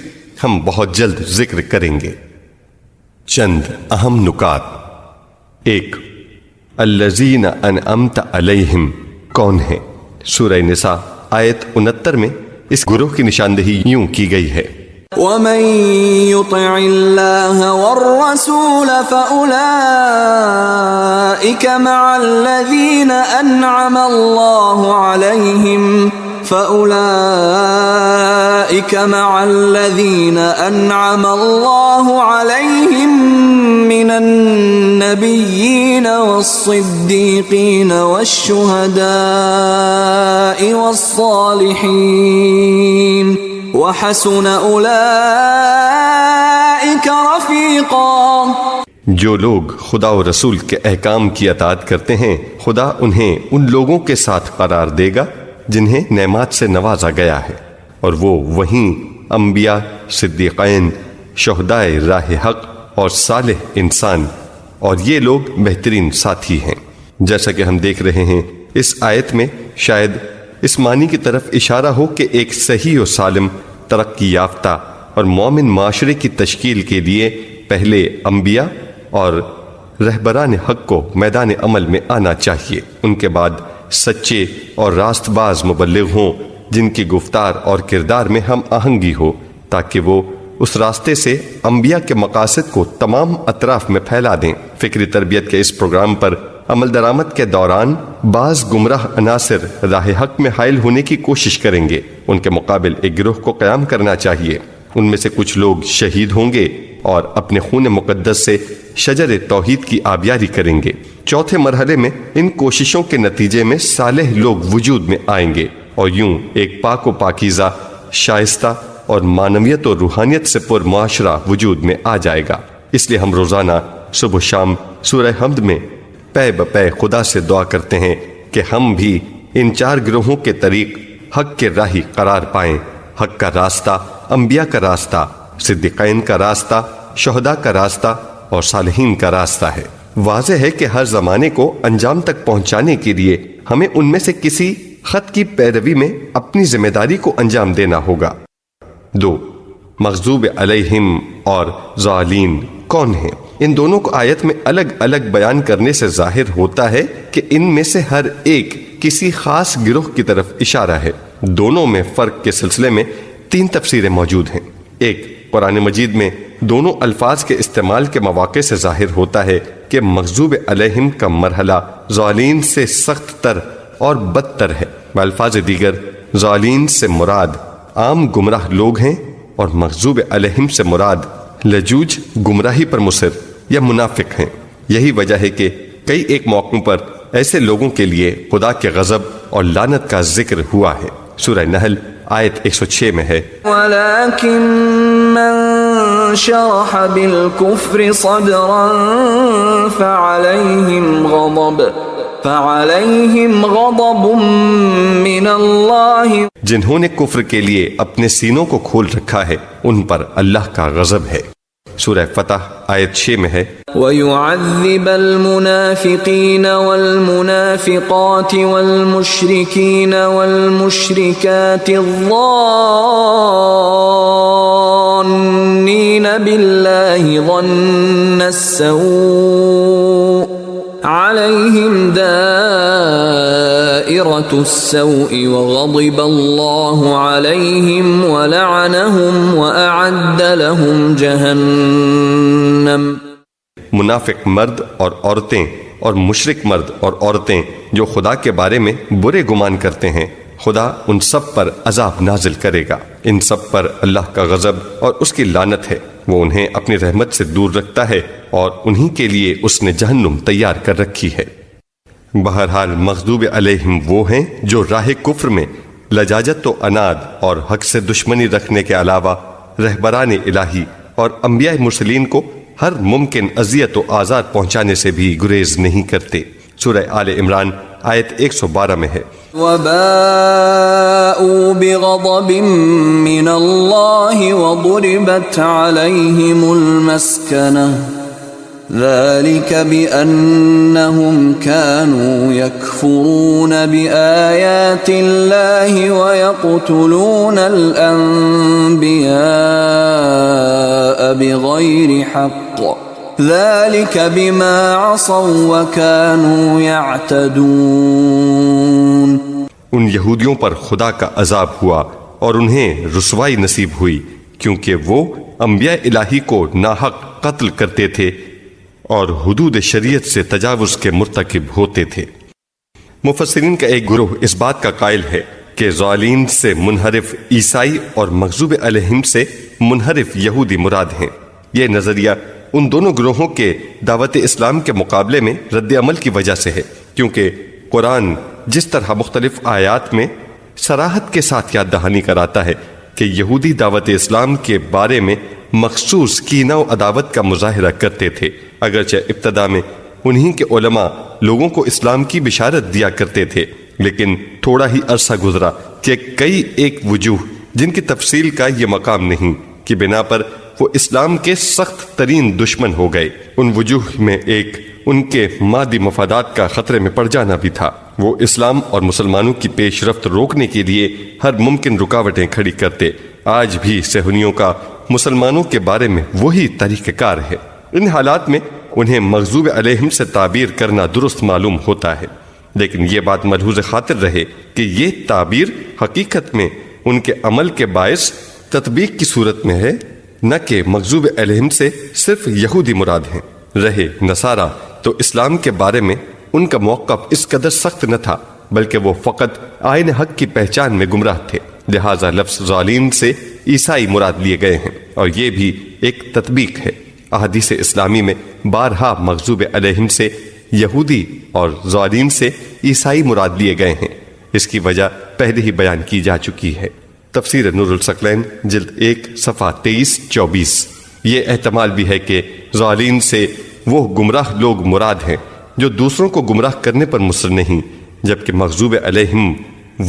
ہم بہت جلد ذکر کریں گے۔ چند اہم نکات۔ 1، الذین انعمت علیہم کون ہیں؟ سورہ نساء آیت 69 میں اس گروہ کی نشاندہی یوں کی گئی ہے: ومن يطع الله والرسول فأولئك مع الذين أنعم الله عليهم من النبيين والصديقين والشهداء والصالحين وحسن أولئك رفيقا۔ جو لوگ خدا و رسول کے احکام کی اطاعت کرتے ہیں، خدا انہیں ان لوگوں کے ساتھ قرار دے گا جنہیں نعمات سے نوازا گیا ہے، اور وہ وہیں انبیاء، صدیقین، شہدائے راہ حق اور صالح انسان، اور یہ لوگ بہترین ساتھی ہیں۔ جیسا کہ ہم دیکھ رہے ہیں اس آیت میں شاید اس معنی کی طرف اشارہ ہو کہ ایک صحیح و سالم، ترقی یافتہ اور مومن معاشرے کی تشکیل کے لیے پہلے انبیاء اور رہبران حق کو میدان عمل میں آنا چاہیے، ان کے بعد سچے اور راست باز مبلغ ہوں جن کی گفتار اور کردار میں ہم آہنگی ہو، تاکہ وہ اس راستے سے انبیاء کے مقاصد کو تمام اطراف میں پھیلا دیں۔ فکری تربیت کے اس پروگرام پر عمل درآمد کے دوران بعض گمراہ عناصر راہ حق میں حائل ہونے کی کوشش کریں گے، ان کے مقابل ایک گروہ کو قیام کرنا چاہیے۔ ان میں سے کچھ لوگ شہید ہوں گے اور اپنے خون مقدس سے شجر توحید کی آبیاری کریں گے۔ چوتھے مرحلے میں ان کوششوں کے نتیجے میں صالح لوگ وجود میں آئیں گے، اور یوں ایک پاک و پاکیزہ، شائستہ اور معنویت و روحانیت سے پر معاشرہ وجود میں آ جائے گا۔ اس لیے ہم روزانہ صبح و شام سورہ حمد میں پے بپے خدا سے دعا کرتے ہیں کہ ہم بھی ان 4 گروہوں کے طریق حق کے راہی قرار پائیں۔ حق کا راستہ انبیاء کا راستہ، صدیقین کا راستہ، شہداء کا راستہ اور صالحین کا راستہ ہے۔ واضح ہے کہ ہر زمانے کو انجام تک پہنچانے کے لیے ہمیں ان میں سے کسی خط کی پیروی میں اپنی ذمہ داری کو انجام دینا ہوگا۔ 2، مغضوب علیہم اور ضالین کون ہیں؟ ان دونوں کو آیت میں الگ الگ بیان کرنے سے ظاہر ہوتا ہے کہ ان میں سے ہر ایک کسی خاص گروہ کی طرف اشارہ ہے۔ دونوں میں فرق کے سلسلے میں 3 تفسیریں موجود ہیں۔ ایک، قرآن مجید میں دونوں الفاظ کے استعمال کے مواقع سے ظاہر ہوتا ہے کہ مغضوب علیہم کا مرحلہ ضالین سے سخت تر اور بدتر ہے۔ بالفاظ دیگر ضالین سے مراد عام گمراہ لوگ ہیں، اور مغضوب علیہم سے مراد لجوج، گمراہی پر مصر یا منافق ہیں۔ یہی وجہ ہے کہ کئی ایک موقعوں پر ایسے لوگوں کے لیے خدا کے غضب اور لعنت کا ذکر ہوا ہے۔ سورہ نحل آیت 106 میں ہے: وَلَكِن مَّن شَرَحَ بِالْكُفْرِ صَدْرًا فَعَلَيْهِمْ غَضَبٌ مِّنَ اللَّهِ۔ جنہوں نے کفر کے لیے اپنے سینوں کو کھول رکھا ہے، ان پر اللہ کا غضب ہے۔ سورہ فتح آیت 6 میں ہے: وَيُعَذِّبَ الْمُنَافِقِينَ وَالْمُنَافِقَاتِ وَالْمُشْرِكِينَ وَالْمُشْرِكَاتِ الظَّانِّينَ بِاللَّهِ ظَنَّ السَّوْءِ عَلَيْهِمْ دَائِرَةُ السَّوْءِ وَغَضِبَ اللَّهُ عَلَيْهِمْ وَلَعَنَهُمْ وَأَعَدَّ لَهُمْ جَهَنَّمَ۔ منافق مرد اور عورتیں اور مشرک مرد اور عورتیں جو خدا کے بارے میں برے گمان کرتے ہیں، خدا ان سب پر عذاب نازل کرے گا۔ ان سب پر اللہ کا غضب اور اس کی لعنت ہے۔ وہ انہیں اپنی رحمت سے دور رکھتا ہے، اور انہی کے لیے اس نے جہنم تیار کر رکھی ہے۔ بہرحال مغضوب علیہم وہ ہیں جو راہ کفر میں لجاجت و عناد اور حق سے دشمنی رکھنے کے علاوہ رہبران الہی اور انبیاء مرسلین کو ہر ممکن اذیت و آزار پہنچانے سے بھی گریز نہیں کرتے۔ سورہ آل عمران آیت 112 میں ہے: وَبَاءُوا بِغَضَبٍ مِّنَ اللَّهِ وَضُرِبَتْ عَلَيْهِمُ الْمَسْكَنَةُ ذلك بأنهم كانوا يكفرون بآيات الله ويقتلون الأنبياء بغير حق ذلك بما عصوا وكانوا يعتدون۔ ان یہودیوں پر خدا کا عذاب ہوا اور انہیں رسوائی نصیب ہوئی کیونکہ وہ انبیاء الہی کو ناحق قتل کرتے تھے اور حدود شریعت سے تجاوز کے مرتکب ہوتے تھے۔ مفسرین کا ایک گروہ اس بات کا قائل ہے کہ ضالین سے منحرف عیسائی اور مغضوب علیہم سے منحرف یہودی مراد ہیں۔ یہ نظریہ ان دونوں گروہوں کے دعوت اسلام کے مقابلے میں رد عمل کی وجہ سے ہے، کیونکہ قرآن جس طرح مختلف آیات میں صراحت کے ساتھ یاد دہانی کراتا ہے کہ یہودی دعوت اسلام کے بارے میں مخصوص کینہ و عداوت کا مظاہرہ کرتے تھے، اگرچہ ابتدا میں انہی کے علماء لوگوں کو اسلام کی بشارت دیا کرتے تھے، لیکن تھوڑا ہی عرصہ گزرا کہ کئی ایک وجوہ جن کی تفصیل کا یہ مقام نہیں کی بنا پر وہ اسلام کے سخت ترین دشمن ہو گئے۔ ان وجوہ میں ایک ان کے مادی مفادات کا خطرے میں پڑ جانا بھی تھا۔ وہ اسلام اور مسلمانوں کی پیش رفت روکنے کے لیے ہر ممکن رکاوٹیں کھڑی کرتے۔ آج بھی صہیونیوں کا مسلمانوں کے بارے میں وہی طریقہ کار ہے۔ ان حالات میں انہیں مغضوب علیہم سے تعبیر کرنا درست معلوم ہوتا ہے، لیکن یہ بات ملحوظ خاطر رہے کہ یہ تعبیر حقیقت میں ان کے عمل کے باعث تطبیق کی صورت میں ہے، نہ کہ مغضوب علیہم سے صرف یہودی مراد ہیں۔ رہے نصارہ تو اسلام کے بارے میں ان کا موقف اس قدر سخت نہ تھا، بلکہ وہ فقط آئین حق کی پہچان میں گمراہ تھے، لہٰذا لفظ ظالین سے عیسائی مراد لیے گئے ہیں، اور یہ بھی ایک تطبیق ہے۔ احادیث اسلامی میں بارہا مغضوب علیہم سے یہودی اور ظالین سے عیسائی مراد لیے گئے ہیں۔ اس کی وجہ پہلے ہی بیان کی جا چکی ہے۔ تفسیر نور الثقلین جلد 1 صفحہ 23-24۔ یہ احتمال بھی ہے کہ ظالین سے وہ گمراہ لوگ مراد ہیں جو دوسروں کو گمراہ کرنے پر مصر نہیں، جبکہ مغضوب علیہم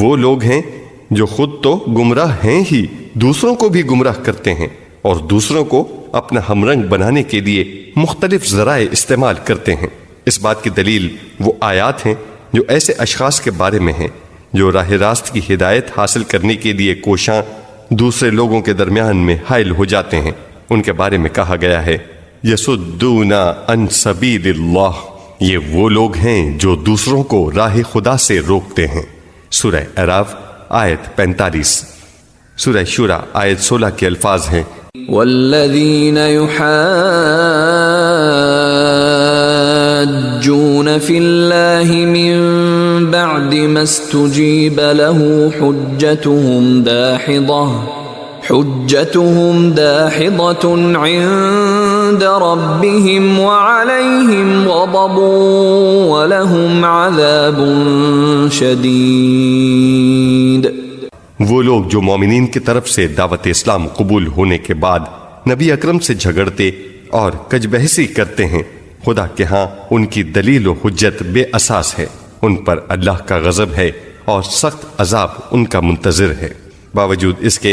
وہ لوگ ہیں جو خود تو گمراہ ہیں ہی دوسروں کو بھی گمراہ کرتے ہیں اور دوسروں کو اپنا ہمرنگ بنانے کے لیے مختلف ذرائع استعمال کرتے ہیں۔ اس بات کی دلیل وہ آیات ہیں جو ایسے اشخاص کے بارے میں ہیں جو راہ راست کی ہدایت حاصل کرنے کے لیے کوشاں دوسرے لوگوں کے درمیان میں حائل ہو جاتے ہیں۔ ان کے بارے میں کہا گیا ہے یصدون عن سبیل اللہ، یہ وہ لوگ ہیں جو دوسروں کو راہ خدا سے روکتے ہیں۔ سورہ اعراف آیت 45۔ سورہ شورى آیت 16 کے الفاظ ہیں والذین یحاجون فی اللہ من بعد ما استجیب له حجتهم داحضة عند ربهم وعليهم غضب ولهم عذاب شدید۔ وہ لوگ جو مومنین کی طرف سے دعوت اسلام قبول ہونے کے بعد نبی اکرم سے جھگڑتے اور کج بحثی کرتے ہیں، خدا کے ہاں ان کی دلیل و حجت بے اساس ہے، ان پر اللہ کا غضب ہے اور سخت عذاب ان کا منتظر ہے۔ باوجود اس کے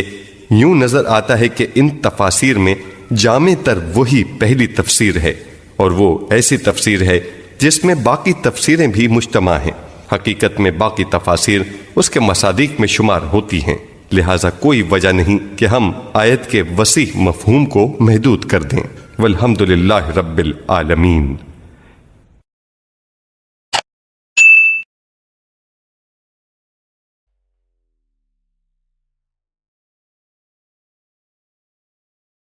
یوں نظر آتا ہے کہ ان تفاسیر میں جامع تر وہی پہلی تفسیر ہے، اور وہ ایسی تفسیر ہے جس میں باقی تفسیریں بھی مجتمع ہیں۔ حقیقت میں باقی تفاسیر اس کے مصادیق میں شمار ہوتی ہیں، لہٰذا کوئی وجہ نہیں کہ ہم آیت کے وسیع مفہوم کو محدود کر دیں۔ والحمدللہ رب العالمین۔